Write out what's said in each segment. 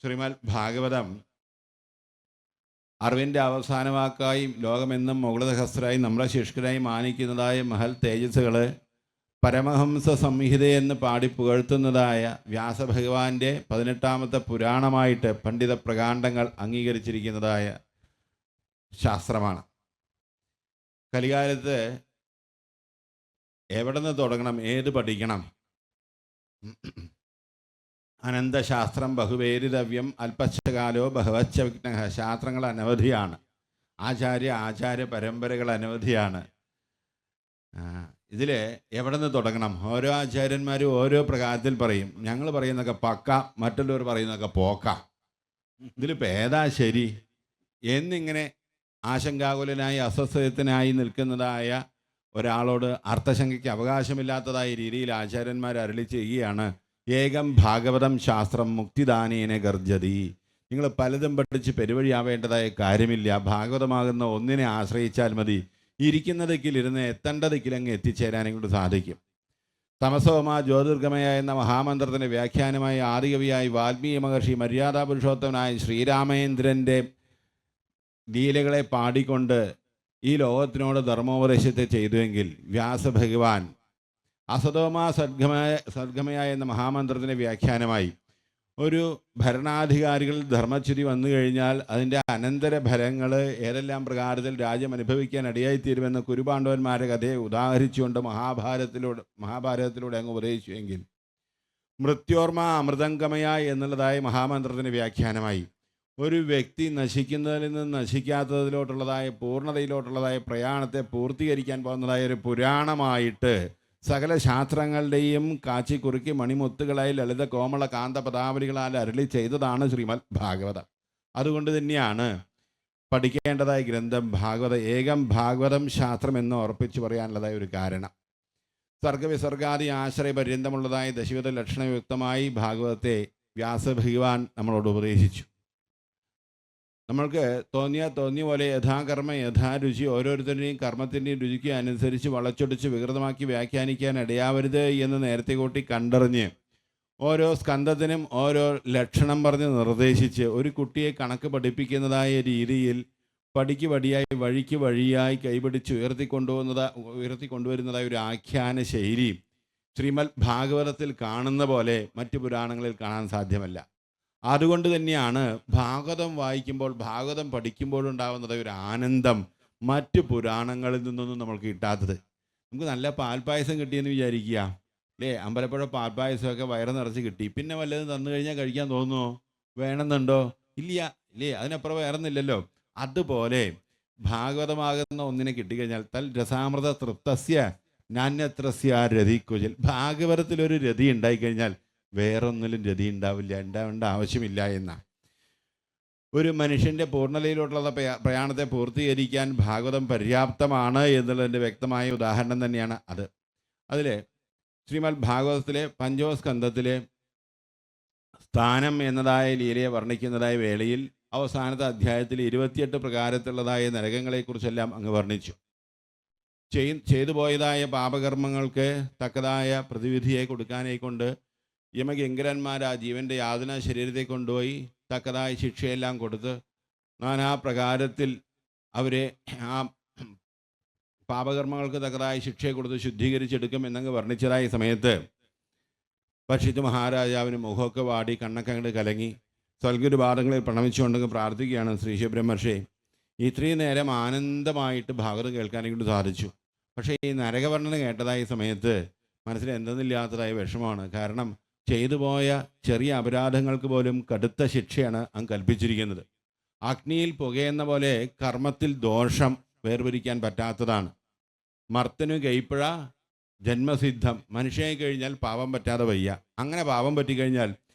ശ്രീമദ് ഭാഗവതം അറിവിൻ്റെ അവസാനവാക്കായി ലോകമെന്നും മുകുളസഹസ്രായി നമ്മളെ ശിഷ്കരായി മാനിക്കുന്നതായ മഹൽ തേജസ്സുകൾ പരമഹംസ സംഹിതയെന്ന് പാടി പുകഴ്ത്തുന്നതായ വ്യാസഭഗവാന്റെ 18ാമത്തെ പുരാണമായിട്ട് പണ്ഡിത പ്രകാണ്ഡങ്ങൾ അംഗീകരിച്ചിരിക്കുന്നതായ ശാസ്ത്രമാണ്. കലികാലത്ത് എവിടെ നിന്ന് തുടങ്ങണം, ഏത് പഠിക്കണം? അനന്തശാസ്ത്രം ബഹുവേരിതവ്യം അല്പശകാലോ ബഹവച്ച വിഘ്ന. ശാസ്ത്രങ്ങൾ അനവധിയാണ്, ആചാര്യ പരമ്പരകൾ അനവധിയാണ്. ഇതിൽ എവിടെ നിന്ന് തുടങ്ങണം? ഓരോ ആചാര്യന്മാരും ഓരോ പ്രകാരത്തിൽ പറയും. ഞങ്ങൾ പറയുന്നതൊക്കെ പക്ക, മറ്റുള്ളവർ പറയുന്നതൊക്കെ പോക്ക. ഇതിലിപ്പോൾ ഏതാ ശരി എന്നിങ്ങനെ ആശങ്കാകുലനായി അസ്വസ്ഥതനായി നിൽക്കുന്നതായ ഒരാളോട് അർത്ഥശങ്കയ്ക്ക് അവകാശമില്ലാത്തതായ രീതിയിൽ ആചാര്യന്മാർ അരുളി ചെയ്യുകയാണ്. ഏകം ഭാഗവതം ശാസ്ത്രം മുക്തിദാനേന ഗർജതി. നിങ്ങൾ പലതും പഠിച്ച് പെരുവഴിയാവേണ്ടതായ കാര്യമില്ല. ഭാഗവതമാകുന്ന ഒന്നിനെ ആശ്രയിച്ചാൽ മതി. ഇരിക്കുന്ന ദിക്കിലിരുന്ന് എത്തേണ്ട ദിക്കിലങ്ങ് എത്തിച്ചേരാനും കൊണ്ട് സാധിക്കും. തമസോമ ജ്യോതിർഗമയ എന്ന മഹാമന്ത്രത്തിൻ്റെ വ്യാഖ്യാനമായി ആദികവിയായി വാൽമീകി മഹർഷി മര്യാദാ പുരുഷോത്തമനായ ശ്രീരാമേന്ദ്രൻ്റെ ലീലകളെ പാടിക്കൊണ്ട് ഈ ലോകത്തിനോട് ധർമ്മോപദേശത്തെ ചെയ്തുവെങ്കിൽ വ്യാസഭഗവാൻ അസതോമ സദ്ഗമയ എന്ന മഹാമന്ത്രത്തിൻ്റെ വ്യാഖ്യാനമായി ഒരു ഭരണാധികാരികൾ ധർമ്മച്യുതി വന്നു കഴിഞ്ഞാൽ അതിൻ്റെ അനന്തര ഫലങ്ങൾ ഏതെല്ലാം പ്രകാരത്തിൽ രാജ്യം അനുഭവിക്കാൻ ഇടയായിത്തീരുമെന്ന് കുരുപാണ്ഡവന്മാരുടെ കഥയെ ഉദാഹരിച്ചുകൊണ്ട് മഹാഭാരതത്തിലൂടെ അങ്ങ് ഉപദേശിച്ചുവെങ്കിൽ മൃത്യോർമ അമൃതംഗമയ എന്നുള്ളതായ മഹാമന്ത്രത്തിൻ്റെ വ്യാഖ്യാനമായി ഒരു വ്യക്തി നശിക്കുന്നതിൽ നിന്ന് നശിക്കാത്തതിലോട്ടുള്ളതായ പൂർണ്ണതയിലോട്ടുള്ളതായ പ്രയാണത്തെ പൂർത്തീകരിക്കാൻ പോകുന്നതായ ഒരു പുരാണമായിട്ട് സകല ശാസ്ത്രങ്ങളുടെയും കാച്ചി കുറുക്കി മണിമുത്തുകളായി ലളിത കോമള കാന്ത പദാവലികളാൽ അരുളി ചെയ്തതാണ് ശ്രീമദ് ഭാഗവതം. അതുകൊണ്ട് തന്നെയാണ് പഠിക്കേണ്ടതായ ഗ്രന്ഥം ഭാഗവത ഏകം ഭാഗവതം ശാസ്ത്രം എന്ന് ഉറപ്പിച്ചു പറയാനുള്ളതായ ഒരു കാരണം. സർഗവിസർഗാദി ആശ്രയപര്യന്തമുള്ളതായ ദശവിധ ലക്ഷണയുക്തമായി ഭാഗവതത്തെ വ്യാസഭഗവാൻ നമ്മളോട് ഉപദേശിച്ചു. നമ്മൾക്ക് തോന്നിയ പോലെ യഥാകർമ്മ യഥാരുചി ഓരോരുത്തരുടെയും കർമ്മത്തിൻ്റെയും രുചിക്ക് അനുസരിച്ച് വളച്ചൊടിച്ച് വികൃതമാക്കി വ്യാഖ്യാനിക്കാൻ ഇടയാവരുത് എന്ന് നേരത്തെ കൂട്ടി കണ്ടറിഞ്ഞ് ഓരോ സ്കന്ധത്തിനും ഓരോ ലക്ഷണം പറഞ്ഞ് നിർദ്ദേശിച്ച് ഒരു കുട്ടിയെ കണക്ക് പഠിപ്പിക്കുന്നതായ രീതിയിൽ പടിക്ക് പടിയായി വഴിക്ക് വഴിയായി കൈപിടിച്ച് ഉയർത്തിക്കൊണ്ടുവരുന്നതായ ഒരു ആഖ്യാന ശൈലി ശ്രീമദ് ഭാഗവതത്തിൽ കാണുന്ന പോലെ മറ്റു പുരാണങ്ങളിൽ കാണാൻ സാധ്യമല്ല. അതുകൊണ്ട് തന്നെയാണ് ഭാഗവതം വായിക്കുമ്പോൾ ഭാഗവതം പഠിക്കുമ്പോഴുണ്ടാകുന്നത് ഒരു ആനന്ദം മറ്റു പുരാണങ്ങളിൽ നിന്നൊന്നും നമ്മൾക്ക് കിട്ടാത്തത്. നമുക്ക് നല്ല പാൽപ്പായസം കിട്ടിയെന്ന് വിചാരിക്കുക അല്ലേ, അമ്പലപ്പുഴ പാൽപ്പായസമൊക്കെ വയറ് നിറച്ച് കിട്ടി, പിന്നെ വല്ലതും തന്നു കഴിഞ്ഞാൽ കഴിക്കാൻ തോന്നുമോ? വേണമെന്നുണ്ടോ? ഇല്ല ഇല്ലേ, അതിനപ്പുറം വേറൊന്നില്ലല്ലോ. അതുപോലെ ഭാഗവതമാകുന്ന ഒന്നിനെ കിട്ടിക്കഴിഞ്ഞാൽ തൽ രസാമൃത തൃപ്തസ്യ നാന്യത്രസ്യ രതിക്കുജൽ. ഭാഗവതത്തിലൊരു രതി ഉണ്ടായിക്കഴിഞ്ഞാൽ വേറൊന്നിലും രതി ഉണ്ടാവേണ്ട ആവശ്യമില്ല എന്ന ഒരു മനുഷ്യൻ്റെ പൂർണ്ണതയിലോട്ടുള്ള പ്രയാണത്തെ പൂർത്തീകരിക്കാൻ ഭാഗവതം പര്യാപ്തമാണ് എന്നുള്ളതിൻ്റെ വ്യക്തമായ ഉദാഹരണം തന്നെയാണ് അത്. അതിൽ ശ്രീമദ് ഭാഗവതത്തിലെ പഞ്ചമസ്കന്ധത്തിലെ സ്ഥാനം എന്നതായ ലീലയെ വർണ്ണിക്കുന്നതായ വേളയിൽ അവസാനത്തെ അധ്യായത്തിൽ 28 പ്രകാരത്തിലുള്ളതായ നരകങ്ങളെക്കുറിച്ചെല്ലാം അങ്ങ് വർണ്ണിച്ചു. ചെയ്തു പോയതായ പാപകർമ്മങ്ങൾക്ക് തക്കതായ പ്രതിവിധിയെ കൊടുക്കാനേക്കൊണ്ട് യമകിങ്കരന്മാർ ആ ജീവൻ്റെ യാതന ശരീരത്തെ കൊണ്ടുപോയി തക്കതായ ശിക്ഷയെല്ലാം കൊടുത്ത് നാനാ പ്രകാരത്തിൽ അവരെ ആ പാപകർമ്മങ്ങൾക്ക് തക്കതായ ശിക്ഷയെ കൊടുത്ത് ശുദ്ധീകരിച്ചെടുക്കും എന്നങ്ങ് വർണ്ണിച്ചതായ സമയത്ത് പക്ഷിത്ത് മഹാരാജാവിന് മുഖമൊക്കെ വാടി കണ്ണൊക്കെ അങ്ങോട്ട് കലങ്ങി സ്വൽഗുരുപാദങ്ങളിൽ പ്രണമിച്ചുകൊണ്ടെങ്കിൽ പ്രാർത്ഥിക്കുകയാണ്. ശ്രീശുബ്രഹ്മർഷി ഇത്രയും നേരം ആനന്ദമായിട്ട് ഭാഗവതം കേൾക്കാനെങ്കിലും സാധിച്ചു, പക്ഷേ ഈ നരകവർണ്ണന കേട്ടതായ സമയത്ത് മനസ്സിൽ എന്തെന്നില്ലാത്തതായ വിഷമമാണ്. കാരണം ചെയ്തു പോയ ചെറിയ അപരാധങ്ങൾക്ക് പോലും കടുത്ത ശിക്ഷയാണ് അങ്ങ് കൽപ്പിച്ചിരിക്കുന്നത്. അഗ്നിയിൽ പുകയെന്ന പോലെ കർമ്മത്തിൽ ദോഷം വേർതിരിക്കാൻ പറ്റാത്തതാണ്. മർത്തനു കൈപ്പഴ ജന്മസിദ്ധം. മനുഷ്യനായി കഴിഞ്ഞാൽ പാപം പറ്റാതെ വയ്യ. അങ്ങനെ പാപം പറ്റിക്കഴിഞ്ഞാൽ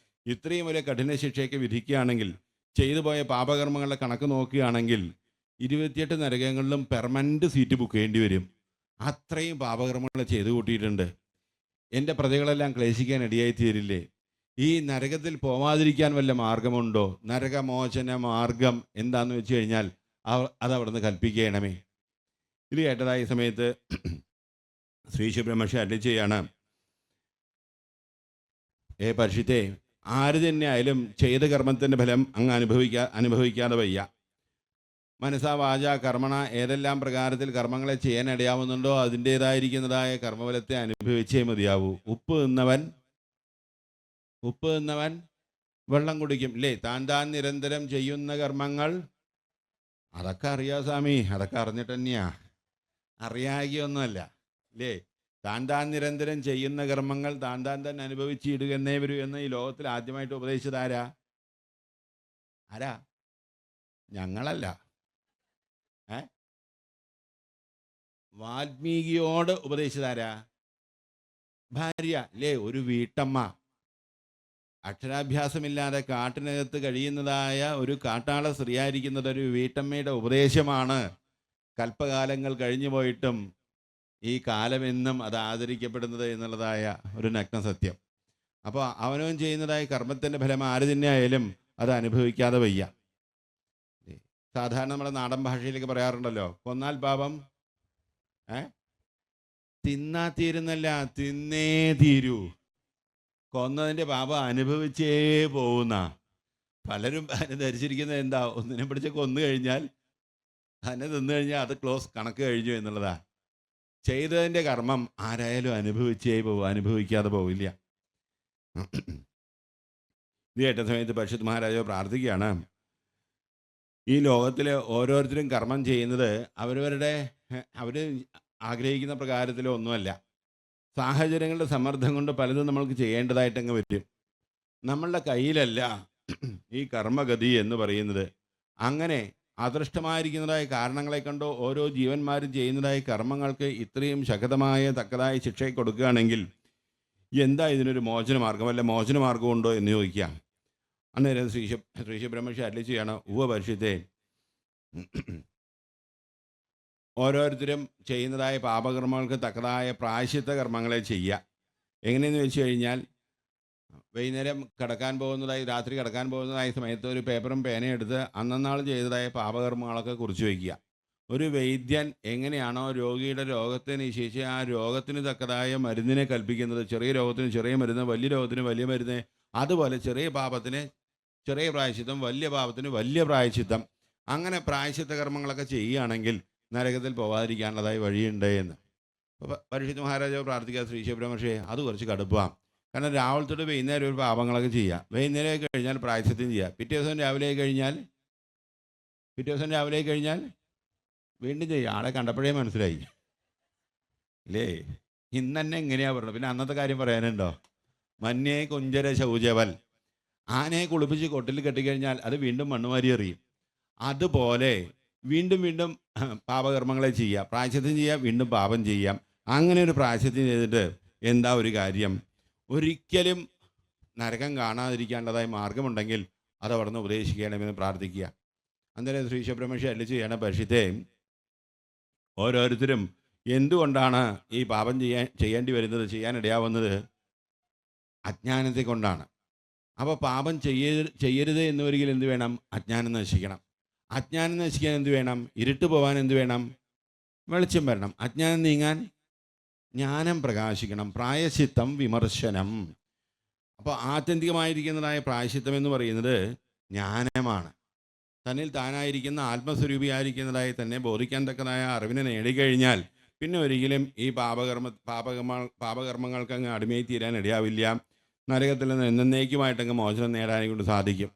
ഇത്രയും വലിയ കഠിന ശിക്ഷയ്ക്ക് വിധിക്കുകയാണെങ്കിൽ ചെയ്തു പോയ പാപകർമ്മങ്ങളുടെ കണക്ക് നോക്കുകയാണെങ്കിൽ 28 നരകങ്ങളിലും പെർമനൻ്റ് സീറ്റ് ബുക്ക് ചെയ്യേണ്ടി വരും. അത്രയും പാപകർമ്മങ്ങൾ ചെയ്തു കൂട്ടിയിട്ടുണ്ട്. എൻ്റെ പ്രജകളെല്ലാം ക്ലേശിക്കാൻ ഇടയായി തീരില്ലേ? ഈ നരകത്തിൽ പോവാതിരിക്കാൻ വല്ല മാർഗമുണ്ടോ? നരകമോചന മാർഗം എന്താണെന്ന് വെച്ച് കഴിഞ്ഞാൽ അതവിടുന്ന് കൽപ്പിക്കണമേ. ഇത് കേട്ടതായ സമയത്ത് ശ്രീ ശുബ്രഹ്മർഷി അരുളി ചെയ്യാണ്, ഏ പരിഷിത്തെ ആര് തന്നെയായാലും ചെയ്ത കർമ്മത്തിൻ്റെ ഫലം അങ്ങ് അനുഭവിക്കാതെ വയ്യ. മനസ്സാ വാച കർമ്മണ ഏതെല്ലാം പ്രകാരത്തിൽ കർമ്മങ്ങളെ ചെയ്യാൻ ഇടയാവുന്നുണ്ടോ അതിൻ്റേതായിരിക്കുന്നതായ കർമ്മഫലത്തെ അനുഭവിച്ചേ മതിയാവൂ. ഉപ്പ് തിന്നവൻ വെള്ളം കുടിക്കും ഇല്ലേ? താൻ നിരന്തരം ചെയ്യുന്ന കർമ്മങ്ങൾ അതൊക്കെ അറിയാം സ്വാമി, അതൊക്കെ അറിഞ്ഞിട്ട് തന്നെയാ, അറിയാകിയൊന്നുമല്ല ഇല്ലേ? താൻ നിരന്തരം ചെയ്യുന്ന കർമ്മങ്ങൾ താൻ തന്നെ അനുഭവിച്ചിടുകന്നേ വരൂ എന്ന് ഈ ലോകത്തിൽ ആദ്യമായിട്ട് ഉപദേശിച്ചത് ആരാ? ഞങ്ങളല്ല. വാൽമീകിയോട് ഉപദേശിച്ചതാരാ? ഭാര്യ അല്ലേ? ഒരു വീട്ടമ്മ, അക്ഷരാഭ്യാസമില്ലാതെ കാട്ടിനകത്ത് കഴിയുന്നതായ ഒരു കാട്ടാള സ്ത്രീയായിരിക്കുന്നത് ഒരു വീട്ടമ്മയുടെ ഉപദേശമാണ്. കൽപ്പകാലങ്ങൾ കഴിഞ്ഞു പോയിട്ടും ഈ കാലമെന്നും അത് ആദരിക്കപ്പെടുന്നത് എന്നുള്ളതായ ഒരു നഗ്ന സത്യം. അപ്പോൾ അവനവൻ ചെയ്യുന്നതായ കർമ്മത്തിൻ്റെ ഫലം ആര് തന്നെയായാലും അത് അനുഭവിക്കാതെ വയ്യ. സാധാരണ നമ്മുടെ നാടൻ ഭാഷയിലേക്ക് പറയാറുണ്ടല്ലോ, കൊന്നാൽ പാപം തിന്നാ തീരുന്നല്ല, തിന്നേ തീരൂ. കൊന്നതിൻ്റെ പാപം അനുഭവിച്ചേ പോകുന്ന പലരും അതിനെ ധരിച്ചിരിക്കുന്നത് എന്താ, ഒന്നിനെ പിടിച്ച് കൊന്നു കഴിഞ്ഞാൽ അതിനെ തിന്നു കഴിഞ്ഞാൽ അത് ക്ലോസ്, കണക്ക് കഴിഞ്ഞു എന്നുള്ളതാ. ചെയ്തതിൻ്റെ കർമ്മം ആരായാലും അനുഭവിച്ചേ പോകും, അനുഭവിക്കാതെ പോവില്ല. ഇത് കേട്ട സമയത്ത് പരിശുദ്ധ മഹാരാജാവ് പ്രാർത്ഥിക്കുകയാണ്, ഈ ലോകത്തിലെ ഓരോരുത്തരും കർമ്മം ചെയ്യുന്നത് അവർ ആഗ്രഹിക്കുന്ന പ്രകാരത്തിലോ ഒന്നുമല്ല. സാഹചര്യങ്ങളുടെ സമ്മർദ്ദം കൊണ്ട് പലതും നമ്മൾക്ക് ചെയ്യേണ്ടതായിട്ടങ്ങ് വരും. നമ്മളുടെ കയ്യിലല്ല ഈ കർമ്മഗതി എന്ന് പറയുന്നത്. അങ്ങനെ അദൃഷ്ടമായിരിക്കുന്നതായ കാരണങ്ങളെ കണ്ടോ ഓരോ ജീവന്മാരും ചെയ്യുന്നതായ കർമ്മങ്ങൾക്ക് ഇത്രയും ശക്തമായ തക്കതായ ശിക്ഷ കൊടുക്കുകയാണെങ്കിൽ എന്താ ഇതിനൊരു മോചനമാർഗം, വല്ല മോചനമാർഗം ഉണ്ടോ എന്ന് ചോദിക്കാം. അന്നേരം ശ്രീ ബ്രഹ്മർഷി അരുളി ചെയ്യാണ്, പരിശുദ്ധേ, ഓരോരുത്തരും ചെയ്യുന്നതായ പാപകർമ്മങ്ങൾക്ക് തക്കതായ പ്രായശ്ചിത്ത കർമ്മങ്ങളെ ചെയ്യുക. എങ്ങനെയെന്ന് വെച്ച് കഴിഞ്ഞാൽ, വൈകുന്നേരം രാത്രി കിടക്കാൻ പോകുന്നതായ സമയത്ത് ഒരു പേപ്പറും പേനയും എടുത്ത് അന്നന്നാൾ ചെയ്തതായ പാപകർമ്മങ്ങളൊക്കെ കുറിച്ച് വയ്ക്കുക. ഒരു വൈദ്യൻ എങ്ങനെയാണോ രോഗിയുടെ രോഗത്തെ നിശ്ചയിച്ച് ആ രോഗത്തിന് തക്കതായ മരുന്നിനെ കൽപ്പിക്കുന്നത്, ചെറിയ രോഗത്തിന് ചെറിയ മരുന്ന്, വലിയ രോഗത്തിന് വലിയ മരുന്ന്, അതുപോലെ ചെറിയ പാപത്തിന് ചെറിയ പ്രായശ്ചിത്തം, വലിയ പാപത്തിന് വലിയ പ്രായശ്ചിത്തം, അങ്ങനെ പ്രായശ്ചിത്ത കർമ്മങ്ങളൊക്കെ ചെയ്യുകയാണെങ്കിൽ നരകത്തിൽ പോകാതിരിക്കാനുള്ളതായി വഴിയുണ്ട് എന്ന് പരിശുദ്ധ മഹാരാജാവ് പ്രാർത്ഥിക്കുക. ശ്രീ ശിവബ്രഹ്മർഷിയെ അത് കുറച്ച് കടുപ്പാം. കാരണം രാവിലെ തൊട്ട് വൈകുന്നേരം ഒരു പാപങ്ങളൊക്കെ ചെയ്യുക, വൈകുന്നേരം കഴിഞ്ഞാൽ പ്രായശ്ചിത്തം ചെയ്യുക, പിറ്റേ ദിവസം രാവിലെ കഴിഞ്ഞാൽ വീണ്ടും ചെയ്യുക. ആളെ കണ്ടപ്പോഴേ മനസ്സിലായി ഇല്ലേ, ഇന്ന് തന്നെ എങ്ങനെയാ പറഞ്ഞത്. പിന്നെ അന്നത്തെ കാര്യം പറയാനുണ്ടോ? മന്യേ കുഞ്ചര ശൗചവൽ, ആനയെ കുളിപ്പിച്ച് കൊട്ടിൽ കെട്ടിക്കഴിഞ്ഞാൽ അത് വീണ്ടും മണ്ണുമാരി എറിയും. അതുപോലെ വീണ്ടും വീണ്ടും പാപകർമ്മങ്ങളെ ചെയ്യുക, പ്രായശ്ചിത്തം ചെയ്യുക, വീണ്ടും പാപം ചെയ്യാം. അങ്ങനെ ഒരു പ്രായശ്ചിത്തം ചെയ്തിട്ട് എന്താ ഒരു കാര്യം? ഒരിക്കലും നരകം കാണാതിരിക്കേണ്ടതായ മാർഗമുണ്ടെങ്കിൽ അത് അവിടെ നിന്ന് ഉപദേശിക്കണമെന്ന് പ്രാർത്ഥിക്കുക. അന്നേരം ശ്രീ ശിവബ്രഹ്മർഷി അരുളി ചെയ്യണ പരിശുദ്ധേ, ഓരോരുത്തരും എന്തുകൊണ്ടാണ് ഈ പാപം ചെയ്യേണ്ടി വരുന്നത്, ചെയ്യാനിടയാവുന്നത്? അജ്ഞാനത്തെ കൊണ്ടാണ്. അപ്പോൾ പാപം ചെയ്യരുത് എന്നൊരിക്കലും എന്ത് വേണം? അജ്ഞാനം നശിക്കണം. അജ്ഞാനം നശിക്കാൻ എന്ത് വേണം? ഇരുട്ട് പോകാൻ എന്ത് വേണം? വെളിച്ചം വരണം. അജ്ഞാനം നീങ്ങാൻ ജ്ഞാനം പ്രകാശിക്കണം. പ്രായശ്ചിത്തം വിമർശനം. അപ്പോൾ ആത്യന്തികമായിരിക്കുന്നതായ പ്രായശ്ചിത്തം എന്ന് പറയുന്നത് ജ്ഞാനമാണ്. തന്നിൽ താനായിരിക്കുന്ന ആത്മസ്വരൂപിയായിരിക്കുന്നതായി തന്നെ ബോധിക്കാൻ തക്കതായ അറിവിനെ നേടിക്കഴിഞ്ഞാൽ പിന്നെ ഒരിക്കലും ഈ പാപകർമ്മങ്ങൾക്ക് അങ്ങ് അടിമയായി തീരാൻ ഇടയാവില്ല. നരകത്തിൽ നിന്ന് എന്നേക്കുമായിട്ടങ്ങ് മോചനം നേടാനെ കൊണ്ട് സാധിക്കും.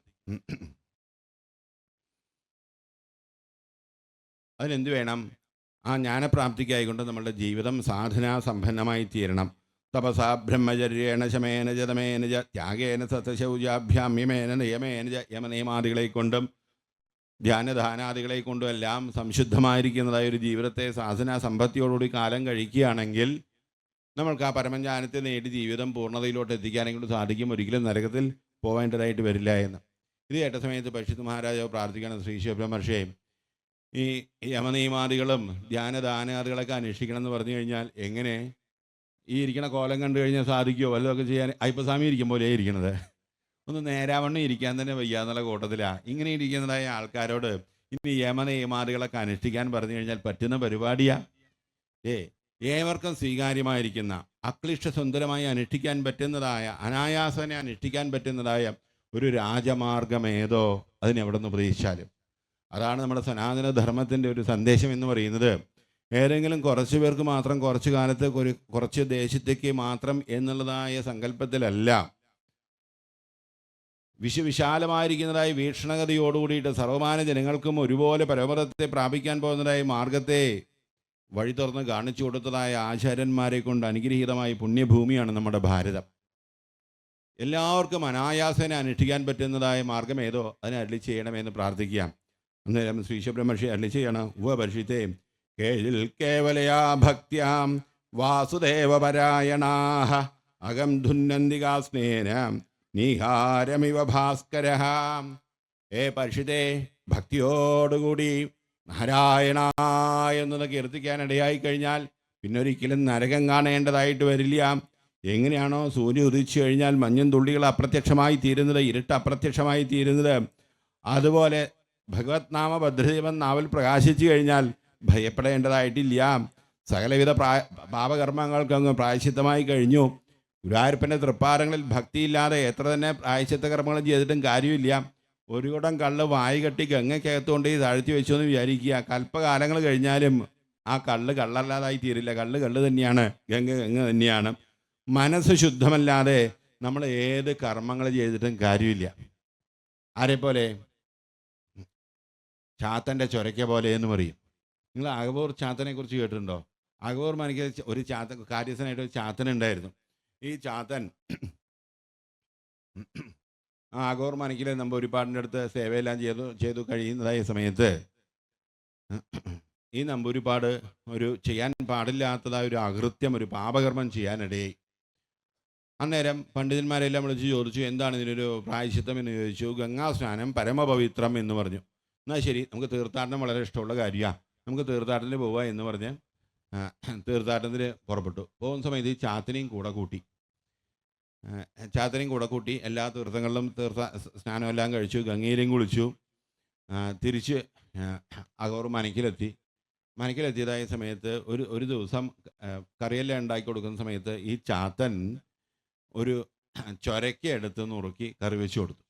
അതിനെന്ത് വേണം? ആ ജ്ഞാനപ്രാപ്തിക്കായിക്കൊണ്ട് നമ്മളുടെ ജീവിതം സാധനാസമ്പന്നമായി തീരണം. തപസാ ബ്രഹ്മചര്യേണ ശമേന ജതമേന ജ ത്യാഗേന സത്യശൗചാഭ്യാമ്യമേന നിയമേന ജ യമനിയമാദികളെ കൊണ്ടും ധ്യാനദാനാദികളെ കൊണ്ടും എല്ലാം സംശുദ്ധമായിരിക്കുന്നതായ ഒരു ജീവിതത്തെ സാധനാ സമ്പത്തിയോടുകൂടി കാലം കഴിക്കുകയാണെങ്കിൽ നമ്മൾക്ക് ആ പരമജ്ഞാനത്തെ നേടി ജീവിതം പൂർണ്ണതയിലോട്ട് എത്തിക്കാനെങ്കിലും സാധിക്കും. ഒരിക്കലും നരകത്തിൽ പോവേണ്ടതായിട്ട് വരില്ല എന്ന്. ഇത് കേട്ട സമയത്ത് പരിശുദ്ധ മഹാരാജാവ് പ്രാർത്ഥിക്കണം, ശ്രീ ശിവബ്രഹ്മർഷിയെ, ഈ യമനിയമാദികളും ധ്യാനദാനാദികളൊക്കെ അന്വേഷിക്കണം എന്ന് പറഞ്ഞു കഴിഞ്ഞാൽ എങ്ങനെ? ഈ ഇരിക്കണ കോലം കണ്ടു കഴിഞ്ഞാൽ സാധിക്കുമോ വല്ലതൊക്കെ ചെയ്യാൻ? അയ്യപ്പസ്വാമി ഇരിക്കും പോലെ ഇരിക്കണത്, ഒന്ന് നേരാവണ്ണം ഇരിക്കാൻ തന്നെ വയ്യാന്നുള്ള കൂട്ടത്തിലാണ്. ഇങ്ങനെ ഇരിക്കുന്നതായ ആൾക്കാരോട് ഇനി യമനിയമാദികളൊക്കെ അനുഷ്ഠിക്കാൻ പറഞ്ഞു കഴിഞ്ഞാൽ പറ്റുന്ന പരിപാടിയാ? ഏവർക്കും സ്വീകാര്യമായിരിക്കുന്ന അക്ലിഷ്ട സുന്ദരമായി അനുഷ്ഠിക്കാൻ പറ്റുന്നതായ അനായാസനെ അനുഷ്ഠിക്കാൻ പറ്റുന്നതായ ഒരു രാജമാർഗം ഏതോ അതിനെവിടെ നിന്ന് പ്രതീക്ഷിച്ചാലും. അതാണ് നമ്മുടെ സനാതന ധർമ്മത്തിൻ്റെ ഒരു സന്ദേശം എന്ന് പറയുന്നത്. ഏതെങ്കിലും കുറച്ച് പേർക്ക് മാത്രം കുറച്ച് കാലത്ത് കുറച്ച് ദേശത്തേക്ക് മാത്രം എന്നുള്ളതായ സങ്കല്പത്തിലല്ല, വിശാലമായിരിക്കുന്നതായ വീക്ഷണഗതിയോടുകൂടിയിട്ട് സർവമാന ജനങ്ങൾക്കും ഒരുപോലെ പരമപദത്തെ പ്രാപിക്കാൻ പോകുന്നതായ മാർഗത്തെ വഴി തുറന്ന് കാണിച്ചു കൊടുത്തതായ ആചാര്യന്മാരെ കൊണ്ട് അനുഗ്രഹീതമായ പുണ്യഭൂമിയാണ് നമ്മുടെ ഭാരതം. എല്ലാവർക്കും അനായാസേന അനുഷ്ഠിക്കാൻ പറ്റുന്നതായ മാർഗം ഏതോ അതിനെ അരുളി ചെയ്യണമെന്ന് പ്രാർത്ഥിക്കാം. അന്നേരം ശ്രീ ശബ്രമഹർഷി അരുളി ചെയ്യണം. ഉപപരിഷിത്തെ കേഴിൽ കേവലയാ ഭക്ത്യാം വാസുദേവപരായണാഃ അകം ധുന്നന്തികാ സ്നേനം നീഹാരമിവ ഭാസ്കര. പരിഷിത്തെ ഭക്തിയോടുകൂടി നാരായണ എന്നത് കീർത്തിക്കാനിടയായി കഴിഞ്ഞാൽ പിന്നെ ഒരിക്കലും നരകം കാണേണ്ടതായിട്ട് വരില്ല. എങ്ങനെയാണോ സൂര്യൻ ഉദിച്ചു കഴിഞ്ഞാൽ മഞ്ഞും തുള്ളികൾ അപ്രത്യക്ഷമായി തീരുന്നത്, ഇരുട്ട് അപ്രത്യക്ഷമായി തീരുന്നത്, അതുപോലെ ഭഗവത് നാമ ഭദ്രദീപം നാവിൽ പ്രകാശിച്ചു കഴിഞ്ഞാൽ ഭയപ്പെടേണ്ടതായിട്ടില്ല. സകലവിധ പാപകർമ്മങ്ങൾക്കങ്ങ് പ്രായശ്ചിത്തമായി കഴിഞ്ഞു. ഗുരുവായൂരപ്പൻ്റെ തൃപ്പാദങ്ങളിൽ ഭക്തിയില്ലാതെ എത്ര തന്നെ പ്രായശ്ചിത്ത കർമ്മങ്ങൾ ചെയ്തിട്ടും കാര്യമില്ല. ഒരു കുടം കള്ള് വായി കെട്ടി ഗംഗയ്ക്കകത്തുകൊണ്ട് താഴ്ത്തി വെച്ചു എന്ന് വിചാരിക്കുക. കൽപ്പകാലങ്ങൾ കഴിഞ്ഞാലും ആ കള്ള് കള്ളല്ലാതായി തീരില്ല. കള്ള് കള്ള് തന്നെയാണ്, ഗംഗ ഗംഗ തന്നെയാണ്. മനസ്സ് ശുദ്ധമല്ലാതെ നമ്മൾ ഏത് കർമ്മങ്ങൾ ചെയ്തിട്ടും കാര്യമില്ല. ആരെപ്പോലെ? ചാത്തൻ്റെ ചൊരയ്ക്ക പോലെ എന്ന് പറയും. നിങ്ങൾ അകബൂർ ചാത്തനെ കുറിച്ച് കേട്ടിട്ടുണ്ടോ? അകബൂർ മനയ്ക്ക് ഒരു കാര്യസ്ഥനായിട്ട് ഒരു ചാത്തനുണ്ടായിരുന്നു. ഈ ചാത്തൻ ആ അകബൂർ മനയ്ക്കിലെ നമ്പൂരിപ്പാടിൻ്റെ അടുത്ത് സേവയെല്ലാം ചെയ്തു കഴിയുന്നതായ സമയത്ത് ഈ നമ്പൂരിപ്പാട് ഒരു ചെയ്യാൻ പാടില്ലാത്തതായ ഒരു അകൃത്യം, ഒരു പാപകർമ്മം ചെയ്യാനിടയായി. അന്നേരം പണ്ഡിതന്മാരെല്ലാം വിളിച്ച് ചോദിച്ചു, എന്താണ് ഇതിനൊരു പ്രായശ്ചിത്തം എന്ന് ചോദിച്ചു. ഗംഗാസ്നാനം പരമപവിത്രം എന്ന് പറഞ്ഞു. എന്നാൽ ശരി, നമുക്ക് തീർത്ഥാടനം വളരെ ഇഷ്ടമുള്ള കാര്യമാണ്, നമുക്ക് തീർത്ഥാടനത്തിന് പോവുക എന്ന് പറഞ്ഞ് തീർത്ഥാടനത്തിന് പുറപ്പെട്ടു. പോകുന്ന സമയത്ത് ഈ ചാത്തനെയും കൂടെ കൂട്ടി എല്ലാ തീർത്ഥങ്ങളിലും സ്നാനമെല്ലാം കഴിച്ചു, ഗംഗയിലും കുളിച്ചു. തിരിച്ച് അകോർ മനക്കിലെത്തിയതായ സമയത്ത് ഒരു ദിവസം കറിയെല്ലാം ഉണ്ടാക്കി കൊടുക്കുന്ന സമയത്ത് ഈ ചാത്തൻ ഒരു ചൊരയ്ക്ക എടുത്ത് നുറുക്കി കറി വെച്ച് കൊടുത്തു.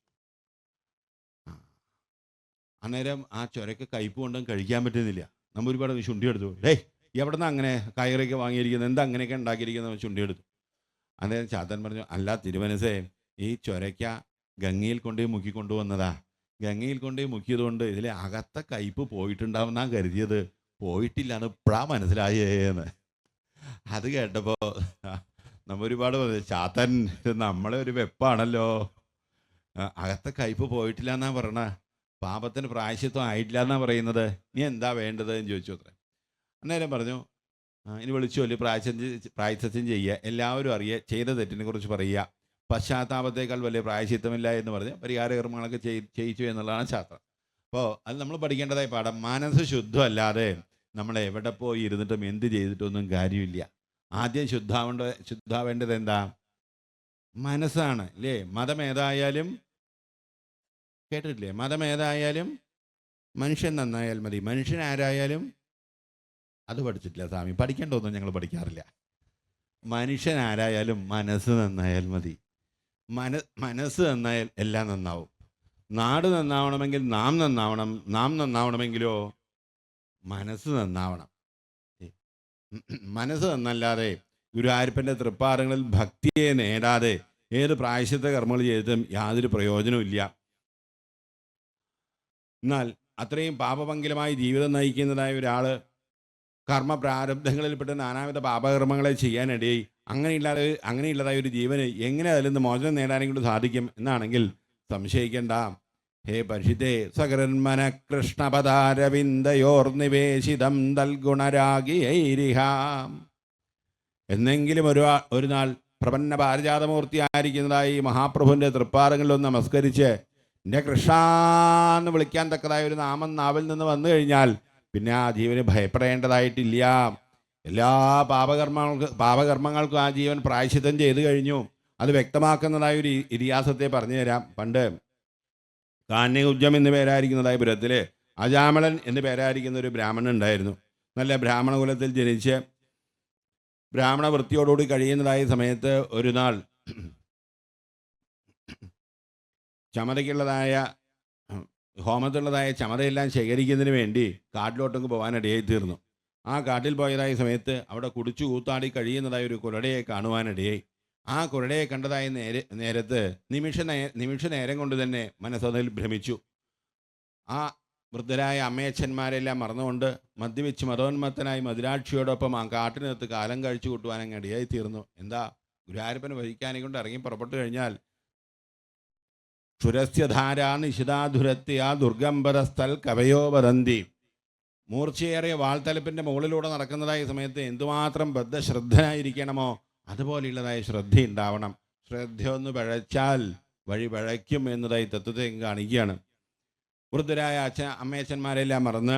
അന്നേരം ആ ചൊരയ്ക്ക കയ്പ് കൊണ്ടും കഴിക്കാൻ പറ്റുന്നില്ല. നമ്മൾ ഒരുപാട് ചുണ്ടിയെടുത്തു. എവിടെ നിന്ന് അങ്ങനെ കയറൊക്കെ വാങ്ങിയിരിക്കുന്നത്, എന്താ അങ്ങനെയൊക്കെ ഉണ്ടാക്കിയിരിക്കുന്നത് ചുണ്ടിയെടുത്തു. അന്നേരം ചാത്തൻ പറഞ്ഞു, അല്ല തിരുമനസേ, ഈ ചൊരയ്ക്ക ഗംഗയിൽ കൊണ്ടുപോയി മുക്കിക്കൊണ്ടുവന്നതാ. ഗംഗയിൽ കൊണ്ടുപോയി മുക്കിയതുകൊണ്ട് ഇതിലെ അകത്ത കയ്പ് പോയിട്ടുണ്ടാവുന്നാ കരുതിയത്, പോയിട്ടില്ലാന്ന് ഇപ്പഴാ മനസ്സിലായേന്ന്. അത് കേട്ടപ്പോൾ നമ്മ ഒരുപാട് പറഞ്ഞു, ചാത്തൻ നമ്മളെ ഒരു വെപ്പാണല്ലോ, അകത്ത കയ്പ് പോയിട്ടില്ല എന്നാ പറഞ്ഞ, പാപത്തിന് പ്രായശ്ചിത്വം ആയിട്ടില്ല എന്നാ പറയുന്നത്, നീ എന്താ വേണ്ടത് എന്ന് ചോദിച്ചു അത്ര. അന്നേരം പറഞ്ഞു, ഇനി വിളിച്ചു ചൊല്ലി പ്രായശ്ചിത്തം ചെയ്യുക, എല്ലാവരും അറിയുക, ചെയ്ത തെറ്റിനെ കുറിച്ച് പറയുക, പശ്ചാത്താപത്തേക്കാൾ വലിയ പ്രായശ്ചിത്തമില്ല എന്ന് പറഞ്ഞ് പരിഹാരകർമ്മങ്ങളൊക്കെ ചെയ്യിച്ചു എന്നുള്ളതാണ് ശാസ്ത്രം. അപ്പോൾ അത് നമ്മൾ പഠിക്കേണ്ടതായ പാഠം. മനസ്സ് ശുദ്ധമല്ലാതെ നമ്മൾ എവിടെ പോയി ഇരുന്നിട്ടും എന്ത് ചെയ്തിട്ടൊന്നും കാര്യമില്ല. ആദ്യം ശുദ്ധാവേണ്ടത് എന്താ? മനസ്സാണ് അല്ലേ? മതമേതായാലും കേട്ടിട്ടില്ലേ? മതമേതായാലും മനുഷ്യൻ നന്നായാൽ മതി. മനുഷ്യൻ ആരായാലും അത് പഠിച്ചിട്ടില്ല സ്വാമി, പഠിക്കേണ്ടതൊന്നും ഞങ്ങൾ പഠിക്കാറില്ല. മനുഷ്യൻ ആരായാലും മനസ്സ് നന്നായാൽ മതി. മനസ്സ് നന്നായാൽ എല്ലാം നന്നാവും. നാട് നന്നാവണമെങ്കിൽ നാം നന്നാവണം, നാം നന്നാവണമെങ്കിലോ മനസ്സ് നന്നാവണം. മനസ്സ് നന്നല്ലാതെ ഗുരുവായൂരപ്പൻ്റെ തൃപ്പാദങ്ങളിൽ ഭക്തിയെ നേടാതെ ഏത് പ്രായശ്ചിത്ത കർമ്മങ്ങൾ ചെയ്തിട്ടും യാതൊരു പ്രയോജനവും. എന്നാൽ അത്രയും പാപപങ്കിലമായി ജീവിതം നയിക്കുന്നതായ ഒരാൾ കർമ്മപ്രാരബ്ധങ്ങളിൽപ്പെട്ട് നാനാവിധ പാപകർമ്മങ്ങളെ ചെയ്യാനിടയായി. അങ്ങനെയുള്ളതായ ഒരു ജീവന് എങ്ങനെ അതിൽ നിന്ന് മോചനം നേടാനെങ്കിലും സാധിക്കും എന്നാണെങ്കിൽ സംശയിക്കേണ്ട. ഹേ പരിഷിതേ, സകരന്മന കൃഷ്ണപദാരവിന്ദയോർനിവേശിതം തൽഗുണരാഗിയൈരിഹാം. എന്നെങ്കിലും ഒരു നാൾ പ്രപന്ന പാരിജാതമൂർത്തിയായിരിക്കുന്നതായി മഹാപ്രഭുവിൻ്റെ തൃപ്പാദങ്ങളിലൊന്ന് നമസ്കരിച്ച് എൻ്റെ കൃഷ്ണാന്ന് വിളിക്കാൻ തക്കതായ ഒരു നാമം നാവിൽ നിന്ന് വന്നു കഴിഞ്ഞാൽ പിന്നെ ആ ജീവന് ഭയപ്പെടേണ്ടതായിട്ടില്ല. എല്ലാ പാപകർമ്മങ്ങൾക്കും ആ ജീവൻ പ്രായശ്ചിത്തം ചെയ്തു കഴിഞ്ഞു. അത് വ്യക്തമാക്കുന്നതായ ഒരു ഇതിഹാസത്തെ പറഞ്ഞു തരാം. പണ്ട് കാന്യകുബ്ജം എന്ന് പേരായിരിക്കുന്നതായ പുരത്തിൽ അജാമളൻ എന്ന് പേരായിരിക്കുന്ന ഒരു ബ്രാഹ്മണൻ ഉണ്ടായിരുന്നു. നല്ല ബ്രാഹ്മണ കുലത്തിൽ ജനിച്ച് ബ്രാഹ്മണ വൃത്തിയോടുകൂടി കഴിയുന്നതായ സമയത്ത് ഒരു നാൾ ചമതയ്ക്കുള്ളതായ ഹോമത്തിലുള്ളതായ ചമതയെല്ലാം ശേഖരിക്കുന്നതിന് വേണ്ടി കാട്ടിലോട്ടൊക്കെ പോകാനിടയായി തീർന്നു. ആ കാട്ടിൽ പോയതായ സമയത്ത് അവിടെ കുടിച്ചു കൂത്താടി കഴിയുന്നതായ ഒരു കുരടയെ കാണുവാനിടയായി. ആ കുരടയെ കണ്ടതായ നേരത്ത് നിമിഷ നേരം കൊണ്ട് തന്നെ മനസ്സതിൽ ഭ്രമിച്ചു. ആ വൃദ്ധരായ അമ്മയച്ഛന്മാരെല്ലാം മറന്നുകൊണ്ട് മദ്യവെച്ച് മതോന്മത്തനായി മദിരാക്ഷിയോടൊപ്പം ആ കാട്ടിനകത്ത് കാലം കഴിച്ചു കൂട്ടുവാനങ്ങ് ഇടയായി തീർന്നു. എന്താ, ഗുരുവായൂരപ്പനെ വഹിക്കാനെ കൊണ്ട് ഇറങ്ങി പുറപ്പെട്ടു കഴിഞ്ഞാൽ ക്ഷുരസ്യധാരാ നിശിതാധുരത്യ ദുർഗംബരസ്ഥൽ കവയോ വദന്തി. മൂർച്ചയേറിയ വാൾത്തലപ്പിൻ്റെ മുകളിലൂടെ നടക്കുന്നതായ സമയത്ത് എന്തുമാത്രം ബദ്ധശ്രദ്ധനായിരിക്കണമോ അതുപോലെയുള്ളതായ ശ്രദ്ധയുണ്ടാവണം. ശ്രദ്ധയൊന്ന് പഴച്ചാൽ വഴി പഴയ്ക്കും എന്നതായി തത്വത്തെ കാണിക്കുകയാണ്. വൃദ്ധരായ അമ്മയച്ഛന്മാരെല്ലാം മറന്ന്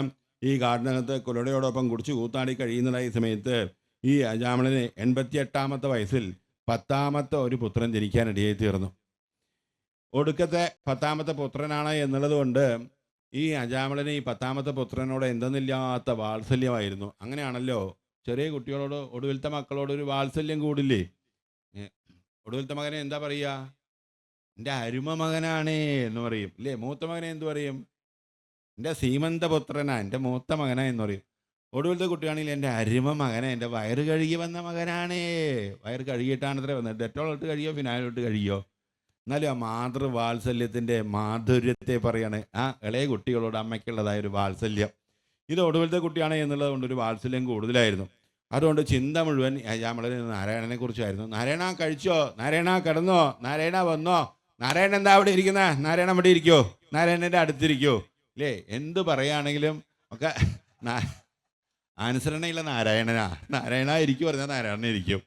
ഈ കാടിനകത്ത് കുലടയോടൊപ്പം കുടിച്ചു കൂത്താടി കഴിയുന്നതായ സമയത്ത് ഈ അജാമിളന് 88ാമത്തെ വയസ്സിൽ 10ാമത്തെ ഒരു പുത്രൻ ജനിക്കാനിടയായി തീർന്നു. ഒടുക്കത്തെ 10ാമത്തെ പുത്രനാണ് എന്നുള്ളത് കൊണ്ട് ഈ അജാമിളന് ഈ 10ാമത്തെ പുത്രനോട് എന്തെന്നില്ലാത്ത വാത്സല്യമായിരുന്നു. അങ്ങനെയാണല്ലോ ചെറിയ കുട്ടികളോട്, ഒടുവിലത്തെ മക്കളോട് ഒരു വാത്സല്യം കൂടില്ലേ. ഒടുവിലത്തെ മകനെ എന്താ പറയുക? എൻ്റെ അരുമ മകനാണേ എന്ന് പറയും ഇല്ലേ. മൂത്ത മകനെ എന്തു പറയും? എൻ്റെ സീമന്തപുത്രനാ, എൻ്റെ മൂത്ത മകനാ എന്ന് പറയും. ഒടുവിലത്തെ കുട്ടിയാണെങ്കിൽ എൻ്റെ അരുമ മകനെ, എൻ്റെ വയറ് കഴുകി വന്ന മകനാണേ. വയറ് കഴുകിയിട്ടാണ് ഇത്ര വന്നത്. ഡെറ്റോളിട്ട് കഴിയോ ഫിനായിലിട്ട് കഴിയോ? എന്നാലും ആ മാതൃവാത്സല്യത്തിൻ്റെ മാധുര്യത്തെ പറയാണ് ആ ഇളയ കുട്ടികളോട് അമ്മയ്ക്കുള്ളതായ ഒരു വാത്സല്യം. ഇത് ഒടുവിലത്തെ കുട്ടിയാണ് എന്നുള്ളത് കൊണ്ടൊരു വാത്സല്യം കൂടുതലായിരുന്നു. അതുകൊണ്ട് ചിന്ത മുഴുവൻ അജാമിളന് നാരായണനെ കുറിച്ചായിരുന്നു. നാരായണ കഴിച്ചോ? നാരായണ കിടന്നോ? നാരായണ വന്നോ? നാരായണൻ എന്താ അവിടെ ഇരിക്കുന്ന? നാരായണൻ അവിടെ ഇരിക്കോ? നാരായണൻ്റെ അടുത്തിരിക്കോ? അല്ലേ? എന്ത് പറയുകയാണെങ്കിലും ഒക്കെ അനുസരണയുള്ള നാരായണനാ. നാരായണ ഇരിക്കും പറഞ്ഞാൽ നാരായണൻ ഇരിക്കും.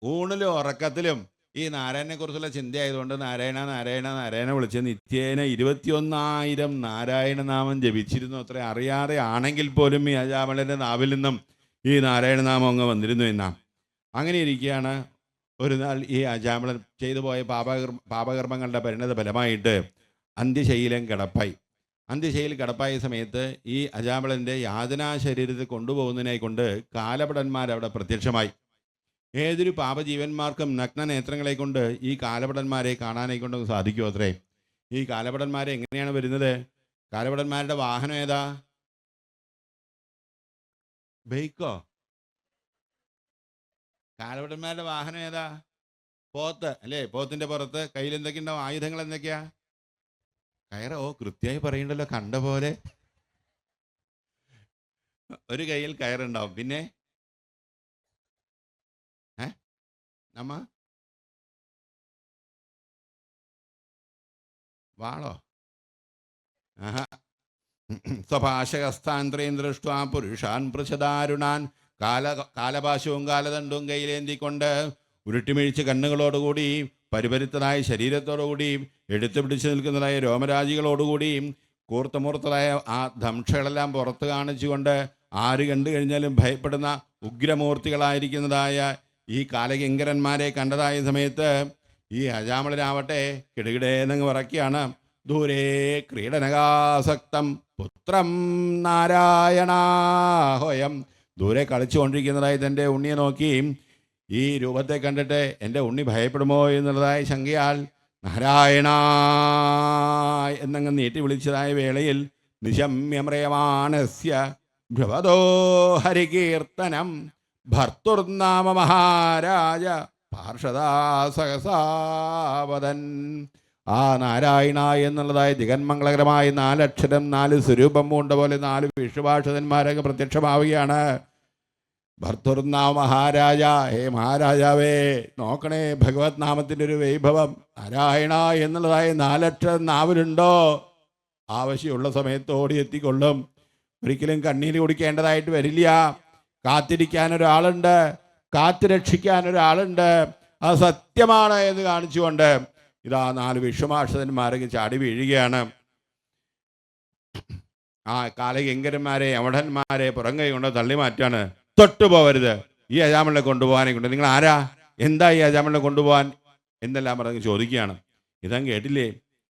ഊണിലും ഉറക്കത്തിലും ഈ നാരായണനെ കുറിച്ചുള്ള ചിന്തയായതുകൊണ്ട് നാരായണ നാരായണ നാരായണ വിളിച്ച് നിത്യേന 21,000 നാരായണനാമം ജപിച്ചിരുന്നു അത്ര. അറിയാതെ ആണെങ്കിൽ പോലും ഈ അജാമിളൻ്റെ നാവിൽ നിന്നും ഈ നാരായണനാമം അങ്ങ് വന്നിരുന്നു എന്നാ. അങ്ങനെ ഇരിക്കുകയാണ് ഒരു നാൾ ഈ അജാമിളൻ ചെയ്തു പോയ പാപകർമ്മങ്ങളുടെ പരിണത ഫലമായിട്ട് അന്ത്യശൈലം കിടപ്പായി. അന്ത്യശൈൽ കിടപ്പായ സമയത്ത് ഈ അജാമിളൻ്റെ യാതനാ ശരീരത്തിൽ കൊണ്ടുപോകുന്നതിനെ കൊണ്ട് കാലഭടന്മാരവിടെ പ്രത്യക്ഷമായി. ഏതൊരു പാപജീവന്മാർക്കും നഗ്ന നേത്രങ്ങളെ കൊണ്ട് ഈ കാലഭടന്മാരെ കാണാനെ കൊണ്ട് സാധിക്കുമോ അത്രേ. ഈ കാലഭടന്മാരെ എങ്ങനെയാണ് വരുന്നത്? കാലഭടന്മാരുടെ വാഹനം ഏതാ? ബൈക്കോ? കാലഭടന്മാരുടെ വാഹനം ഏതാ? പോത്ത് അല്ലേ. പോത്തിന്റെ പുറത്ത് കയ്യിൽ എന്തൊക്കെ ഉണ്ടാവും? ആയുധങ്ങൾ എന്തൊക്കെയാ? കയറോ? കൃത്യമായി പറയണ്ടല്ലോ, കണ്ട പോലെ. ഒരു കയ്യിൽ കയറുണ്ടാവും. പിന്നെ നമ്മ വാളോ? ആഹാ. സ്വഭാഷകസ്ഥാൻ ത്രയം ദൃഷ്ട്വാ പുരുഷാൻ പൃച്ഛദാരുണാൻ. കാലപാശവും കാലദണ്ഡവും കയ്യിലേന്തിക്കൊണ്ട് ഉരുട്ടിമിഴിച്ച് കണ്ണുകളോടുകൂടി പരിപരുത്തതായ ശരീരത്തോടുകൂടി എടുത്തു പിടിച്ചു നിൽക്കുന്നതായ രോമരാജികളോടുകൂടി കൂർത്തമൂർത്തതായ ആ ധംക്ഷകളെല്ലാം പുറത്ത് കാണിച്ചുകൊണ്ട് ആര് കണ്ടു കഴിഞ്ഞാലും ഭയപ്പെടുന്ന ഉഗ്രമൂർത്തികളായിരിക്കുന്നതായ ഈ കാലകിങ്കരന്മാരെ കണ്ടതായ സമയത്ത് ഈ അജാമിളനാവട്ടെ കിടുകിടേന്നങ്ങ് പറയ്ക്കുകയാണ്. ദൂരേ ക്രീഡനകാസക്തം പുത്രം നാരായണാഹോയം. ദൂരെ കളിച്ചുകൊണ്ടിരിക്കുന്നതായി തൻ്റെ ഉണ്ണിയെ നോക്കി ഈ രൂപത്തെ കണ്ടിട്ട് എൻ്റെ ഉണ്ണി ഭയപ്പെടുമോ എന്നുള്ളതായ ശങ്കയാൽ നാരായണ എന്നങ്ങ് നീട്ടി വിളിച്ചതായ വേളയിൽ നിശമ്യമൃയമാണസ്യ ഭ്രവതോ ഹരികീർത്തനം ഭർത്തുർനാമ മഹാരാജ പാർഷദാ സഹസാവദൻ. ആ നാരായണ എന്നുള്ളതായ ദിഗന്മംഗളകരമായ 4 അക്ഷരം 4 സ്വരൂപം പൂണ്ട പോലെ 4 വിഷുഭാഷതന്മാരൊക്കെ പ്രത്യക്ഷമാവുകയാണ്. ഭർത്തുർനാമ മഹാരാജ, ഹേ മഹാരാജാവേ നോക്കണേ ഭഗവത് നാമത്തിൻ്റെ ഒരു വൈഭവം. നാരായണ എന്നുള്ളതായ 4 അക്ഷരം നാവിലുണ്ടോ? ആവശ്യമുള്ള സമയത്ത് ഓടിയെത്തിക്കൊള്ളും. ഒരിക്കലും കണ്ണീര് കുടിക്കേണ്ടതായിട്ട് വരില്ല. കാത്തിരിക്കാൻ ഒരാളുണ്ട്, കാത്തു രക്ഷിക്കാൻ ഒരാളുണ്ട്. അത് സത്യമാണ് എന്ന് കാണിച്ചുകൊണ്ട് ഇതാ 4 വിശ്വമാഷന്മാരൊക്കെ ചാടി വീഴുകയാണ്. ആ കാലകിങ്കരന്മാരെ യമഠന്മാരെ പുറംകൈ കൊണ്ട് തള്ളി മാറ്റാണ്. തൊട്ടുപോകരുത്, ഈ അജാമിളനെ കൊണ്ടുപോകാനെ കൊണ്ട്. നിങ്ങൾ ആരാ? എന്താ ഈ അജാമിളനെ കൊണ്ടുപോകാൻ എന്നെല്ലാം പറഞ്ഞ് ചോദിക്കുകയാണ്. ഇതങ്ങ് കേട്ടില്ലേ?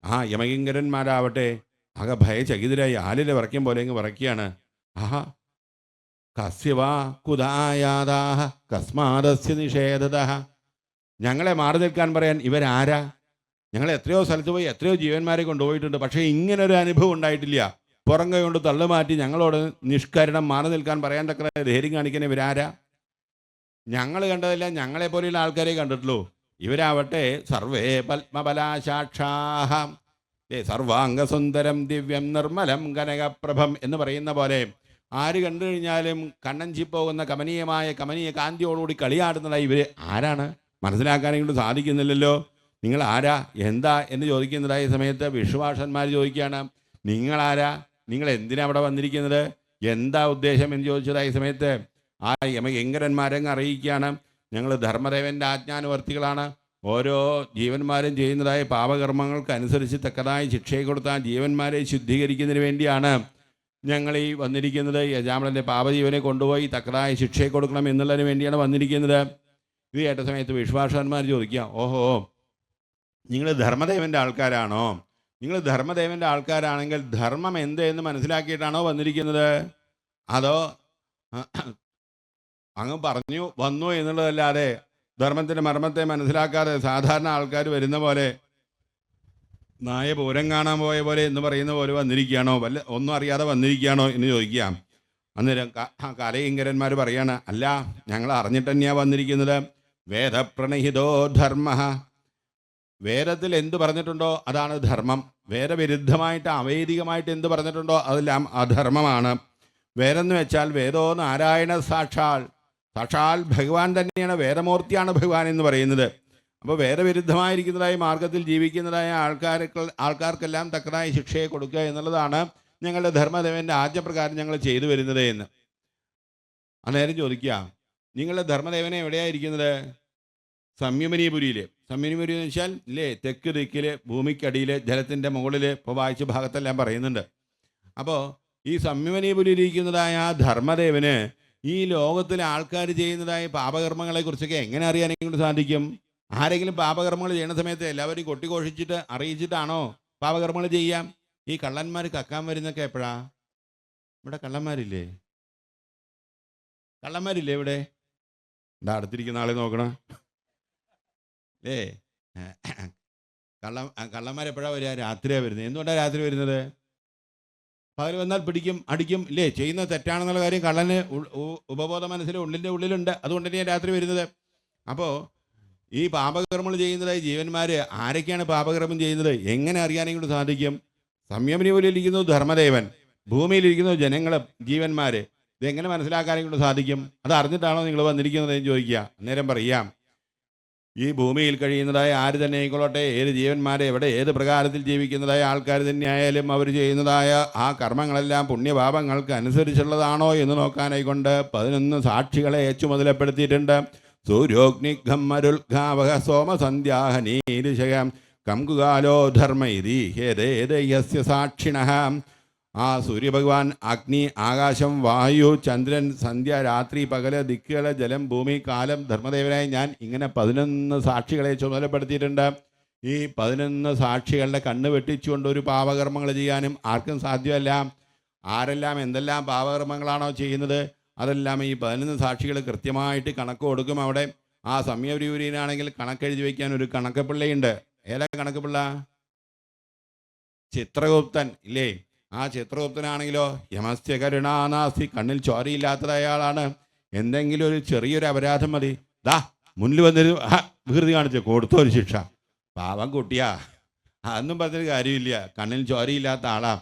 ആ യമകിങ്കരന്മാരാവട്ടെ ആകെ ഭയചകിതരായി ആലിലെ വിറയ്ക്കും പോലെ അങ്ങ് വിറയ്ക്കുകയാണ്. ആഹാ, കസ്യവാ കുതായാതാഹ കസ്മാദസ്യ നിഷേധതഃ. ഞങ്ങളെ മാറി നിൽക്കാൻ പറയാൻ ഇവരാരാ? ഞങ്ങൾ എത്രയോ സ്ഥലത്ത് പോയി എത്രയോ ജീവന്മാരെ കൊണ്ടുപോയിട്ടുണ്ട്, പക്ഷേ ഇങ്ങനൊരു അനുഭവം ഉണ്ടായിട്ടില്ല. പുറം കൈ കൊണ്ട് തള്ളുമാറ്റി ഞങ്ങളോട് നിഷ്കരണം മാറി നിൽക്കാൻ പറയാൻ തക്ക ധൈര്യം കാണിക്കുന്ന ഇവരാരാ? ഞങ്ങൾ കണ്ടതല്ല, ഞങ്ങളെപ്പോലെയുള്ള ആൾക്കാരെ കണ്ടിട്ടുള്ളൂ. ഇവരാവട്ടെ സർവേ പത്മബലാശാക്ഷാഹ സർവാംഗസുന്ദരം ദിവ്യം നിർമ്മലം കനകപ്രഭം എന്ന് പറയുന്ന പോലെ ആര് കണ്ടു കഴിഞ്ഞാലും കണ്ണഞ്ചിപ്പോകുന്ന കമനീയ കാന്തിയോടുകൂടി കളിയാടുന്നതായി ഇവർ ആരാണ് മനസ്സിലാക്കാനെങ്കിലും സാധിക്കുന്നില്ലല്ലോ. നിങ്ങൾ ആരാ എന്താ എന്ന് ചോദിക്കുന്നതായ സമയത്ത് വിശ്വാസന്മാർ ചോദിക്കുകയാണ്, നിങ്ങളാരാ, നിങ്ങൾ എന്തിനാ അവിടെ വന്നിരിക്കുന്നത്, എന്താ ഉദ്ദേശം എന്ന് ചോദിച്ചതായ സമയത്ത് ആ യമയങ്കരന്മാരങ്ങ് അറിയിക്കുകയാണ്, ഞങ്ങൾ ധർമ്മദേവൻ്റെ ആജ്ഞാനുവർത്തികളാണ്. ഓരോ ജീവന്മാരും ചെയ്യുന്നതായ പാപകർമ്മങ്ങൾക്ക് അനുസരിച്ച് തക്കതായ ശിക്ഷയെ കൊടുത്താൽ ജീവന്മാരെ ശുദ്ധീകരിക്കുന്നതിന് വേണ്ടിയാണ് ഞങ്ങൾ ഈ വന്നിരിക്കുന്നത്. യജാമളൻ്റെ പാപജീവനെ കൊണ്ടുപോയി തക്കതായ ശിക്ഷയെ കൊടുക്കണം എന്നുള്ളതിന് വേണ്ടിയാണ് വന്നിരിക്കുന്നത്. ഇത് കേട്ട സമയത്ത് വിശ്വാസന്മാർ ചോദിക്കുക, ഓഹോ, നിങ്ങൾ ധർമ്മദേവൻ്റെ ആൾക്കാരാണോ? നിങ്ങൾ ധർമ്മദേവൻ്റെ ആൾക്കാരാണെങ്കിൽ ധർമ്മം എന്ത് എന്ന് മനസ്സിലാക്കിയിട്ടാണോ വന്നിരിക്കുന്നത്, അതോ അങ്ങ് പറഞ്ഞു വന്നു എന്നുള്ളതല്ലാതെ ധർമ്മത്തിൻ്റെ മർമ്മത്തെ മനസ്സിലാക്കാതെ സാധാരണ ആൾക്കാർ വരുന്ന പോലെ നായ പൂരം കാണാൻ പോയ പോലെ എന്ന് പറയുന്ന പോലെ വന്നിരിക്കുകയാണോ, ഒന്നും അറിയാതെ വന്നിരിക്കുകയാണോ എന്ന് ചോദിക്കാം. അന്നേരം കലയിങ്കരന്മാർ പറയാണ്, അല്ല, ഞങ്ങൾ അറിഞ്ഞിട്ട് തന്നെയാണ് വന്നിരിക്കുന്നത്. വേദപ്രണഹിതോ ധർമ്മ, വേദത്തിൽ എന്ത് പറഞ്ഞിട്ടുണ്ടോ അതാണ് ധർമ്മം. വേദവിരുദ്ധമായിട്ട് അവൈദികമായിട്ട് എന്ത് പറഞ്ഞിട്ടുണ്ടോ അതെല്ലാം അധർമ്മമാണ്. വേദം എന്ന് വെച്ചാൽ വേദോ നാരായണ സാക്ഷാൽ ഭഗവാൻ തന്നെയാണ്, വേദമൂർത്തിയാണ് ഭഗവാൻ എന്ന് പറയുന്നത്. അപ്പോൾ വേദവിരുദ്ധമായിരിക്കുന്നതായ മാർഗത്തിൽ ജീവിക്കുന്നതായ ആൾക്കാർക്കെല്ലാം തക്കതായ ശിക്ഷയെ കൊടുക്കുക എന്നുള്ളതാണ് ഞങ്ങളുടെ ധർമ്മദേവൻ്റെ ആജ്ഞപ്രകാരം ഞങ്ങൾ ചെയ്തു വരുന്നത് എന്ന്. അന്നേരം ചോദിക്കുക, നിങ്ങളുടെ ധർമ്മദേവനെ എവിടെയായിരിക്കുന്നത്? സംയമനീപുരിയിൽ. സംയമനീപുരി എന്ന് വെച്ചാൽ ഇല്ലേ, തെക്ക് ദിക്കിൽ ഭൂമിക്കടിയിൽ ജലത്തിൻ്റെ മുകളിൽ ഇപ്പോൾ വായിച്ച ഭാഗത്തെല്ലാം പറയുന്നുണ്ട്. അപ്പോൾ ഈ സംയമനീപുരിയിലിരിക്കുന്നതായ ആ ധർമ്മദേവന് ഈ ലോകത്തിലെ ആൾക്കാർ ചെയ്യുന്നതായ പാപകർമ്മങ്ങളെക്കുറിച്ചൊക്കെ എങ്ങനെ അറിയാനെങ്കിലും സാധിക്കും? ആരെങ്കിലും പാപകർമ്മങ്ങൾ ചെയ്യുന്ന സമയത്ത് എല്ലാവരും കൊട്ടിഘോഷിച്ചിട്ട് അറിയിച്ചിട്ടാണോ പാപകർമ്മങ്ങൾ ചെയ്യാം? ഈ കള്ളന്മാർ കക്കാൻ വരുന്നൊക്കെ എപ്പോഴാ? ഇവിടെ കള്ളന്മാരില്ലേ ഇവിടെ? എന്താ അടുത്തിരിക്കുന്ന ആളെ നോക്കണം ഏ കള്ളന്മാരെപ്പോഴാണ് വരിക? രാത്രിയാണ് വരുന്നത്. എന്തുകൊണ്ടാണ് രാത്രി വരുന്നത്? പകൽ വന്നാൽ പിടിക്കും, അടിക്കും, ഇല്ലേ? ചെയ്യുന്ന തെറ്റാണെന്നുള്ള കാര്യം കള്ളന് ഉപബോധ മനസ്സിൽ ഉള്ളിലുണ്ട്. അതുകൊണ്ട് തന്നെയാണ് രാത്രി വരുന്നത്. അപ്പോൾ ഈ പാപകർമ്മങ്ങൾ ചെയ്യുന്നതായി ജീവന്മാർ ആരൊക്കെയാണ് പാപകർമ്മം ചെയ്യുന്നത് എങ്ങനെ അറിയാനെങ്കിലും സാധിക്കും? സംയമനിയിലിരിക്കുന്നു ധർമ്മദേവൻ, ഭൂമിയിലിരിക്കുന്നു ജനങ്ങൾ, ജീവന്മാർ. ഇതെങ്ങനെ മനസ്സിലാക്കാനെങ്കിലും സാധിക്കും? അത് അറിഞ്ഞിട്ടാണോ നിങ്ങൾ വന്നിരിക്കുന്നത് എന്ന് ചോദിക്കുക. അന്നേരം പറയാം, ഈ ഭൂമിയിൽ കഴിയുന്നതായ ആര് തന്നെ ആയിക്കൊള്ളട്ടെ, ഏത് ജീവന്മാരെ എവിടെ ഏത് പ്രകാരത്തിൽ ജീവിക്കുന്നതായ ആൾക്കാർ തന്നെയായാലും അവർ ചെയ്യുന്നതായ ആ കർമ്മങ്ങളെല്ലാം പുണ്യപാപങ്ങൾക്ക് അനുസരിച്ചുള്ളതാണോ എന്ന് നോക്കാനായിക്കൊണ്ട് 11 സാക്ഷികളെ ചുമതലപ്പെടുത്തിയിട്ടുണ്ട്. സൂര്യോഗ്നിഘമ്മരുൽഘാവഹ സോമസന്ധ്യാഹനീരുഷയം കംകുകാലോ ധർമ്മ ഇതി ഹേതേതയസ്യ സാക്ഷിണഃ. ആ സൂര്യഭഗവാൻ, അഗ്നി, ആകാശം, വായു, ചന്ദ്രൻ, സന്ധ്യ, രാത്രി, പകല്, ദിക്കുകൾ, ജലം, ഭൂമി, കാലം, ധർമ്മദേവനായി ഞാൻ ഇങ്ങനെ 11 സാക്ഷികളെ ചുമതലപ്പെടുത്തിയിട്ടുണ്ട്. ഈ 11 സാക്ഷികളുടെ കണ്ണ് വെട്ടിച്ചുകൊണ്ട് ഒരു പാപകർമ്മങ്ങൾ ചെയ്യാനും ആർക്കും സാധ്യമല്ല. ആരെല്ലാം എന്തെല്ലാം പാപകർമ്മങ്ങളാണോ ചെയ്യുന്നത് അതെല്ലാം ഈ 11 സാക്ഷികൾ കൃത്യമായിട്ട് കണക്ക് കൊടുക്കും. അവിടെ ആ സംയമനീപുരിയിലാണെങ്കിൽ കണക്കെഴുതി വയ്ക്കാൻ ഒരു കണക്കപ്പിള്ളയുണ്ട്. ഏതാ കണക്കപ്പിള്ള? ചിത്രഗുപ്തൻ ഇല്ലേ? ആ ചിത്രഗുപ്തനാണെങ്കിലോ യമസ്യ കരുണാനാസ്തി, കണ്ണിൽ ചോരയില്ലാത്തതായ ആളാണ്. എന്തെങ്കിലും ഒരു ചെറിയൊരു അപരാധം മതി, ദാ മുന്നിൽ വന്നൊരു വികൃതി കാണിച്ചു കൊടുത്തോ ഒരു ശിക്ഷ. പാവം കുട്ടിയാ, അതൊന്നും പറഞ്ഞൊരു കാര്യമില്ല. കണ്ണിൽ ചോരയില്ലാത്ത ആളാ.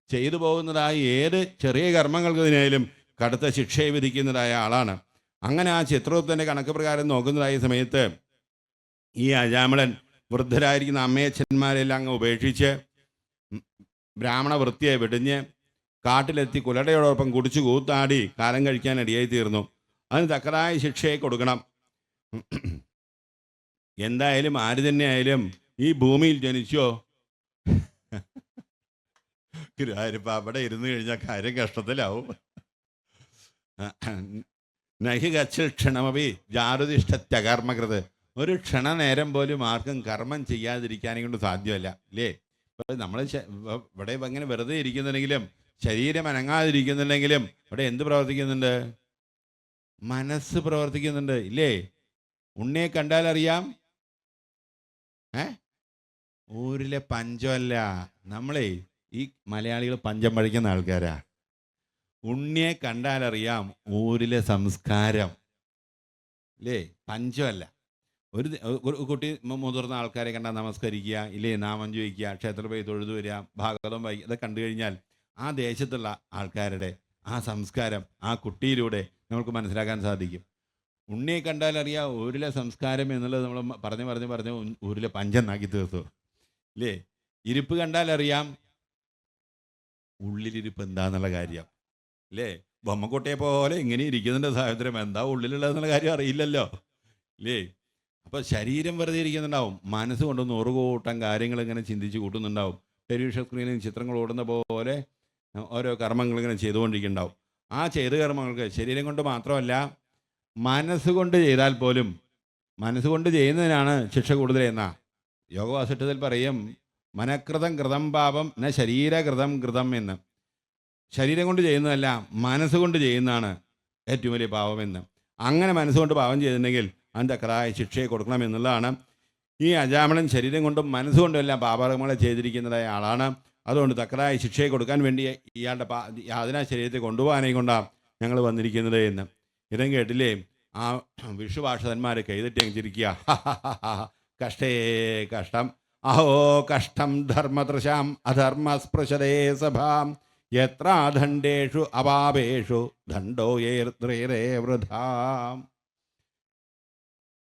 ചെയ്തു പോകുന്നതായ ഏത് ചെറിയ കർമ്മങ്ങൾക്കതിനായാലും കടുത്ത ശിക്ഷയെ വിധിക്കുന്നതായ ആളാണ്. അങ്ങനെ ആ ചിത്രഗുപ്തൻ്റെ കണക്ക് പ്രകാരം നോക്കുന്നതായ സമയത്ത് ഈ അജാമിളൻ വൃദ്ധരായിരിക്കുന്ന അമ്മയച്ഛന്മാരെല്ലാം അങ്ങ് ഉപേക്ഷിച്ച് ബ്രാഹ്മണ വൃത്തിയെ വെടിഞ്ഞ് കാട്ടിലെത്തി കുലടയോടൊപ്പം കുടിച്ചു കൂത്താടി കാലം കഴിക്കാൻ ഇടയായി തീർന്നു. അതിന് തക്കതായ ശിക്ഷയെ കൊടുക്കണം. എന്തായാലും ആര് തന്നെയായാലും ഈ ഭൂമിയിൽ ജനിച്ചോ അവിടെ ഇരുന്ന് കഴിഞ്ഞാൽ കാര്യം കഷ്ടത്തിലാവും. നഹി ഗച്ഛൽ ക്ഷണമപി ജാരുതിഷ്ഠത്യകർമ്മകൃത്. ഒരു ക്ഷണനേരം പോലും ആർക്കും കർമ്മം ചെയ്യാതിരിക്കാനെ കൊണ്ട് സാധ്യമല്ല, അല്ലേ? ഇപ്പോൾ നമ്മൾ ഇവിടെ ഇങ്ങനെ വെറുതെ ഇരിക്കുന്നുണ്ടെങ്കിലും ശരീരം അനങ്ങാതിരിക്കുന്നുണ്ടെങ്കിലും ഇവിടെ എന്ത് പ്രവർത്തിക്കുന്നുണ്ട്? മനസ്സ് പ്രവർത്തിക്കുന്നുണ്ട് ഇല്ലേ? ഉണ്ണിയെ കണ്ടാൽ അറിയാം ഊരിലെ പഞ്ചമല്ല. നമ്മളെ ഈ മലയാളികൾ പഞ്ചം പഴിക്കുന്ന ആൾക്കാരാ. ഉണ്ണിയെ കണ്ടാലറിയാം ഊരിലെ സംസ്കാരം ഇല്ലേ? പഞ്ചമല്ല. ഒരു കുട്ടി മുതിർന്ന ആൾക്കാരെ കണ്ടാൽ നമസ്കരിക്കുക ഇല്ലേ, നാമം ചോദിക്കുക, ക്ഷേത്രത്തിൽ പോയി തൊഴുതു വരിക, ഭാഗവതം വായിക്കുക, ഇതൊക്കെ കണ്ടു കഴിഞ്ഞാൽ ആ ദേശത്തുള്ള ആൾക്കാരുടെ ആ സംസ്കാരം ആ കുട്ടിയിലൂടെ നമുക്ക് മനസ്സിലാക്കാൻ സാധിക്കും. ഉണ്ണിയെ കണ്ടാലറിയാം ഊരിലെ സംസ്കാരം എന്നുള്ളത് നമ്മൾ പറഞ്ഞ് ഊരിലെ പഞ്ചെന്നാക്കി തീർത്തു ഇല്ലേ? ഇരിപ്പ് കണ്ടാലറിയാം ഉള്ളിലിരിപ്പ് എന്താന്നുള്ള കാര്യം അല്ലേ? ബൊമ്മക്കുട്ടിയെ പോലെ ഇങ്ങനെ ഇരിക്കുന്നുണ്ട് സാഹചര്യം, എന്താ ഉള്ളിലുള്ളതെന്നുള്ള കാര്യം അറിയില്ലല്ലോ ഇല്ലേ? അപ്പോൾ ശരീരം വെറുതെ ഇരിക്കുന്നുണ്ടാവും, മനസ്സുകൊണ്ട് 100 കൂട്ടം കാര്യങ്ങൾ ഇങ്ങനെ ചിന്തിച്ച് കൂട്ടുന്നുണ്ടാവും. ടെലിവിഷൻ സ്ക്രീനിൽ ചിത്രങ്ങൾ ഓടുന്ന പോലെ ഓരോ കർമ്മങ്ങൾ ഇങ്ങനെ ചെയ്തുകൊണ്ടിരിക്കുന്നുണ്ടാവും. ആ ചെയ്ത കർമ്മങ്ങൾക്ക് ശരീരം കൊണ്ട് മാത്രമല്ല മനസ്സുകൊണ്ട് ചെയ്താൽ പോലും, മനസ്സുകൊണ്ട് ചെയ്യുന്നതിനാണ് ശിക്ഷ കൂടുതലെന്ന യോഗവാസിഷ്ടത്തിൽ പറയും, മനഃകൃതം കൃതം പാപം ന ശരീരകൃതം കൃതം എന്ന്. ശരീരം കൊണ്ട് ചെയ്യുന്നതല്ല മനസ്സുകൊണ്ട് ചെയ്യുന്നതാണ് ഏറ്റവും വലിയ പാപമെന്ന്. അങ്ങനെ മനസ്സുകൊണ്ട് പാപം ചെയ്തിട്ടുണ്ടെങ്കിൽ അതിന് തക്കതായ ശിക്ഷയെ കൊടുക്കണമെന്നുള്ളതാണ്. ഈ അജാമിളൻ ശരീരം കൊണ്ടും മനസ്സുകൊണ്ടും എല്ലാം പാപകർമ്മങ്ങളെ ചെയ്തിരിക്കുന്നതായ ആളാണ്. അതുകൊണ്ട് തക്കതായ ശിക്ഷയെ കൊടുക്കാൻ വേണ്ടി ഇയാളുടെ യാതനാ ശരീരത്തെ കൊണ്ടുപോകാനേ കൊണ്ടാണ് ഞങ്ങൾ വന്നിരിക്കുന്നത് എന്ന്. ഇതും കേട്ടില്ലേ ആ വിഷുഭാഷകന്മാർ കൈതട്ടി അങ്ങിച്ചിരിക്കുക. കഷ്ടേ കഷ്ടം, അഹോ കഷ്ടം ധർമ്മതൃശാം അധർമ്മസ്പൃശതേ സഭാം എത്ര ദണ്ഡേഷു അപാപേഷു ദണ്ഡോയേർത്രേ വൃഥാം.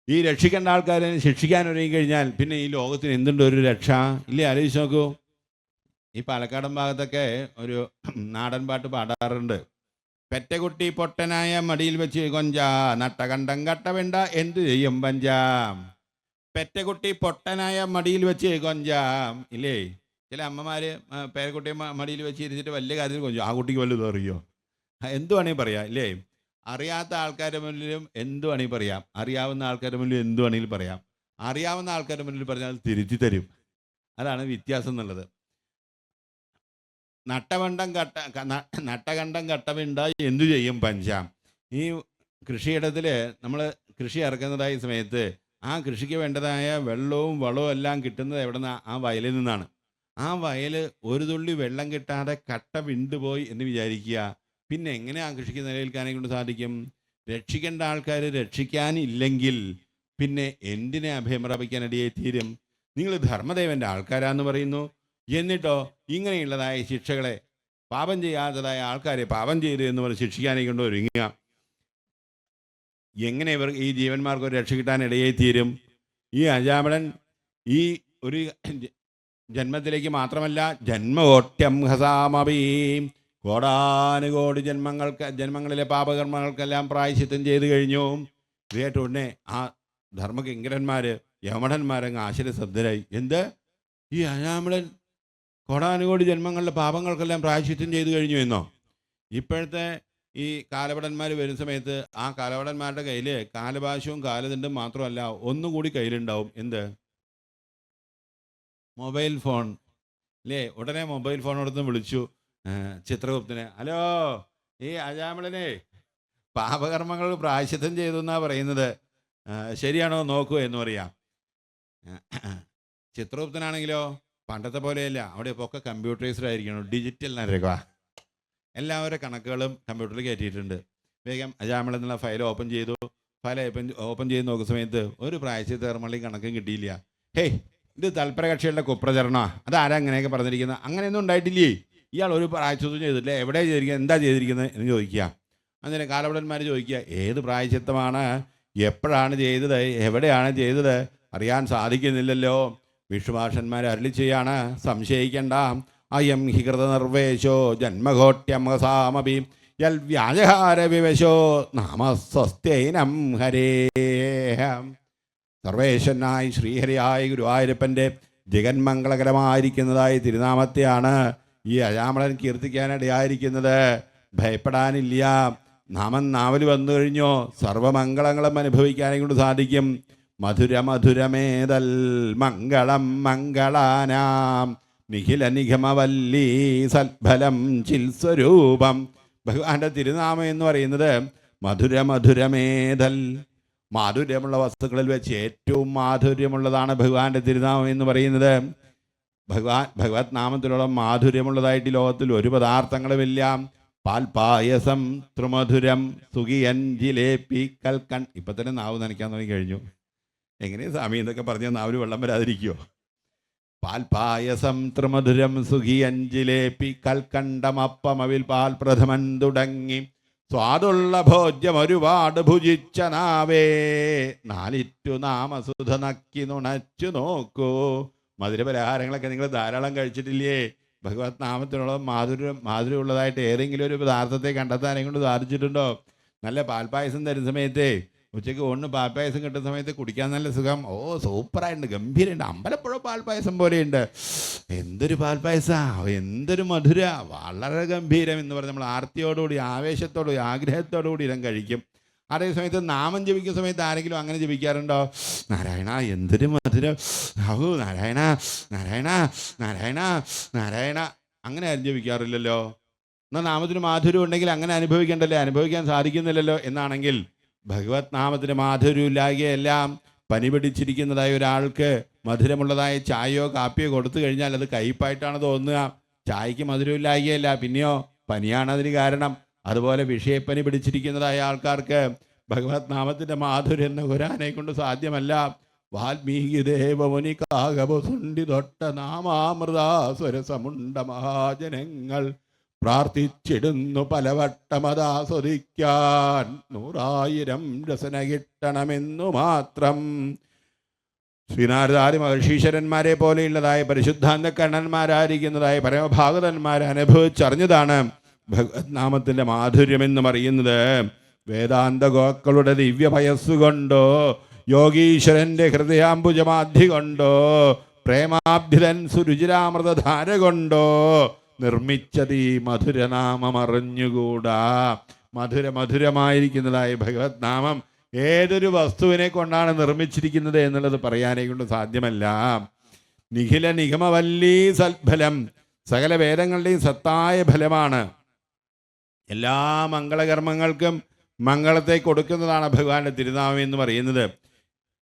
ഈ രക്ഷിക്കേണ്ട ആൾക്കാരെ ശിക്ഷിക്കാൻ ഒരുങ്ങി കഴിഞ്ഞാൽ പിന്നെ ഈ ലോകത്തിന് എന്തുണ്ട് ഒരു രക്ഷ ഇല്ലേ? ആലോചിച്ച് നോക്കൂ. ഈ പാലക്കാടൻ ഭാഗത്തൊക്കെ ഒരു നാടൻ പാട്ട് പാടാറുണ്ട്. പെറ്റകുട്ടി പൊട്ടനായ മടിയിൽ വെച്ച് കൊഞ്ച നട്ടകണ്ടം കട്ടവെണ്ട എന്തു ചെയ്യും പഞ്ചാം. പെറ്റകുട്ടി പൊട്ടനായ മടിയിൽ വെച്ച് കൊഞ്ചാം ഇല്ലേ? ചില അമ്മമാർ പേരക്കുട്ടിയെ മടിയിൽ വെച്ച് ഇരുന്നിട്ട് വലിയ കാര്യത്തിൽ കൊഞ്ചും. ആ കുട്ടിക്ക് വല്ലതും അറിയോ? എന്തു വേണമെങ്കിൽ പറയാം ഇല്ലേ? അറിയാത്ത ആൾക്കാരുടെ മുന്നിലും എന്തു വേണമെങ്കിൽ പറയാം, അറിയാവുന്ന ആൾക്കാരുടെ മുന്നിൽ എന്തു വേണമെങ്കിലും പറയാം. അറിയാവുന്ന ആൾക്കാരുടെ മുന്നിൽ പറഞ്ഞാൽ തിരുത്തി തരും. അതാണ് വ്യത്യാസം എന്നുള്ളത്. നട്ടകണ്ടം കട്ടവിണ്ട എന്തു ചെയ്യും പഞ്ചാം. ഈ കൃഷിയിടത്തിൽ നമ്മൾ കൃഷി ഇറക്കുന്നതായ സമയത്ത് ആ കൃഷിക്ക് വേണ്ടതായ വെള്ളവും വളവും എല്ലാം കിട്ടുന്നത് എവിടെ നിന്ന്? ആ വയലിൽ നിന്നാണ്. ആ വയൽ ഒരു തുള്ളി വെള്ളം കിട്ടാതെ കട്ട വിണ്ടുപോയി എന്ന് വിചാരിക്കുക. പിന്നെ എങ്ങനെ ആ കൃഷിക്ക് നിലനിൽക്കാനെ കൊണ്ട് സാധിക്കും? രക്ഷിക്കേണ്ട ആൾക്കാർ രക്ഷിക്കാനില്ലെങ്കിൽ പിന്നെ എന്തിനെ അഭയം പ്രാപിക്കാനിടയായി തീരും? നിങ്ങൾ ധർമ്മദേവൻ്റെ ആൾക്കാരാന്ന് പറയുന്നു, എന്നിട്ടോ ഇങ്ങനെയുള്ളതായ ശിക്ഷകളെ, പാപം ചെയ്യാത്തതായ ആൾക്കാരെ പാപം ചെയ്തു എന്ന് പറഞ്ഞ് ശിക്ഷിക്കാനെ കൊണ്ട് ഒരുങ്ങുക. എങ്ങനെ ഇവർ ഈ ജീവന്മാർക്ക് ഒരു രക്ഷ കിട്ടാൻ ഇടയായി തീരും? ഈ അജാമിളൻ ഈ ഒരു ജന്മത്തിലേക്ക് മാത്രമല്ല, ജന്മകോട്യം ഹസാമപീം, കോടാനുകോടി ജന്മങ്ങളിലെ പാപകർമ്മങ്ങൾക്കെല്ലാം പ്രായശ്ചിത്തം ചെയ്തു കഴിഞ്ഞു. കേട്ട ഉടനെ ആ ധർമ്മകിങ്കരന്മാർ യമഠന്മാരങ്ങ് ആശ്ചര്യശ്രദ്ധരായി. എന്ത്? ഈ അജാമിളൻ കോടാനുകോടി ജന്മങ്ങളിലെ പാപങ്ങൾക്കെല്ലാം പ്രായശ്ചിത്തം ചെയ്തു കഴിഞ്ഞു എന്നോ? ഇപ്പോഴത്തെ ഈ കാലഭടന്മാർ വരുന്ന സമയത്ത് ആ കാലഭടന്മാരുടെ കയ്യിൽ കാലപാശവും കാലദണ്ഡും മാത്രമല്ല ഒന്നുകൂടി കയ്യിലുണ്ടാവും. എന്ത്? മൊബൈൽ ഫോൺ അല്ലേ? ഉടനെ മൊബൈൽ ഫോൺ എടുത്ത് വിളിച്ചു ചിത്രഗുപ്തനെ. ഹലോ, ഈ അജാമിളനെ പാപകർമ്മങ്ങൾ പ്രായശ്ചിത്തം ചെയ്തു എന്നാ പറയുന്നത്, ശരിയാണോ നോക്കൂ എന്ന് പറയാം. ചിത്രഗുപ്തനാണെങ്കിലോ പണ്ടത്തെ പോലെയല്ല, അവിടെ ഇപ്പോൾ ഒക്കെ കമ്പ്യൂട്ടറൈസ്ഡ് ആയിരിക്കണം, ഡിജിറ്റൽ നരക. എല്ലാവരുടെ കണക്കുകളും കമ്പ്യൂട്ടറിൽ കയറ്റിയിട്ടുണ്ട്. വേഗം അജാമിളൻ എന്നുള്ള ഫയൽ ഓപ്പൺ ചെയ്തു. ഫയൽ ഓപ്പൺ ചെയ്ത് നോക്കുന്ന സമയത്ത് ഒരു പ്രായശ്ചിത്ത കർമ്മങ്ങളുടെയും കണക്കും കിട്ടിയില്ല. ഹേയ്, ഇത് തൽപരകക്ഷികളുടെ കുപ്രചരണമാണ്, അതാരാ അങ്ങനെയൊക്കെ പറഞ്ഞിരിക്കുന്നത്? അങ്ങനെയൊന്നും ഉണ്ടായിട്ടില്ലേ? ഇയാൾ ഒരു പ്രായശ്ചിത്തം ചെയ്തിട്ടില്ല, എവിടെ ചെയ്തിരിക്കുന്നത്, എന്താ ചെയ്തിരിക്കുന്നത് എന്ന് ചോദിക്കുക. അങ്ങനെ കാലഭടന്മാർ ചോദിക്കുക, ഏത് പ്രായശ്ചിത്തമാണ്, എപ്പോഴാണ് ചെയ്തത്, എവിടെയാണ് ചെയ്തത്, അറിയാൻ സാധിക്കുന്നില്ലല്ലോ. വിഷ്ണുഭാഷന്മാർ അരുളി ചെയ്യാണ്, സംശയിക്കേണ്ട, അയം ഹി കൃതനിർവേശോ ജന്മഘോട്യമസാമപി യൽ വ്യാജഹാര വിവശോ നാമസ്വസ്ത്യൈനം ഹരേ. സർവേശ്വരനായി ശ്രീഹരിയായ ഗുരുവായൂരപ്പൻ്റെ ജഗന്മംഗളകരമായിരിക്കുന്നതായ തിരുനാമത്തെയാണ് ഈ അജാമിളൻ കീർത്തിക്കാനിടയായിരിക്കുന്നത്. ഭയപ്പെടാനില്ല. നാമം നാവൽ വന്നു കഴിഞ്ഞോ സർവമംഗളങ്ങളും അനുഭവിക്കാനെ കൊണ്ട് സാധിക്കും. മധുരമധുരമേതൽ മംഗളം മംഗളാനാം നിഖില നിഗമവല്ലീ സൽഫലം ചിൽസ്വരൂപം. ഭഗവാന്റെ തിരുനാമം എന്ന് പറയുന്നത് മധുരമേതൽ, മാധുര്യമുള്ള വസ്തുക്കളിൽ വെച്ച് ഏറ്റവും മാധുര്യമുള്ളതാണ് ഭഗവാന്റെ തിരുനാമം എന്ന് പറയുന്നത്. ഭഗവത് നാമത്തിലുള്ള മാധുര്യമുള്ളതായിട്ട് ലോകത്തിൽ ഒരു പദാർത്ഥങ്ങളുമില്ല. പാൽപായസം ത്രിമധുരം സുഖിയൻ ജിലേപ്പി കൽക്കൺ. ഇപ്പം തന്നെ നാവ് നനയ്ക്കാൻ തുടങ്ങി കഴിഞ്ഞു. എങ്ങനെയാണ് സ്വാമി എന്നൊക്കെ പറഞ്ഞാൽ നാവിന് വെള്ളം വരാതിരിക്കുമോ? പാൽപായസം ത്രിമധുരം സുഖിയൻ ജിലേപ്പി കൽക്കണ്ടം അപ്പം അവിൽ പാൽ പ്രഥമൻ തുടങ്ങി സ്വാദുള്ള ഭോജ്യം ഒരുപാട് ഭുജിച്ച നാവേ നാലിറ്റു നാമസുധ നക്കി നുണച്ചു നോക്കൂ. മധുരപലഹാരങ്ങളൊക്കെ നിങ്ങൾ ധാരാളം കഴിച്ചിട്ടില്ലേ? ഭഗവത് നാമത്തിനുള്ള മാധുര്യമുള്ളതായിട്ട് ഏതെങ്കിലും ഒരു പദാർത്ഥത്തെ കണ്ടെത്താനെ കൊണ്ട് സാധിച്ചിട്ടുണ്ടോ? നല്ല പാൽപ്പായസം തരുന്ന സമയത്ത്, ഉച്ചയ്ക്ക് ഊണിന് പാൽപ്പായസം കിട്ടുന്ന സമയത്ത് കുടിക്കാൻ നല്ല സുഖം. ഓ സൂപ്പറായിട്ടുണ്ട്, ഗംഭീരമുണ്ട്, അമ്പലപ്പുഴ പാൽപ്പായസം പോലെയുണ്ട്. എന്തൊരു പാൽപ്പായസ, എന്തൊരു മധുര, വളരെ ഗംഭീരം എന്ന് പറഞ്ഞ് നമ്മൾ ആർത്തിയോടുകൂടി ആവേശത്തോടുകൂടി ആഗ്രഹത്തോടുകൂടി ഇരം കഴിക്കും. അതേ സമയത്ത് നാമം ജപിക്കുന്ന സമയത്ത് ആരെങ്കിലും അങ്ങനെ ജപിക്കാറുണ്ടോ? നാരായണ എന്തൊരു മധുരം, ഹു നാരായണ നാരായണ നാരായണ നാരായണ, അങ്ങനെ ആരും ജപിക്കാറില്ലല്ലോ. എന്നാൽ നാമത്തിന് മാധുര്യം ഉണ്ടെങ്കിൽ അങ്ങനെ അനുഭവിക്കേണ്ടല്ലേ, അനുഭവിക്കാൻ സാധിക്കുന്നില്ലല്ലോ. എന്നാണെങ്കിൽ ഭഗവത് നാമത്തിന് മാധുര്യമില്ലായെല്ലാം പനി പിടിച്ചിരിക്കുന്നതായ ഒരാൾക്ക് മധുരമുള്ളതായ ചായയോ കാപ്പിയോ കൊടുത്തു കഴിഞ്ഞാൽ അത് കയ്പായിട്ടാണ് തോന്നുക. ചായക്ക് മധുരമില്ലായെയല്ല, പിന്നെയോ പനിയാണ് അതിന് കാരണം. അതുപോലെ വിഷയപ്പനി പിടിച്ചിരിക്കുന്നതായ ആൾക്കാർക്ക് ഭഗവത് നാമത്തിൻ്റെ മാധുര്യം നുകരാനെ കൊണ്ട് സാധ്യമല്ല. വാൽമീകി ദേവമുനി കാകപുസുണ്ടി തൊട്ട നാമാമൃതാസ്വരസമുണ്ട മഹാജനങ്ങൾ പ്രാർത്ഥിച്ചിടുന്നു പലവട്ടമതാസ്വദിക്കാൻ 100,000 രസന കിട്ടണമെന്നു മാത്രം. ശ്രീനാരദാരി മഹർഷീശ്വരന്മാരെ പോലെയുള്ളതായ പരിശുദ്ധാന്ത കണ്ണന്മാരായിരിക്കുന്നതായ പരമഭാഗവതന്മാർ അനുഭവിച്ചറിഞ്ഞതാണ് ഭഗവത് നാമത്തിൻ്റെ മാധുര്യമെന്ന് പറയുന്നത്. വേദാന്ത ഗോക്കളുടെ ദിവ്യഭയസ്സുകൊണ്ടോ യോഗീശ്വരൻ്റെ ഹൃദയാംബുജമാധി കൊണ്ടോ പ്രേമാബ്ധിതൻ സുരുചിരാമൃതധാര കൊണ്ടോ നിർമ്മിച്ചത് ഈ മധുരനാമം അറിഞ്ഞുകൂടാ. മധുരമായിരിക്കുന്നതായ ഭഗവത് നാമം ഏതൊരു വസ്തുവിനെ കൊണ്ടാണ് നിർമ്മിച്ചിരിക്കുന്നത് എന്നുള്ളത് പറയാനേ കൊണ്ട് സാധ്യമല്ല. നിഖില നിഗമവല്ലീ സൽഫലം, സകല വേദങ്ങളുടെയും സത്തായ ഫലമാണ്. എല്ലാ മംഗളകർമ്മങ്ങൾക്കും മംഗളത്തെ കൊടുക്കുന്നതാണ് ഭഗവാന്റെ തിരുനാമം എന്ന് പറയുന്നത്.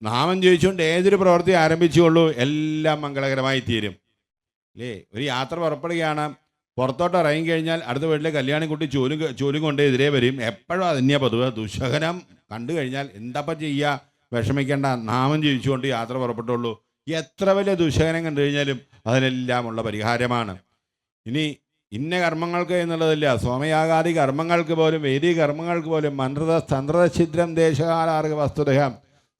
നാമം ചോദിച്ചുകൊണ്ട് ഏതൊരു പ്രവൃത്തി ആരംഭിച്ചുകൊള്ളൂ, എല്ലാം മംഗളകരമായി തീരും അല്ലേ? ഒരു യാത്ര പുറപ്പെടുകയാണ്, പുറത്തോട്ട് ഇറങ്ങിക്കഴിഞ്ഞാൽ അടുത്ത വീട്ടിലെ കല്യാണിക്കുട്ടി ചൂലും കൊണ്ട് എതിരെ വരും. എപ്പോഴും അതന്നെയാ പതിവ്. ദുശകനം കണ്ടു കഴിഞ്ഞാൽ എന്താപ്പം ചെയ്യുക, വിഷമിക്കേണ്ട, നാമം ജീവിച്ചുകൊണ്ട് യാത്ര പുറപ്പെട്ടുള്ളൂ. എത്ര വലിയ ദുശകനം കണ്ടു കഴിഞ്ഞാലും അതിനെല്ലാം ഉള്ള പരിഹാരമാണ്. ഇനി ഇന്ന കർമ്മങ്ങൾക്ക് എന്നുള്ളതില്ല, സോമയാഗാദി കർമ്മങ്ങൾക്ക് പോലും, വേദീ കർമ്മങ്ങൾക്ക് പോലും തന്ത്രഛിദ്രം ദേശകാലാർഗ വസ്തുതയം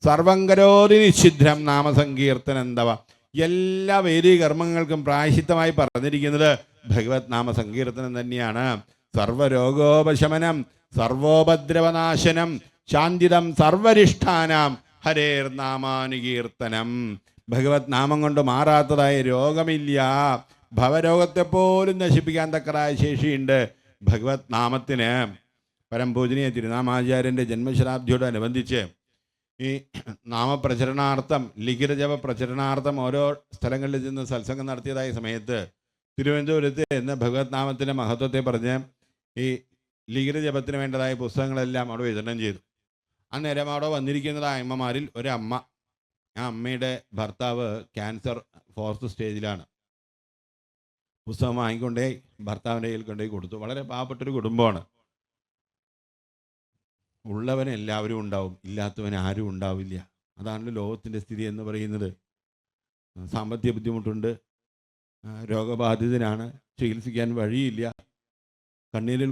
സർവം കരോതി നിശ്ചിദ്രം നാമസങ്കീർത്തനന്തവ. എല്ലാ വേദീ കർമ്മങ്ങൾക്കും പ്രായശ്ചിത്തമായി പറഞ്ഞിരിക്കുന്നത് ഭഗവത് നാമസങ്കീർത്തനം തന്നെയാണ്. സർവരോഗോപശമനം സർവോപദ്രവനാശനം ശാന്തിദം സർവരിഷ്ഠാനാം ഹരേർ നാമാനുകീർത്തനം. ഭഗവത് നാമം കൊണ്ട് മാറാത്തതായ രോഗമില്ല. ഭവരോഗത്തെപ്പോലും നശിപ്പിക്കാൻ തക്കതായ ശേഷിയുണ്ട് ഭഗവത് നാമത്തിന്. പരംപൂജനീയ തിരുനാമാചാര്യൻ്റെ ജന്മശതാബ്ദിയോടനുബന്ധിച്ച് ഈ നാമപ്രചരണാർത്ഥം, ലിഖിതജപ പ്രചരണാർത്ഥം ഓരോ സ്ഥലങ്ങളിൽ ചെന്ന് സത്സംഗം നടത്തിയതായ സമയത്ത് തിരുവനന്തപുരത്ത് എന്ന് ഭഗവത് നാമത്തിൻ്റെ മഹത്വത്തെ പറഞ്ഞ് ഈ ലിഖിതജപത്തിന് വേണ്ടതായ പുസ്തകങ്ങളെല്ലാം അവിടെ വിതരണം ചെയ്തു. അന്നേരം അവിടെ വന്നിരിക്കുന്നതായ അമ്മമാരിൽ ഒരമ്മ, ആ അമ്മയുടെ ഭർത്താവ് ക്യാൻസർ 4th സ്റ്റേജിലാണ്. പുസ്തകം വാങ്ങിക്കൊണ്ടേ ഭർത്താവിൻ്റെ കയ്യിൽ കൊണ്ടുപോയി കൊടുത്തു. വളരെ പാവപ്പെട്ടൊരു കുടുംബമാണ്. ഉള്ളവന് എല്ലാവരും ഉണ്ടാവും, ഇല്ലാത്തവന് ആരും ഉണ്ടാവില്ല. അതാണ് ലോകത്തിൻ്റെ സ്ഥിതി എന്ന് പറയുന്നത്. സാമ്പത്തിക ബുദ്ധിമുട്ടുണ്ട്, രോഗബാധിതനാണ്, ചികിത്സിക്കാൻ വഴിയില്ല. കണ്ണീരിൽ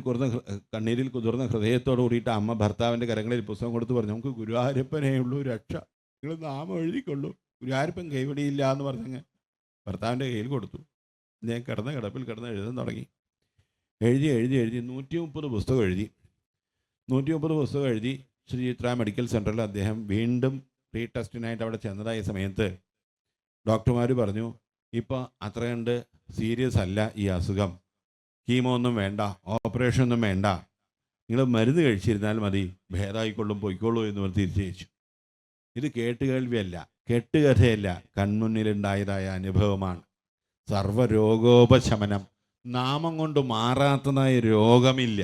കുതിർന്ന ഹൃദയത്തോടു കൂടിയിട്ട് അമ്മ ഭർത്താവിൻ്റെ കരങ്ങളിൽ പുസ്തകം കൊടുത്ത് പറഞ്ഞു, നമുക്ക് ഗുരുവായൂരപ്പനേ ഉള്ളൂ രക്ഷ, നിങ്ങൾ നാമം എഴുതിക്കൊള്ളൂ, ഗുരുവായൂരപ്പൻ കൈവടിയില്ല എന്ന് പറഞ്ഞങ്ങ് ഭർത്താവിൻ്റെ കയ്യിൽ കൊടുത്തു. ഞാൻ കിടപ്പിൽ കിടന്ന് എഴുതാൻ തുടങ്ങി. എഴുതി 130 പുസ്തകം എഴുതി. 130 പുസ്തകം എഴുതി ശ്രീ ചിത്ര മെഡിക്കൽ സെൻറ്ററിൽ അദ്ദേഹം വീണ്ടും റീ ടെസ്റ്റിനായിട്ട് അവിടെ ചെന്നതായ സമയത്ത് ഡോക്ടർമാർ പറഞ്ഞു, ഇപ്പോൾ അത്ര കണ്ട് സീരിയസ് അല്ല ഈ അസുഖം, കീമോ ഒന്നും വേണ്ട, ഓപ്പറേഷൻ ഒന്നും വേണ്ട, നിങ്ങൾ മരുന്ന് കഴിച്ചിരുന്നാൽ മതി, ഭേദമായിക്കൊള്ളും, പൊയ്ക്കോളൂ എന്ന് പറഞ്ഞ് തിരിച്ചയച്ചു. ഇത് കേട്ടുകേൾവിയല്ല, കെട്ടുകഥയല്ല, കൺമുന്നിലുണ്ടായതായ അനുഭവമാണ്. സർവരോഗോപശമനം. നാമം കൊണ്ട് മാറാത്തതായ രോഗമില്ല.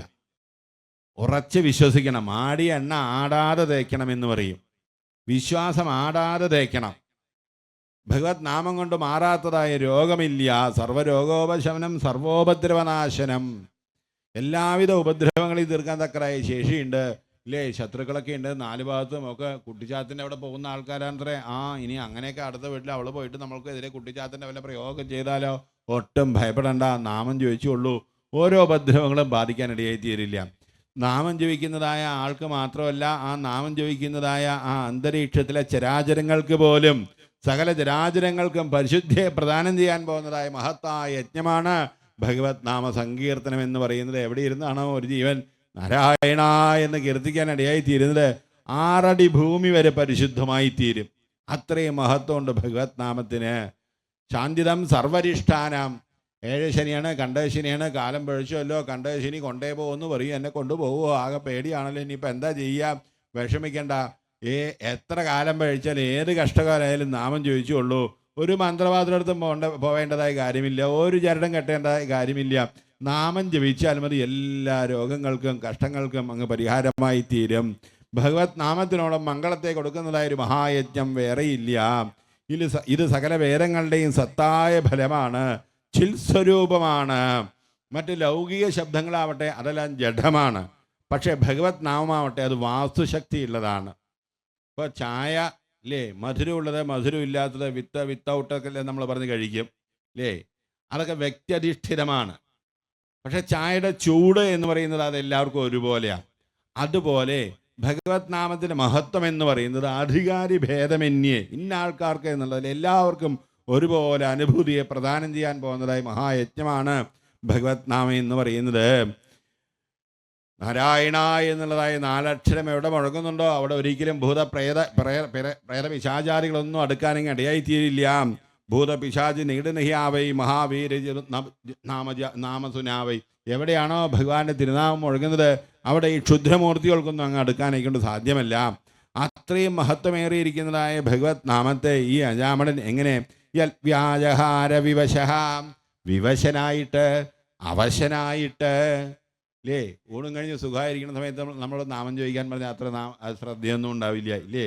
ഉറച്ച് വിശ്വസിക്കണം. ആടിയ എണ്ണ ആടാതെ തേക്കണം എന്ന് പറയും. വിശ്വാസം ആടാതെ തേക്കണം. ഭഗവത് നാമം കൊണ്ട് മാറാത്തതായ രോഗമില്ല. സർവരോഗോപശമനം സർവോപദ്രവനാശനം. എല്ലാവിധ ഉപദ്രവങ്ങളെയും തീർക്കാൻ തക്കതായ ശേഷിയുണ്ട്. ഇല്ലേ? ശത്രുക്കളൊക്കെ ഉണ്ട് നാല് ഭാഗത്തും ഒക്കെ. കുട്ടിച്ചാത്തിൻ്റെ അവിടെ പോകുന്ന ആൾക്കാരാണത്രേ. ഇനി അങ്ങനെയൊക്കെ അടുത്ത വീട്ടിൽ അവൾ പോയിട്ട് നമ്മൾക്കെതിരെ കുട്ടിച്ചാത്തിൻ്റെ വല്ല പ്രയോഗം ചെയ്താലോ? ഒട്ടും ഭയപ്പെടണ്ട, നാമം ജപിച്ചുള്ളൂ. ഓരോ ഉപദ്രവങ്ങളും ബാധിക്കാനിടയായി തീരില്ല. നാമം ജപിക്കുന്നതായ ആൾക്ക് മാത്രമല്ല, ആ നാമം ജപിക്കുന്നതായ ആ അന്തരീക്ഷത്തിലെ ചരാചരങ്ങൾക്ക് പോലും, സകല ചരാചരങ്ങൾക്കും പരിശുദ്ധിയെ പ്രദാനം ചെയ്യാൻ പോകുന്നതായ മഹത്തായ യജ്ഞമാണ് ഭഗവത് നാമ സങ്കീർത്തനം എന്ന് പറയുന്നത്. എവിടെ ഇരുന്നാണോ ഒരു ജീവൻ നാരായണ എന്ന് കീർത്തിക്കാൻ ഇടയായി തീരുന്നത്, 6 അടി ഭൂമി വരെ പരിശുദ്ധമായി തീരും. അത്രയും മഹത്വമുണ്ട് ഭഗവത് നാമത്തിന്. ശാന്തിതം സർവരിഷ്ഠാനം. 7 ശനിയാണ്, കണ്ടശനിയാണ്. കാലം പഴിച്ചല്ലോ, കണ്ടശനി കൊണ്ടേ പോകുമെന്ന് പറയും. എന്നെ കൊണ്ടുപോകുമോ? ആകെ പേടിയാണല്ലോ. ഇനിയിപ്പോൾ എന്താ ചെയ്യുക? വിഷമിക്കണ്ട. എത്ര കാലം പഴിച്ചാലും ഏത് കഷ്ടകാലമായാലും നാമം ചോദിച്ചുള്ളൂ. ഒരു മന്ത്രവാദിനടുത്തും പോവേണ്ടതായ കാര്യമില്ല. ഒരു ചരടും കെട്ടേണ്ടതായ കാര്യമില്ല. നാമം ജപിച്ചാൽ മതി. എല്ലാ രോഗങ്ങൾക്കും കഷ്ടങ്ങൾക്കും അങ്ങ് പരിഹാരമായി തീരും. ഭഗവത് നാമത്തിനോളം മംഗളത്തെ കൊടുക്കുന്നതായ ഒരു മഹായജ്ഞം വേറെയില്ല. ഇത് സകല വേദങ്ങളുടെയും സത്തായ ഫലമാണ്, ചിൽസ്വരൂപമാണ്. മറ്റ് ലൗകിക ശബ്ദങ്ങളാവട്ടെ അതെല്ലാം ജഡമാണ്. പക്ഷേ ഭഗവത് നാമമാവട്ടെ അത് വാസ്തുശക്തി ഉള്ളതാണ്. ഇപ്പോൾ ചായ അല്ലേ, മധുരമുള്ളത് മധുരം ഇല്ലാത്തത്, വിത്തൗട്ടൊക്കെ നമ്മൾ പറഞ്ഞ് കഴിക്കും അല്ലേ? അതൊക്കെ വ്യക്തിയധിഷ്ഠിതമാണ്. പക്ഷെ ചായയുടെ ചൂട് എന്ന് പറയുന്നത് അത് എല്ലാവർക്കും ഒരുപോലെയാണ്. അതുപോലെ ഭഗവത് നാമത്തിൻ്റെ മഹത്വം എന്ന് പറയുന്നത് അധികാരി ഭേദമന്യേ ഇന്ന ആൾക്കാർക്ക് എന്നുള്ളതിൽ എല്ലാവർക്കും ഒരുപോലെ അനുഭൂതിയെ പ്രദാനം ചെയ്യാൻ പോകുന്നതായി മഹായജ്ഞമാണ് ഭഗവത് നാമം എന്ന് പറയുന്നത്. നാരായണ എന്നുള്ളതായ 4 അക്ഷരം എവിടെ മുഴങ്ങുന്നുണ്ടോ അവിടെ ഒരിക്കലും പ്രേത പിശാചാരികളൊന്നും അടുക്കാനെങ്കിൽ ഇടയായിത്തീരില്ല. ഭൂതപിശാചി നീടുനഹിയാവൈ മഹാവീര നാമസുനാവൈ. എവിടെയാണോ ഭഗവാന്റെ തിരുനാമം മുഴങ്ങുന്നത് അവിടെ ഈ ക്ഷുദ്രമൂർത്തികൾക്കൊന്നും അങ്ങ് അടുക്കാനേക്കൊണ്ട് സാധ്യമല്ല. അത്രയും മഹത്വമേറിയിരിക്കുന്നതായ ഭഗവത് നാമത്തെ ഈ അജാമണൻ എങ്ങനെ വ്യാജഹാര വിവശനായിട്ട് അവശനായിട്ട് ഇല്ലേ, ഊണും കഴിഞ്ഞ് സുഖമായിരിക്കുന്ന സമയത്ത് നമ്മൾ നാമം ചോദിക്കാൻ പറഞ്ഞാൽ അത്ര ശ്രദ്ധയൊന്നും ഉണ്ടാവില്ല ഇല്ലേ?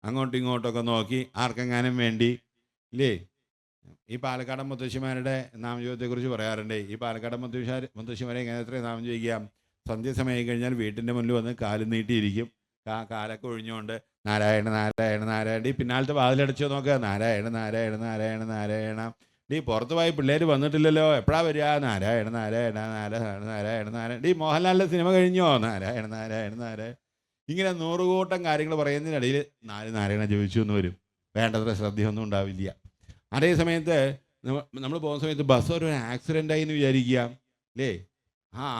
അങ്ങോട്ടും ഇങ്ങോട്ടൊക്കെ നോക്കി ആർക്കെങ്ങാനും വേണ്ടി ഇല്ലേ? ഈ പാലക്കാടൻ മുത്തശ്ശിമാരുടെ നാമജപത്തെക്കുറിച്ച് പറയാറുണ്ട്. ഈ പാലക്കാടൻ മുത്തശ്ശിമാരെ എങ്ങനെ എത്രയും നാമം ചോദിക്കാം? സന്ധ്യസമയം കഴിഞ്ഞാൽ വീട്ടിൻ്റെ മുന്നിൽ വന്ന് കാല് നീട്ടിയിരിക്കും. കാലൊക്കെ ഒഴിഞ്ഞുകൊണ്ട് നാരായണ നാരായണ നാരായണ. ഈ പിന്നാലത്തെ വാതിലടച്ചോ നോക്കുക, നാരായണ നാരായണ നാരായണ നാരായണ. പുറത്ത് പോയി പിള്ളേർ വന്നിട്ടില്ലല്ലോ, എപ്പോഴാ വരിക? നാരായണ നാരായണ നാരായണ നാരായണ നാരായണ. മോഹൻലാലിൻ്റെ സിനിമ കഴിഞ്ഞോ? നാരായണ നാരായണ നാരായണ. ഇങ്ങനെ 100 കൂട്ടം കാര്യങ്ങൾ പറയുന്നതിനിടയിൽ 4 നാരായണ ജപിച്ചു എന്ന് വരും. വേണ്ടത്ര ശ്രദ്ധയൊന്നും ഉണ്ടാവില്ല. അതേ സമയത്ത് നമ്മൾ പോകുന്ന സമയത്ത് ബസ് ഒരു ആക്സിഡൻ്റായി എന്ന് വിചാരിക്കുക അല്ലേ?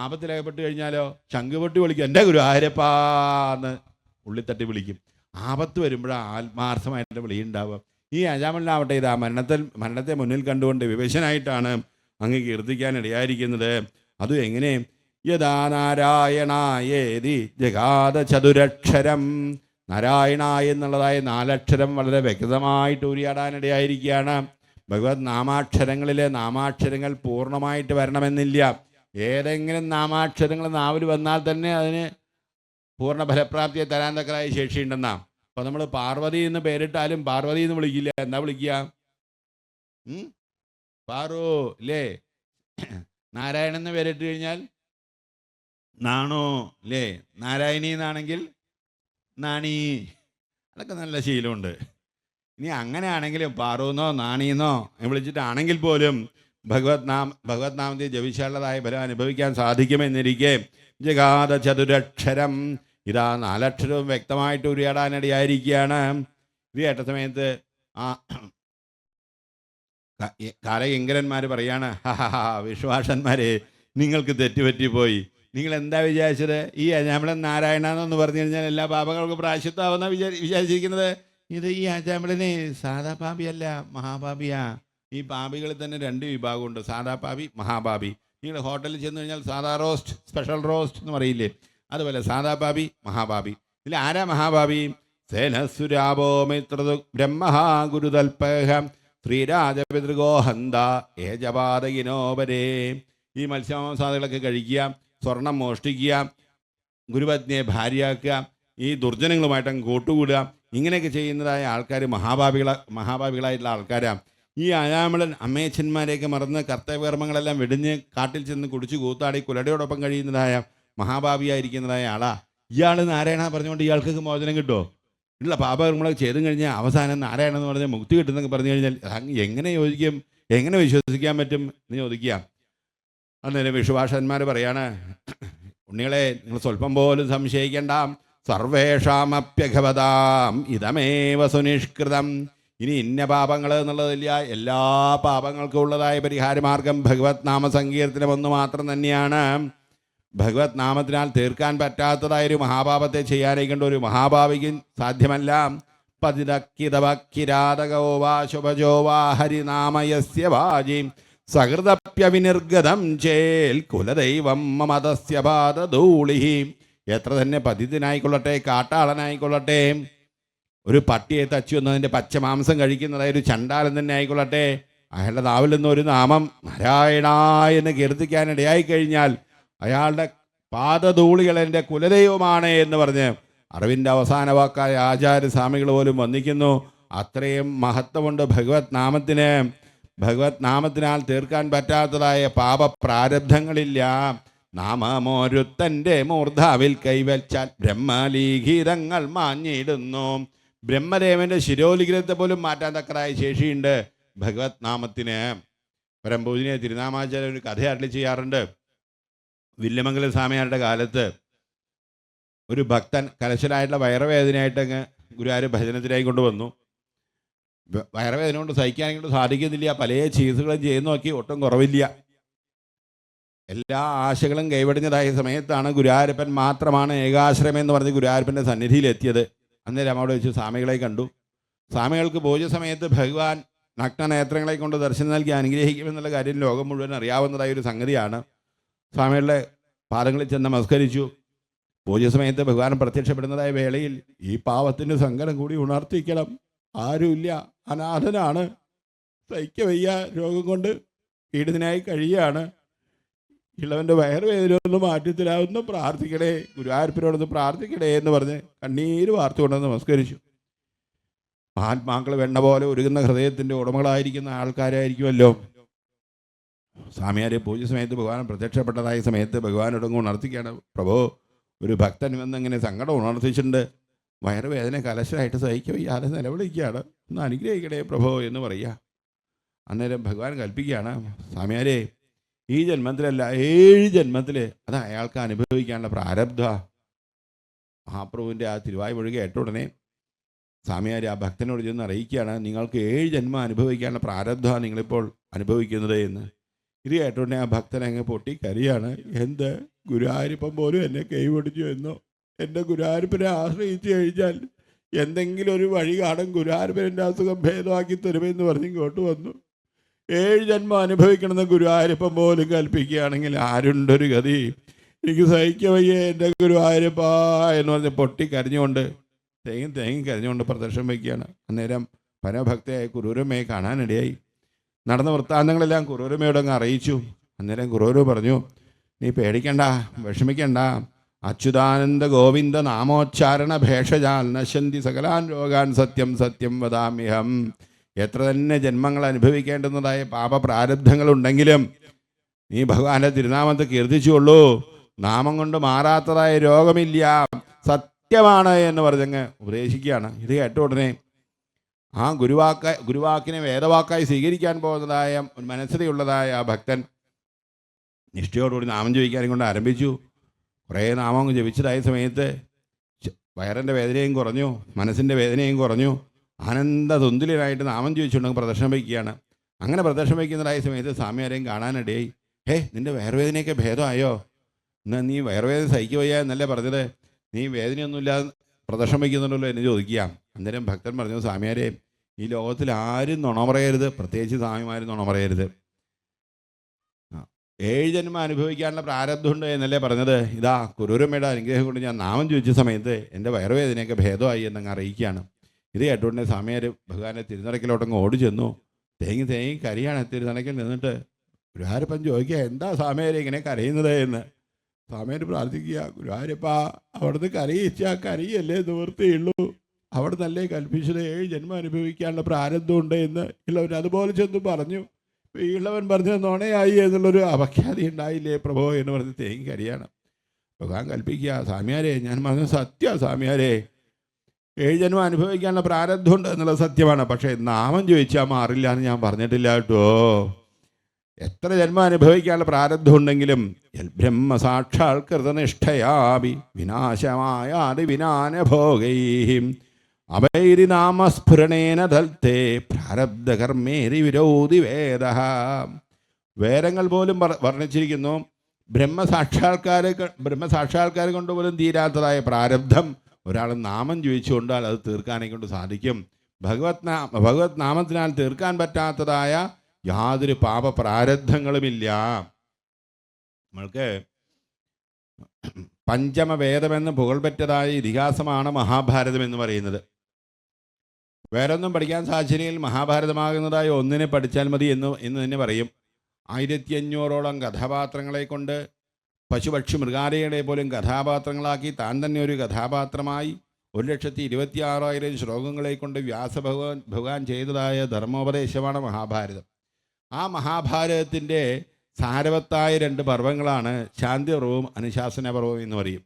ആപത്തിലകപ്പെട്ട് കഴിഞ്ഞാലോ ശംഖുപൊട്ടി വിളിക്കും, എൻ്റെ ഗുരുവായൂരപ്പാന്ന് ഉള്ളിത്തട്ടി വിളിക്കും. ആപത്ത് വരുമ്പോഴാണ് ആത്മാർത്ഥമായിട്ട് വിളിയുണ്ടാവുക. ഈ അജാമലിനാവട്ടെ ഇതാ മരണത്തെ മുന്നിൽ കണ്ടുകൊണ്ട് വിവശനായിട്ടാണ് അങ്ങ് കീർത്തിക്കാൻ ഇടയായിരിക്കുന്നത്. അതും എങ്ങനെ? യഥാ നാരായണായേതി ജഗാത ചതുരക്ഷരം. നാരായണ എന്നുള്ളതായ 4 അക്ഷരം വളരെ വ്യക്തമായിട്ട് ഉരിയാടാനിടയായിരിക്കുകയാണ്. ഭഗവത് നാമാക്ഷരങ്ങളിലെ നാമാക്ഷരങ്ങൾ പൂർണ്ണമായിട്ട് വരണമെന്നില്ല. ഏതെങ്കിലും നാമാക്ഷരങ്ങൾ നാവിൽ വന്നാൽ തന്നെ അതിന് പൂർണ്ണ ഫലപ്രാപ്തിയെ തരാൻ തക്കതായ ശേഷിയുണ്ടെന്നാ. അപ്പോൾ നമ്മൾ പാർവതി എന്ന് പേരിട്ടാലും പാർവതി എന്ന് വിളിക്കില്ല. എന്താ വിളിക്കുക? പാറു അല്ലേ? നാരായണൻ എന്ന് പേരിട്ട് കഴിഞ്ഞാൽ നാണോ അല്ലേ? നാരായണി എന്നാണെങ്കിൽ നാണി. അതൊക്കെ നല്ല ശീലമുണ്ട്. ഇനി അങ്ങനെയാണെങ്കിലും പാറുന്നോ നാണിന്നോ വിളിച്ചിട്ടാണെങ്കിൽ പോലും ഭഗവത് നാമത്തെ ജപിച്ചുള്ളതായ ഫലം അനുഭവിക്കാൻ സാധിക്കുമെന്നിരിക്കെ ജഗാത ചതുരക്ഷരം. ഇതാ 4 അക്ഷരവും വ്യക്തമായിട്ട് ഉരിയാടാനിടയായിരിക്കുകയാണ്. ഇത് കേട്ട സമയത്ത് കാലകിങ്കരന്മാർ പറയാണ്, വിശ്വാസന്മാരെ നിങ്ങൾക്ക് തെറ്റുപറ്റിപ്പോയി. നിങ്ങൾ എന്താ വിചാരിച്ചത്? ഈ അജാമിളൻ നാരായണ എന്ന് പറഞ്ഞു കഴിഞ്ഞാൽ എല്ലാ പാപങ്ങൾക്കും പ്രായശ്ചിത്തമാവുന്ന വിചാരിച്ചിരിക്കുന്നത്. ഈ അജാമിളനെ സാധാ പാപിയല്ല, മഹാപാപിയാ. ഈ പാപികളിൽ തന്നെ 2 വിഭാഗമുണ്ട്, സാധാ പാപി, മഹാപാപി. നിങ്ങൾ ഹോട്ടലിൽ ചെന്ന് കഴിഞ്ഞാൽ സാധാ റോസ്റ്റ്, സ്പെഷ്യൽ റോസ്റ്റ് എന്ന് പറയില്ലേ, അതുപോലെ സാധാ പാപി, മഹാപാപി. ഇതിൽ ആരാ മഹാപാപി? സേനസുരാപോ മിത്രതു ബ്രഹ്മ ഗുരുതൽപഹ ശ്രീരാജപിതൃഗോ ഹന്ത ഏജപാതകിനോപരേ. ഈ മത്സ്യമാംസാദികളൊക്കെ കഴിക്കുക, സ്വർണം മോഷ്ടിക്കുക, ഗുരുപത്നിയെ ഭാര്യയാക്കുക, ഈ ദുർജനങ്ങളുമായിട്ടങ്ങ് കൂട്ടുകൂടുക, ഇങ്ങനെയൊക്കെ ചെയ്യുന്നതായ ആൾക്കാർ മഹാഭാവികളായിട്ടുള്ള ആൾക്കാരാണ്. ഈ അയാമളൻ അമ്മയച്ഛന്മാരെയൊക്കെ മറന്ന് കർത്തവ്യകർമ്മങ്ങളെല്ലാം വെടിഞ്ഞ് കാട്ടിൽ ചെന്ന് കുടിച്ച് കൂത്താടി കുലടയോടൊപ്പം കഴിയുന്നതായ മഹാഭാവിയായിരിക്കുന്നതായ ആളാ ഇയാൾ. നാരായണ പറഞ്ഞുകൊണ്ട് ഇയാൾക്ക് മോചനം കിട്ടുമോ? ഉള്ള പാപകർമ്മങ്ങളൊക്കെ ചെയ്തും കഴിഞ്ഞാൽ അവസാനം നാരായണ എന്ന് പറഞ്ഞാൽ മുക്തി കിട്ടുന്നൊക്കെ പറഞ്ഞു കഴിഞ്ഞാൽ എങ്ങനെ യോജിക്കും, എങ്ങനെ വിശ്വസിക്കാൻ പറ്റും എന്ന് ചോദിക്കുക. അന്നേരം വിഷുഭാഷന്മാർ പറയാണ്, ഉണ്ണികളെ നിങ്ങൾ സ്വല്പം പോലും സംശയിക്കേണ്ട, സർവേഷാമപ്യഘവതാം ഇതമേവ സുനിഷ്കൃതം. ഇനി ഇന്ന പാപങ്ങൾ എന്നുള്ളതില്ല, എല്ലാ പാപങ്ങൾക്കും ഉള്ളതായ പരിഹാരമാർഗം ഭഗവത് നാമസങ്കീർത്തനം ഒന്ന് മാത്രം തന്നെയാണ്. ഭഗവത് നാമത്തിനാൽ തീർക്കാൻ പറ്റാത്തതായൊരു മഹാപാപത്തെ ചെയ്യാനേക്കേണ്ട ഒരു മഹാഭാവിക്കും സാധ്യമല്ല. പതിതക്കിതവക്കിരാതകോ വാ ശുഭജോ വാ ഹരിനാമയസ്യ വാജി സഹൃദപ്യവിനിർഗതം ചേൽ കുലദൈവം മമതസ്യ പാദധൂളി. എത്ര തന്നെ പതിതനായിക്കൊള്ളട്ടെ, കാട്ടാളനായിക്കൊള്ളട്ടെ, ഒരു പട്ടിയെ തച്ചു എന്നതിൻ്റെ പച്ച മാംസം കഴിക്കുന്നതായ ഒരു ചണ്ടാലൻ തന്നെ ആയിക്കൊള്ളട്ടെ, അയാളുടെ നാവിൽ നിന്നൊരു നാമം നാരായണ എന്ന് കീർത്തിക്കാനിടയായി കഴിഞ്ഞാൽ അയാളുടെ പാദധൂളികൾ എൻ്റെ കുലദൈവമാണ് എന്ന് പറഞ്ഞ് അറിവിൻ്റെ അവസാന വാക്കായ ആചാര്യസ്വാമികൾ പോലും വന്ദിക്കുന്നു. അത്രയും മഹത്വമുണ്ട് ഭഗവത് നാമത്തിന്. ഭഗവത് നാമത്തിനാൽ തീർക്കാൻ പറ്റാത്തതായ പാപപ്രാരബ്ധങ്ങളില്ല. നാമമോരുത്തൻ്റെ മൂർധാവിൽ കൈവച്ചാൽ ബ്രഹ്മലിഖിതങ്ങൾ മാഞ്ഞിടുന്നു. ബ്രഹ്മദേവൻ്റെ ശിരോലിഖിതത്തെ പോലും മാറ്റാൻ തക്കതായ ശേഷിയുണ്ട് ഭഗവത് നാമത്തിന്. പരംപൂജനീയ തിരുനാമാചാര്യ ഒരു കഥ അരളി ചെയ്യാറുണ്ട്. വില്യമംഗല സ്വാമിയാരുടെ കാലത്ത് ഒരു ഭക്തൻ കലശലായിട്ടുള്ള വയറുവേദനയായിട്ടങ്ങ് ഗുരുവായൂർ ഭജനത്തിനായി കൊണ്ടുവന്നു. വയറുവേദന കൊണ്ട് സഹിക്കാനെങ്കിലും സാധിക്കുന്നില്ല, പല ചികിത്സകളും ചെയ്തു നോക്കി, ഒട്ടും കുറവില്ല. എല്ലാ ആശകളും കൈവടിഞ്ഞതായ സമയത്താണ് ഗുരുവായൂരപ്പൻ മാത്രമാണ് ഏകാശ്രമം എന്ന് പറഞ്ഞ് ഗുരുവായൂരപ്പൻ്റെ സന്നിധിയിലെത്തിയത്. അന്നേരം അവിടെ വെച്ച് സ്വാമികളെ കണ്ടു. സ്വാമികൾക്ക് പൂജ സമയത്ത് ഭഗവാൻ നഗ്നനേത്രങ്ങളെ കൊണ്ട് ദർശനം നൽകി അനുഗ്രഹിക്കുമെന്നുള്ള കാര്യം ലോകം മുഴുവൻ അറിയാവുന്നതായ ഒരു സംഗതിയാണ്. സ്വാമികളുടെ പാദങ്ങളിൽ ചെന്ന് നമസ്കരിച്ചു. പൂജ സമയത്ത് ഭഗവാൻ പ്രത്യക്ഷപ്പെടുന്നതായ വേളയിൽ ഈ പാവത്തിൻ്റെ സങ്കടം കൂടി ഉണർത്തിക്കണം. ആരുമില്ല, അനാഥനാണ്, സഹിക്കവയ്യ, രോഗം കൊണ്ട് പീഡിതനായി കഴിയുകയാണ്. ഇളവൻ്റെ വയറുവേദന ഒന്ന് മാറ്റത്തിലാവുന്ന പ്രാർത്ഥിക്കണേ, ഗുരുവായൂരപ്പനോടൊന്ന് പ്രാർത്ഥിക്കണേ എന്ന് പറഞ്ഞ് കണ്ണീര് വാർത്തുകൊണ്ടെന്ന് നമസ്കരിച്ചു. മഹാത്മാക്കൾ വെണ്ണ പോലെ ഒരുങ്ങുന്ന ഹൃദയത്തിൻ്റെ ഉടമകളായിരിക്കുന്ന ആൾക്കാരായിരിക്കുമല്ലോ. സ്വാമിയാരെ പൂജ സമയത്ത് ഭഗവാൻ പ്രത്യക്ഷപ്പെട്ടതായ സമയത്ത് ഭഗവാനോടൊന്ന് ഉണർത്തിക്കുകയാണ്. പ്രഭോ, ഒരു ഭക്തൻ വന്നിങ്ങനെ സങ്കടം ഉണർത്തിച്ചിട്ടുണ്ട്, വയറുവേദന കലശലായിട്ട് സഹിക്കവയ്യാതെ നിലവിളിക്കുകയാണ്, ഒന്ന് അനുഗ്രഹിക്കണേ പ്രഭോ എന്ന് പറയുക. അന്നേരം ഭഗവാൻ കൽപ്പിക്കുകയാണ്, സ്വാമിയാരെ ഈ ജന്മത്തിലല്ല 7 ജന്മത്തിൽ അത് അയാൾക്ക് അനുഭവിക്കാനുള്ള പ്രാരബ്ധ. മഹാപ്രഭുവിൻ്റെ ആ തിരുവായ് മൊഴി കേട്ട ഉടനെ സ്വാമിയാർ ആ ഭക്തനോട് ചെന്ന് അറിയിക്കുകയാണ്, നിങ്ങൾക്ക് 7 ജന്മം അനുഭവിക്കാനുള്ള പ്രാരബ്ധമാണ് നിങ്ങളിപ്പോൾ അനുഭവിക്കുന്നത് എന്ന്. ഇത് കേട്ടോടനെ ആ ഭക്തൻ അങ്ങ് പൊട്ടി കരയാണ്. എന്ത് ഗുരുവായൂരപ്പൻ പോലും എന്നെ കൈപിടിച്ചു എന്നോ, എൻ്റെ ഗുരുവായൂരപ്പനെ ആശ്രയിച്ചു കഴിഞ്ഞാൽ എന്തെങ്കിലും ഒരു വഴി കാണും, ഗുരുവായൂരപ്പൻ്റെ അസുഖം ഭേദമാക്കി തരുമെന്ന് പറഞ്ഞ് ഇങ്ങോട്ട് വന്നു. 7 ജന്മം അനുഭവിക്കണമെന്ന് ഗുരുവായൂരപ്പൻ പോലും കൽപ്പിക്കുകയാണെങ്കിൽ ആരുണ്ടൊരു ഗതി, എനിക്ക് സഹിക്കവയ്യേ എൻ്റെ ഗുരുവായൂരപ്പ എന്ന് പറഞ്ഞ് പൊട്ടി കരഞ്ഞുകൊണ്ട് തേങ്ങി കരഞ്ഞുകൊണ്ട് പ്രദർശനം വയ്ക്കുകയാണ്. അന്നേരം പരമഭക്തയായ കുറൂരമ്മയെ കാണാനിടയായി. നടന്ന വൃത്താന്തങ്ങളെല്ലാം കുറൂരമ്മയോടങ്ങ് അറിയിച്ചു. അന്നേരം കുറൂര് പറഞ്ഞു, നീ പേടിക്കണ്ട, വിഷമിക്കണ്ട, അച്യുതാനന്ദ ഗോവിന്ദ നാമോച്ചാരണ ഭേഷജാൽ നശന്തി സകലാൻ രോഗാൻ സത്യം സത്യം വദാമ്യഹം. എത്ര തന്നെ ജന്മങ്ങൾ അനുഭവിക്കേണ്ടുന്നതായ പാപപ്രാരബ്ധങ്ങളുണ്ടെങ്കിലും നീ ഭഗവാന്റെ തിരുനാമത്തെ കീർത്തിച്ചുകൊള്ളൂ, നാമം കൊണ്ട് മാറാത്തതായ രോഗമില്ല, സത്യമാണ് എന്ന് പറഞ്ഞങ്ങ് ഉപദേശിക്കുകയാണ്. ഇത് കേട്ട ഉടനെ ആ ഗുരുവാക്കിനെ വേദവാക്കായി സ്വീകരിക്കാൻ പോകുന്നതായ മനസ്സിലുള്ളതായ ആ ഭക്തൻ നിഷ്ഠയോടുകൂടി നാമം ജപിക്കാനും കൊണ്ട് ആരംഭിച്ചു. കുറേ നാമം ജപിച്ചതായ സമയത്ത് വയറിൻ്റെ വേദനയും കുറഞ്ഞു, മനസ്സിൻ്റെ വേദനയും കുറഞ്ഞു. ആനന്ദ തുന്തുലിനായിട്ട് നാമം ജപിച്ചുകൊണ്ടെങ്കിൽ പ്രദർശനം വയ്ക്കുകയാണ്. അങ്ങനെ പ്രദർശനം വയ്ക്കുന്നതായ സമയത്ത് സ്വാമിയാരെയും കാണാനിടയായി. നിൻ്റെ വയറുവേദനയൊക്കെ ഭേദമായോ? എന്നാൽ നീ വയറുവേദന സഹിക്കുകയ്യ എന്നല്ലേ പറഞ്ഞത്, നീ വേദനയൊന്നുമില്ലാതെ പ്രദർശനം വയ്ക്കുന്നുണ്ടല്ലോ എന്ന് ചോദിക്കുക. അന്നേരം ഭക്തൻ പറഞ്ഞു, സ്വാമിയാരെ ഈ ലോകത്തിൽ ആരും നുണ പറയരുത്, പ്രത്യേകിച്ച് സ്വാമിമാരും നുണ പറയരുത്. 7 ജന്മം അനുഭവിക്കാനുള്ള പ്രാരബ്ധമുണ്ട് എന്നല്ലേ പറഞ്ഞത്. ഇതാ കുറൂരമ്മയുടെ അനുഗ്രഹം കൊണ്ട് ഞാൻ നാമം ചോദിച്ച സമയത്ത് എൻ്റെ വയറുവേദനയൊക്കെ ഭേദമായി എന്നങ്ങ് അറിയിക്കുകയാണ്. ഇത് കേട്ടുകൊണ്ട് സ്വാമിയാർ ഭഗവാന്റെ തിരുനടക്കിലോട്ടങ്ങ് ഓടി ചെന്നു. തേങ്ങി തേങ്ങി കരയാണ്. തിരുനടയ്ക്കൽ നിന്നിട്ട് ഗുരുവായൂരപ്പൻ ചോദിക്കുക, എന്താ സ്വാമിയാരെ ഇങ്ങനെ കരയുന്നത് എന്ന്. സ്വാമിയാർ പ്രാർത്ഥിക്കുക, ഗുരുവായൂരപ്പ അവിടുന്ന് കരയിച്ചാൽ കരയല്ലേ നിവൃത്തിയുള്ളൂ, അവിടെ നല്ലേ കൽപ്പിച്ചത് 7 ജന്മം അനുഭവിക്കാനുള്ള പ്രാരബ്ധമുണ്ട് എന്ന് ഇളവൻ അതുപോലെ ചെന്ന് പറഞ്ഞു. ഇളവൻ പറഞ്ഞത് നുണയായി എന്നുള്ളൊരു അപഖ്യാതി ഉണ്ടായില്ലേ പ്രഭോ എന്ന് പറഞ്ഞ് തേങ്ങി കരയാണ്. ഭഗവാൻ കൽപ്പിക്കുക, സ്വാമിയാരെ ഞാൻ പറഞ്ഞ സത്യ, സ്വാമിയാരെ 7 ജന്മം അനുഭവിക്കാനുള്ള പ്രാരബ്ധമുണ്ട് എന്നുള്ളത് സത്യമാണ്. പക്ഷേ നാമം ചോദിച്ചാൽ മാറില്ല എന്ന് ഞാൻ പറഞ്ഞിട്ടില്ല കേട്ടോ. എത്ര ജന്മം അനുഭവിക്കാനുള്ള പ്രാരബ്ധം ഉണ്ടെങ്കിലും ബ്രഹ്മ സാക്ഷാൽ കൃതനിഷ്ഠയാപി വിനാശമായാതി വിനാനഭോഗൈ അപൈരി നാമസ്ഫുരണേന ധൽത്തേ പ്രാരബ്ധകർമ്മേരി വിരോധി വേദ. വേദങ്ങൾ പോലും വർണ്ണിച്ചിരിക്കുന്നു, ബ്രഹ്മസാക്ഷാത്കാരം കൊണ്ട് പോലും തീരാത്തതായ പ്രാരബ്ധം ഒരാൾ നാമം ചോദിച്ചുകൊണ്ടാൽ അത് തീർക്കാനെ കൊണ്ട് സാധിക്കും. ഭഗവത് നാമത്തിനാൽ തീർക്കാൻ പറ്റാത്തതായ യാതൊരു പാപ പ്രാരബ്ധങ്ങളുമില്ല. നമ്മൾക്ക് പഞ്ചമവേദമെന്ന് പുകൾപെറ്റതായ ഇതിഹാസമാണ് മഹാഭാരതം എന്ന് പറയുന്നത്. വേറൊന്നും പഠിക്കാൻ സാധിച്ചില്ലെങ്കിൽ മഹാഭാരതമാകുന്നതായ ഒന്നിനെ പഠിച്ചാൽ മതി എന്ന് തന്നെ പറയും. 1500ഓളം കഥാപാത്രങ്ങളെ കൊണ്ട് പശുപക്ഷി മൃഗാലയങ്ങളെ പോലും കഥാപാത്രങ്ങളാക്കി താൻ തന്നെ ഒരു കഥാപാത്രമായി 1,26,000 ശ്ലോകങ്ങളെ കൊണ്ട് വ്യാസഭഗവാൻ ചെയ്തതായ ധർമ്മോപദേശമാണ് മഹാഭാരതം. ആ മഹാഭാരതത്തിൻ്റെ സാരവത്തായ 2 പർവ്വങ്ങളാണ് ശാന്തിപർവവും അനുശാസന പർവവും എന്ന് പറയും.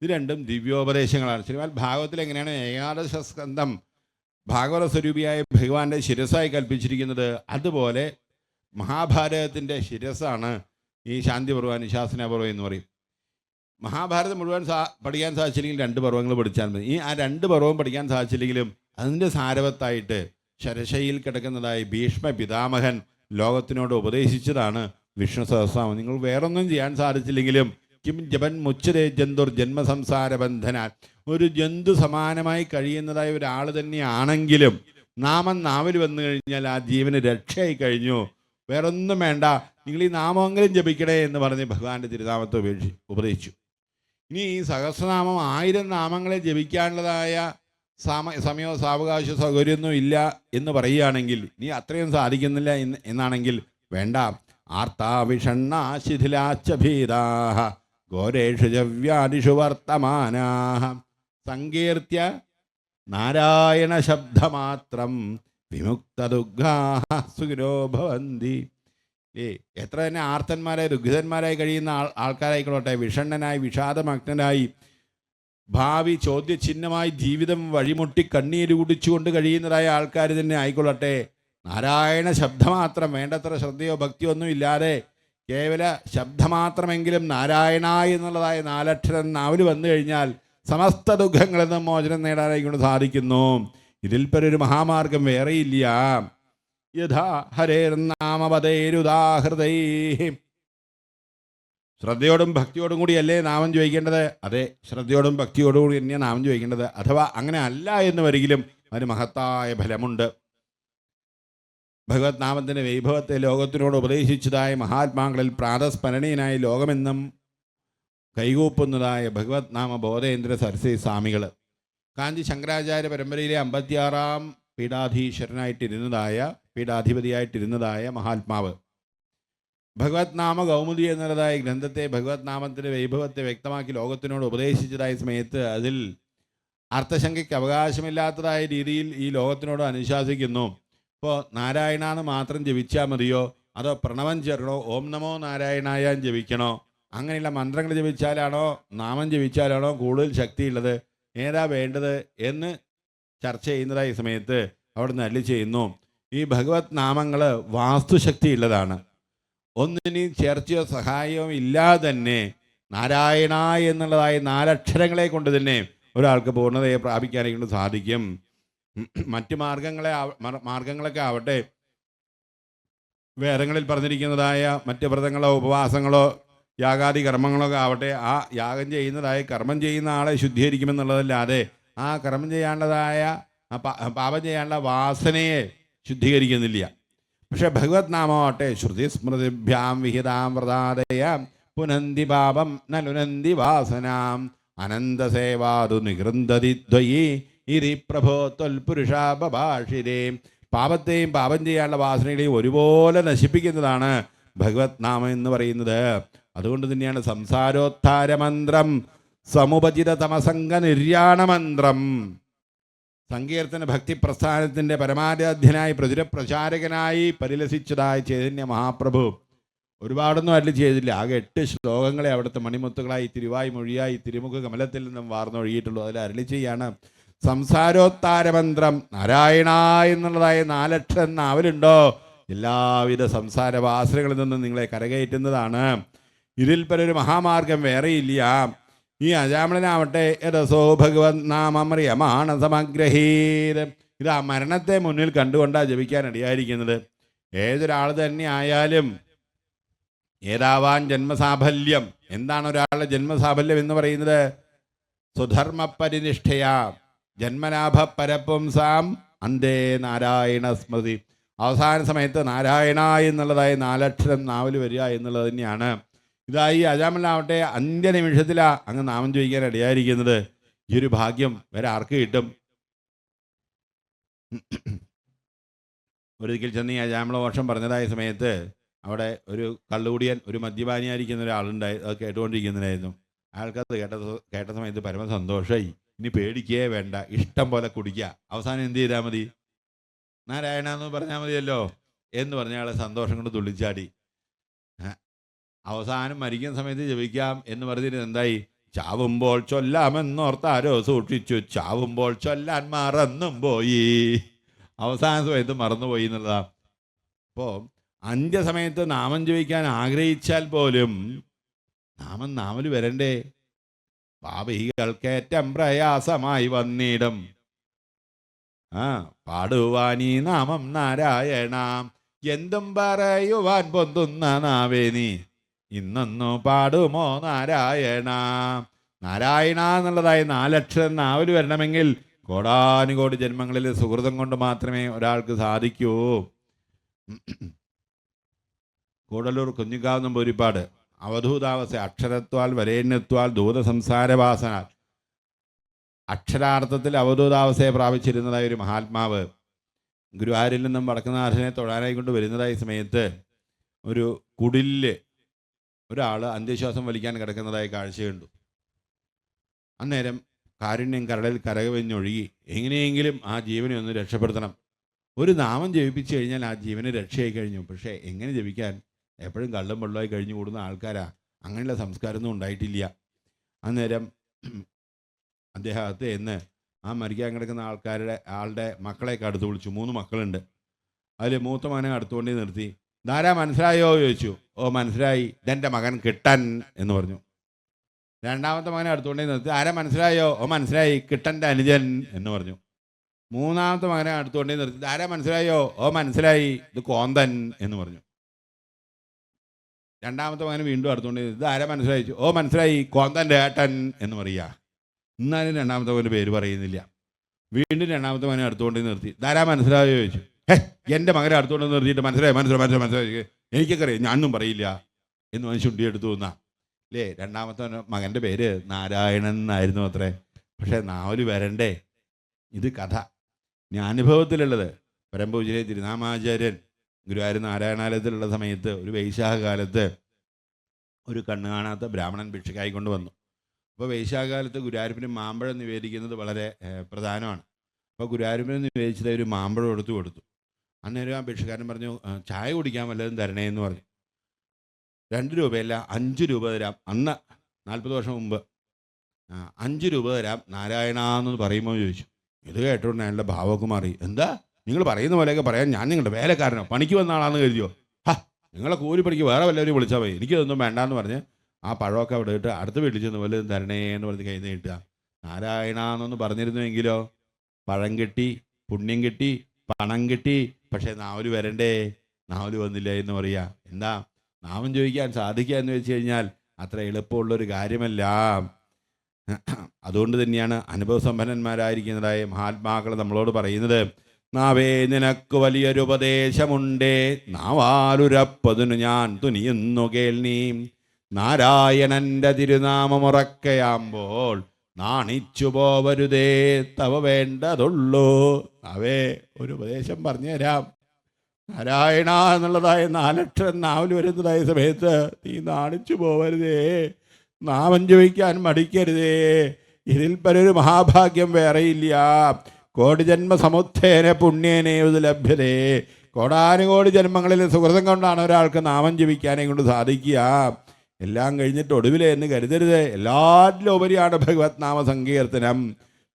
ഇത് രണ്ടും ദിവ്യോപദേശങ്ങളാണ്. ശ്രീമദ് ഭാഗവത്തിൽ എങ്ങനെയാണ് ഏകാദശ സ്കന്ധം ഭാഗവത സ്വരൂപിയായ ഭഗവാന്റെ ശിരസായി കൽപ്പിച്ചിരിക്കുന്നത്, അതുപോലെ മഹാഭാരതത്തിൻ്റെ ശിരസാണ് ഈ ശാന്തിപർവ്വം അനുശാസനപർവ്വം എന്ന് പറയും. മഹാഭാരതം മുഴുവൻ പഠിക്കാൻ സാധിച്ചില്ലെങ്കിൽ 2 പർവ്വങ്ങൾ പഠിച്ചാൽ മതി. ഈ 2 പർവ്വം പഠിക്കാൻ സാധിച്ചില്ലെങ്കിലും അതിൻ്റെ സാരവത്തായിട്ട് ശരശയിൽ കിടക്കുന്നതായി ഭീഷ്മ പിതാമഹൻ ലോകത്തിനോട് ഉപദേശിച്ചതാണ് വിഷ്ണു സഹസ്രനാമം. നിങ്ങൾ വേറൊന്നും ചെയ്യാൻ സാധിച്ചില്ലെങ്കിലും കിം ജപൻ മുച്ചതേ ജന്തുർ ജന്മസംസാര ബന്ധനാൽ, ഒരു ജന്തു സമാനമായി കഴിയുന്നതായ ഒരാൾ തന്നെയാണെങ്കിലും നാമം നാവിൽ വന്നു കഴിഞ്ഞാൽ ആ ജീവന് രക്ഷയായി കഴിഞ്ഞു, വേറൊന്നും വേണ്ട, നിങ്ങൾ ഈ നാമമെങ്കിലും ജപിക്കണേ എന്ന് പറഞ്ഞ് ഭഗവാന്റെ തിരുനാമത്തെ ഉപദേശിച്ചു. ഇനി ഈ സഹസ്രനാമം 1000 നാമങ്ങളെ ജപിക്കാനുള്ളതായ സമയമോ സാവകാശ സൗകര്യമൊന്നും ഇല്ല എന്ന് പറയുകയാണെങ്കിൽ, ഇനി അത്രയും സാധിക്കുന്നില്ല എന്നാണെങ്കിൽ വേണ്ട, ആർത്താവിഷണ്ണ ശിഥിലാച്ച ഭീതാഹ ഘോരേഷു ജവ്യാദിഷു വർത്തമാനാഹ സങ്കീർത്തിയ നാരായണ ശബ്ദമാത്രം വിമുക്തദുഃഖാഹ സുഖിനോ ഭവന്തി. എത്ര തന്നെ ആർത്തന്മാരായി ദുഃഖിതന്മാരായി കഴിയുന്ന ആൾക്കാരായിക്കൊള്ളട്ടെ, വിഷണ്ണനായി വിഷാദമഗ്നനായി ഭാവി ചോദ്യചിഹ്നമായി ജീവിതം വഴിമുട്ടി കണ്ണീര് കുടിച്ചുകൊണ്ട് കഴിയുന്നതായ ആൾക്കാർ തന്നെ ആയിക്കൊള്ളട്ടെ, നാരായണ ശബ്ദമാത്രം, വേണ്ടത്ര ശ്രദ്ധയോ ഭക്തിയോ ഒന്നും ഇല്ലാതെ കേവല ശബ്ദമാത്രമെങ്കിലും നാരായണ എന്നുള്ളതായ 4 അക്ഷരം നാവിൽ വന്നു കഴിഞ്ഞാൽ സമസ്ത ദുഃഖങ്ങളിൽ നിന്നും മോചനം നേടാനായിക്കൊണ്ട് സാധിക്കുന്നു. ഇതിൽ പരൊരു മഹാമാർഗം വേറെയില്ല. യഥാ ഹരേർനാമപതേരുദാഹൃതൈ. ശ്രദ്ധയോടും ഭക്തിയോടും കൂടിയല്ലേ നാമം ചോദിക്കേണ്ടത്? അതെ, ശ്രദ്ധയോടും ഭക്തിയോടും കൂടി തന്നെയാണ് നാമം ചോദിക്കേണ്ടത്. അഥവാ അങ്ങനെ അല്ല എന്ന് വരികിലും അതിന് മഹത്തായ ഫലമുണ്ട്. ഭഗവത് നാമത്തിൻ്റെ വൈഭവത്തെ ലോകത്തിനോട് ഉപദേശിച്ചതായ മഹാത്മാക്കളിൽ പ്രാതസ്മരണീയനായി ലോകമെന്നും കൈകൂപ്പുന്നതായ ഭഗവത് നാമ ബോധേന്ദ്ര സരസ്വതി സ്വാമികൾ, കാഞ്ചി ശങ്കരാചാര്യ പരമ്പരയിലെ 56ാം പീഠാധിപതിയായിട്ടിരുന്നതായ മഹാത്മാവ്, ഭഗവത് നാമ കൗമുദി എന്നുള്ളതായ ഗ്രന്ഥത്തെ ഭഗവത് നാമത്തിൻ്റെ വൈഭവത്തെ വ്യക്തമാക്കി ലോകത്തിനോട് ഉപദേശിച്ചതായ സമയത്ത് അതിൽ അർത്ഥശങ്കയ്ക്ക് അവകാശമില്ലാത്തതായ രീതിയിൽ ഈ ലോകത്തിനോട് അനുശാസിക്കുന്നു. ഇപ്പോൾ നാരായണ എന്ന് മാത്രം ജപിച്ചാൽ മതിയോ, അതോ പ്രണവം ചേർക്കണോ, ഓം നമോ നാരായണായ ജപിക്കണോ, അങ്ങനെയുള്ള മന്ത്രങ്ങൾ ജപിച്ചാലാണോ നാമം ജപിച്ചാലാണോ കൂടുതൽ ശക്തിയുള്ളത്, ഏതാ വേണ്ടത് എന്ന് ചർച്ച ചെയ്യുന്നതായ സമയത്ത് അവിടുന്ന് അരുളി ചെയ്യുന്നു, ഈ ഭഗവത് നാമങ്ങൾ വാസ്തുശക്തി ഉള്ളതാണ്. ഒന്നിനും ചേർച്ചയോ സഹായമോ ഇല്ലാതെ തന്നെ നാരായണ എന്നുള്ളതായ 4 അക്ഷരങ്ങളെ കൊണ്ട് തന്നെ ഒരാൾക്ക് പൂർണ്ണതയെ പ്രാപിക്കാനായിട്ട് സാധിക്കും. മറ്റ് മാർഗങ്ങളൊക്കെ ആവട്ടെ, വേദങ്ങളിൽ പറഞ്ഞിരിക്കുന്നതായ മറ്റ് വ്രതങ്ങളോ ഉപവാസങ്ങളോ യാഗാദി കർമ്മങ്ങളൊക്കെ ആവട്ടെ, ആ യാഗം ചെയ്യുന്നതായ കർമ്മം ചെയ്യുന്ന ആളെ ശുദ്ധീകരിക്കുമെന്നുള്ളതല്ലാതെ ആ കർമ്മം ചെയ്യാനുള്ളതായ പാപം ചെയ്യാനുള്ള വാസനയെ ശുദ്ധീകരിക്കുന്നില്ല. പക്ഷെ ഭഗവത് നാമമാവട്ടെ ശ്രുതിസ്മൃതിഭ്യാം വിഹിതാം വ്രതാദയാം പുനന്തി പാപം നലുനന്തി വാസനാം അനന്തസേവാതു നികൃന്ദതി ദ്വയി ഇതി പ്രഭോ ത്വൽപുരുഷാപഭാഷിരേ പാപത്തെയും പാപം ചെയ്യാനുള്ള വാസനകളെയും ഒരുപോലെ നശിപ്പിക്കുന്നതാണ് ഭഗവത് നാമം എന്ന് പറയുന്നത്. അതുകൊണ്ട് തന്നെയാണ് സംസാരോദ്ധാരമന്ത്രം, സമുപചിത തമസംഗ നിര്യാണമന്ത്രം. സങ്കീർത്തന ഭക്തി പ്രസ്ഥാനത്തിൻ്റെ പരമാരാധ്യനായി പ്രചാരകനായി പരിലസിച്ചതായ ചൈതന്യ മഹാപ്രഭു ഒരുപാടൊന്നും അല്ല ചെയ്തില്ല. ആകെ 8 ശ്ലോകങ്ങളെ അവിടുത്തെ മണിമുത്തുകളായി തിരുവായി മൊഴിയായി തിരുമുഖ കമലത്തിൽ നിന്നും വാർന്നൊഴുകിയിട്ടുള്ളൂ. അതിൽ അരുളി ചെയ്യാണ് സംസാരോത്താരമന്ത്രം. നാരായണ എന്നുള്ളതായ 4 അക്ഷരം നാവിലുണ്ടോ എല്ലാവിധ സംസാര വാസനകളിൽ നിന്നും നിങ്ങളെ കരകയറ്റുന്നതാണ്. ഇതിൽ പരൊരു മഹാമാർഗം വേറെയില്ല. ഈ അജാമളനാവട്ടെ രസോ ഭഗവത് നാമമ്രിയമാണ് സമഗ്രഹീത്. ഇത് ആ മരണത്തെ മുന്നിൽ കണ്ടുകൊണ്ടാണ് ജപിക്കാൻ ഇടയായിരിക്കുന്നത്. ഏതൊരാൾ തന്നെ ആയാലും ഏതാവാൻ ജന്മസാഫല്യം. എന്താണ് ഒരാളുടെ ജന്മസാഫല്യം എന്ന് പറയുന്നത്? സ്വധർമ്മപരിനിഷ്ഠയാ ജന്മലാഭ പരപുംസാം അന്തേ നാരായണ സ്മൃതി. അവസാന സമയത്ത് നാരായണ എന്നുള്ളതായ 4 അക്ഷരം നാവിൽ വരിക എന്നുള്ളത് തന്നെയാണ്. ഇതായി അജാമലാവട്ടെ അന്ത്യനിമിഷത്തിലാണ് അങ്ങ് നാമം ചോദിക്കാൻ ഇടയായിരിക്കുന്നത്. ഈ ഒരു ഭാഗ്യം വേറെ ആർക്ക് കിട്ടും? ഒരിക്കൽ ചെന്ന് ഈ അജാമള വർഷം പറഞ്ഞതായ സമയത്ത് അവിടെ ഒരു കള്ളുകുടിയൻ, ഒരു മദ്യപാനിയായിരിക്കുന്ന ഒരാളുണ്ടായി. അത് കേട്ടുകൊണ്ടിരിക്കുന്നതായിരുന്നു. അയാൾക്കത് കേട്ട സമയത്ത് പരമ സന്തോഷമായി. ഇനി പേടിക്കുകയേ വേണ്ട, ഇഷ്ടം പോലെ കുടിക്കുക. അവസാനം എന്ത് ചെയ്താൽ മതി? നാരായണ എന്ന് പറഞ്ഞാൽ മതിയല്ലോ എന്ന് പറഞ്ഞ അയാളെ സന്തോഷം കൊണ്ട് തുള്ളിച്ചാടി. അവസാനം മരിക്കുന്ന സമയത്ത് ജപിക്കാം എന്ന് പറഞ്ഞിട്ട് എന്തായി? ചാവുമ്പോൾ ചൊല്ലാമെന്നോർത്താരോ സൂക്ഷിച്ചു, ചാവുമ്പോൾ ചൊല്ലാൻ മറന്നും പോയി. അവസാന സമയത്ത് മറന്നുപോയി എന്നുള്ളതാണ്. അപ്പോൾ അന്ത്യസമയത്ത് നാമം ജപിക്കാൻ ആഗ്രഹിച്ചാൽ പോലും നാമം നാമല് വരണ്ടേ? പാപികൾക്കേറ്റം പ്രയാസമായി വന്നിടും പാടുവാനീ നാമം നാരായണ. എന്തും പറയുവാൻ പൊന്തുന്ന നാവേ നീ ഇന്നൊന്നു പാടുമോ നാരായണ. നാരായണ എന്നുള്ളതായ 4 അക്ഷരം നാവിൽ വരണമെങ്കിൽ കോടാനുകോടി ജന്മങ്ങളിൽ സുഹൃതം കൊണ്ട് മാത്രമേ ഒരാൾക്ക് സാധിക്കൂ. കൂടലൂർ കുഞ്ഞിക്കാവ് നമ്പൂതിരിപ്പാട് അവധൂതാവസ്ഥ അക്ഷരത്വാൽ വരേണ്യത്വാൽ ദൂതസംസാരവാസനാൽ അക്ഷരാർത്ഥത്തിൽ അവധൂതാവസ്ഥയെ പ്രാപിച്ചിരുന്നതായ ഒരു മഹാത്മാവ് ഗുരുവായൂരിൽ നിന്നും വടക്കുന്നാഥനെ തൊഴാനായി കൊണ്ട് വരുന്നതായ സമയത്ത് ഒരു കുടിലില് ഒരാൾ അന്ത്യശ്വാസം വലിക്കാൻ കിടക്കുന്നതായി കാഴ്ച കണ്ടു. അന്നേരം കാരുണ്യം കരളിൽ കരകവിഞ്ഞൊഴുകി എങ്ങനെയെങ്കിലും ആ ജീവനെ ഒന്ന് രക്ഷപ്പെടുത്തണം. ഒരു നാമം ജപിപ്പിച്ചു കഴിഞ്ഞാൽ ആ ജീവന് രക്ഷയായി കഴിഞ്ഞു. പക്ഷേ എങ്ങനെ ജപിക്കാൻ? എപ്പോഴും കള്ളും വെള്ളമായി കഴിഞ്ഞു കൂടുന്ന ആൾക്കാരാ. അങ്ങനെയുള്ള സംസ്കാരമൊന്നും ഉണ്ടായിട്ടില്ല. അന്നേരം അദ്ദേഹത്തെ എന്ന് ആ മരിക്കാൻ കിടക്കുന്ന ആളുടെ മക്കളെയൊക്കെ അടുത്ത് വിളിച്ചു. 3 മക്കളുണ്ട്. അതിൽ മൂത്ത മകനെ അടുത്തുകൊണ്ടേ നിർത്തി. ധാരാ മനസ്സിലായോ ചോദിച്ചു. ഓ മനസ്സിലായി, ഇതെൻ്റെ മകൻ കിട്ടൻ എന്ന് പറഞ്ഞു. രണ്ടാമത്തെ മകനെ അടുത്തുകൊണ്ടേ നിർത്തി. ആരാ മനസ്സിലായോ? ഓ മനസ്സിലായി, കിട്ടൻ്റെ അനുജൻ എന്ന് പറഞ്ഞു. മൂന്നാമത്തെ മകനെ അടുത്തുകൊണ്ടേ നിർത്തി. ആരാ മനസ്സിലായോ? ഓ മനസ്സിലായി, ഇത് കോന്തൻ എന്ന് പറഞ്ഞു. രണ്ടാമത്തെ മകനെ വീണ്ടും അടുത്തുകൊണ്ടേ നിർത്തി. ആരാ മനസ്സിലായി? ഓ മനസ്സിലായി, കോന്തൻ്റെ ഏട്ടൻ എന്ന് പറയുക. എന്നാലും രണ്ടാമത്തെ മകൻ്റെ പേര് പറയുന്നില്ല. വീണ്ടും രണ്ടാമത്തെ മകനെ അടുത്തുകൊണ്ടേ നിർത്തി. ധാരാ മനസ്സിലായോ ചോദിച്ചു. എൻ്റെ മകനെ അടുത്തുകൊണ്ട് നിർത്തിയിട്ട് മനസ്സിലായി എനിക്കൊക്കെ അറിയാം, ഞാനൊന്നും പറയില്ല എന്ന് അവൻ ചുണ്ടിയെടുത്തു തന്നാ അല്ലേ. രണ്ടാമത്തെ മകൻ്റെ പേര് നാരായണൻ എന്നായിരുന്നു അത്രേ. പക്ഷേ നാവല് വരണ്ടേ? ഇത് കഥ ഞാൻ അനുഭവത്തിലുള്ളത്. പരമ്പൂജിലെ തിരുനാമാചാര്യൻ ഗുരുവായൂർ നാരായണാലയത്തിലുള്ള സമയത്ത് ഒരു വൈശാഖകാലത്ത് ഒരു കണ്ണു കാണാത്ത ബ്രാഹ്മണൻ ഭിക്ഷയ്ക്കായിക്കൊണ്ട് വന്നു. അപ്പോൾ വൈശാഖകാലത്ത് ഗുരുവായൂരപ്പന് മാമ്പഴം നിവേദിക്കുന്നത് വളരെ പ്രധാനമാണ്. അപ്പോൾ ഗുരുവായൂരപ്പന് നിവേദിച്ചത് ഒരു മാമ്പഴം കൊടുത്തു. അന്നേരം ആ ഭിക്ഷക്കാരൻ പറഞ്ഞു, ചായ കുടിക്കാൻ വല്ലതും തരണേ എന്ന് പറഞ്ഞു. 2 രൂപയല്ല 5 രൂപ തരാം. അന്ന് 40 വർഷം മുമ്പ് 5 രൂപ തരാം നാരായണ എന്ന് പറയുമ്പോൾ ചോദിച്ചു. ഇത് കേട്ടോണ്ട് അയാളുടെ ഭാവമൊക്കെ മാറി. എന്താ നിങ്ങൾ പറയുന്ന പോലെയൊക്കെ പറയാൻ ഞാൻ നിങ്ങളുടെ വേലക്കാരനോ പണിക്ക് വന്ന ആളാന്ന് കരുതിയോ? നിങ്ങളെ കൂലിപ്പണിക്ക് വേറെ വല്ലവരും വിളിച്ചാൽ പോയി, എനിക്കിതൊന്നും വേണ്ടാന്ന് പറഞ്ഞ് ആ പഴമൊക്കെ അവിടെ ഇട്ട് അടുത്ത് വീട്ടിൽ ചെന്ന് വല്ലതും തരണേ എന്ന് പറഞ്ഞ് കൈ നീട്ടുക. നാരായണ എന്നൊന്ന് പറഞ്ഞിരുന്നുവെങ്കിലോ പഴം കിട്ടി, പുണ്യം കിട്ടി, പണം കിട്ടി. പക്ഷേ നാവല് വരണ്ടേ? നാവല് വന്നില്ല എന്ന് പറയുക. എന്താ നാമം ചോദിക്കാൻ സാധിക്കുക എന്ന് വെച്ച് കഴിഞ്ഞാൽ അത്ര എളുപ്പമുള്ളൊരു കാര്യമല്ല. അതുകൊണ്ട് തന്നെയാണ് അനുഭവസമ്പന്നന്മാരായിരിക്കുന്നതായ മഹാത്മാക്കൾ നമ്മളോട് പറയുന്നത്, നാവേ നിനക്ക് വലിയൊരു ഉപദേശമുണ്ടേ, നാവാലുരപ്പതിനു ഞാൻ തുനിയുന്നു കേൾനീ. നാരായണന്റെ തിരുനാമമുറക്കയാകുമ്പോൾ നാണിച്ചു പോവരുതേ തവ വേണ്ടതുള്ളൂ. അവേ ഒരു ഉപദേശം പറഞ്ഞു തരാം. നാരായണ എന്നുള്ളതായ 4 അക്ഷരം നാവിൽ വരുന്നതായ സമയത്ത് നീ നാണിച്ചു പോവരുതേ, നാമം ജപിക്കാൻ മടിക്കരുതേ. ഇതിൽ പരൊരു മഹാഭാഗ്യം വേറെയില്ല. കോടി ജന്മ സമുത്തേന പുണ്യേനേ ഇത് ലഭ്യതേ. കോടാനുകോടി ജന്മങ്ങളിൽ സുഹൃതം കൊണ്ടാണ് ഒരാൾക്ക് നാമം ജപിക്കാനേ കൊണ്ട് സാധിക്കുക. എല്ലാം കഴിഞ്ഞിട്ട് ഒടുവിലെ എന്ന് കരുതരുത്. എല്ലാറ്റിലും ഉപരിയാണ് ഭഗവത് നാമ സങ്കീർത്തനം.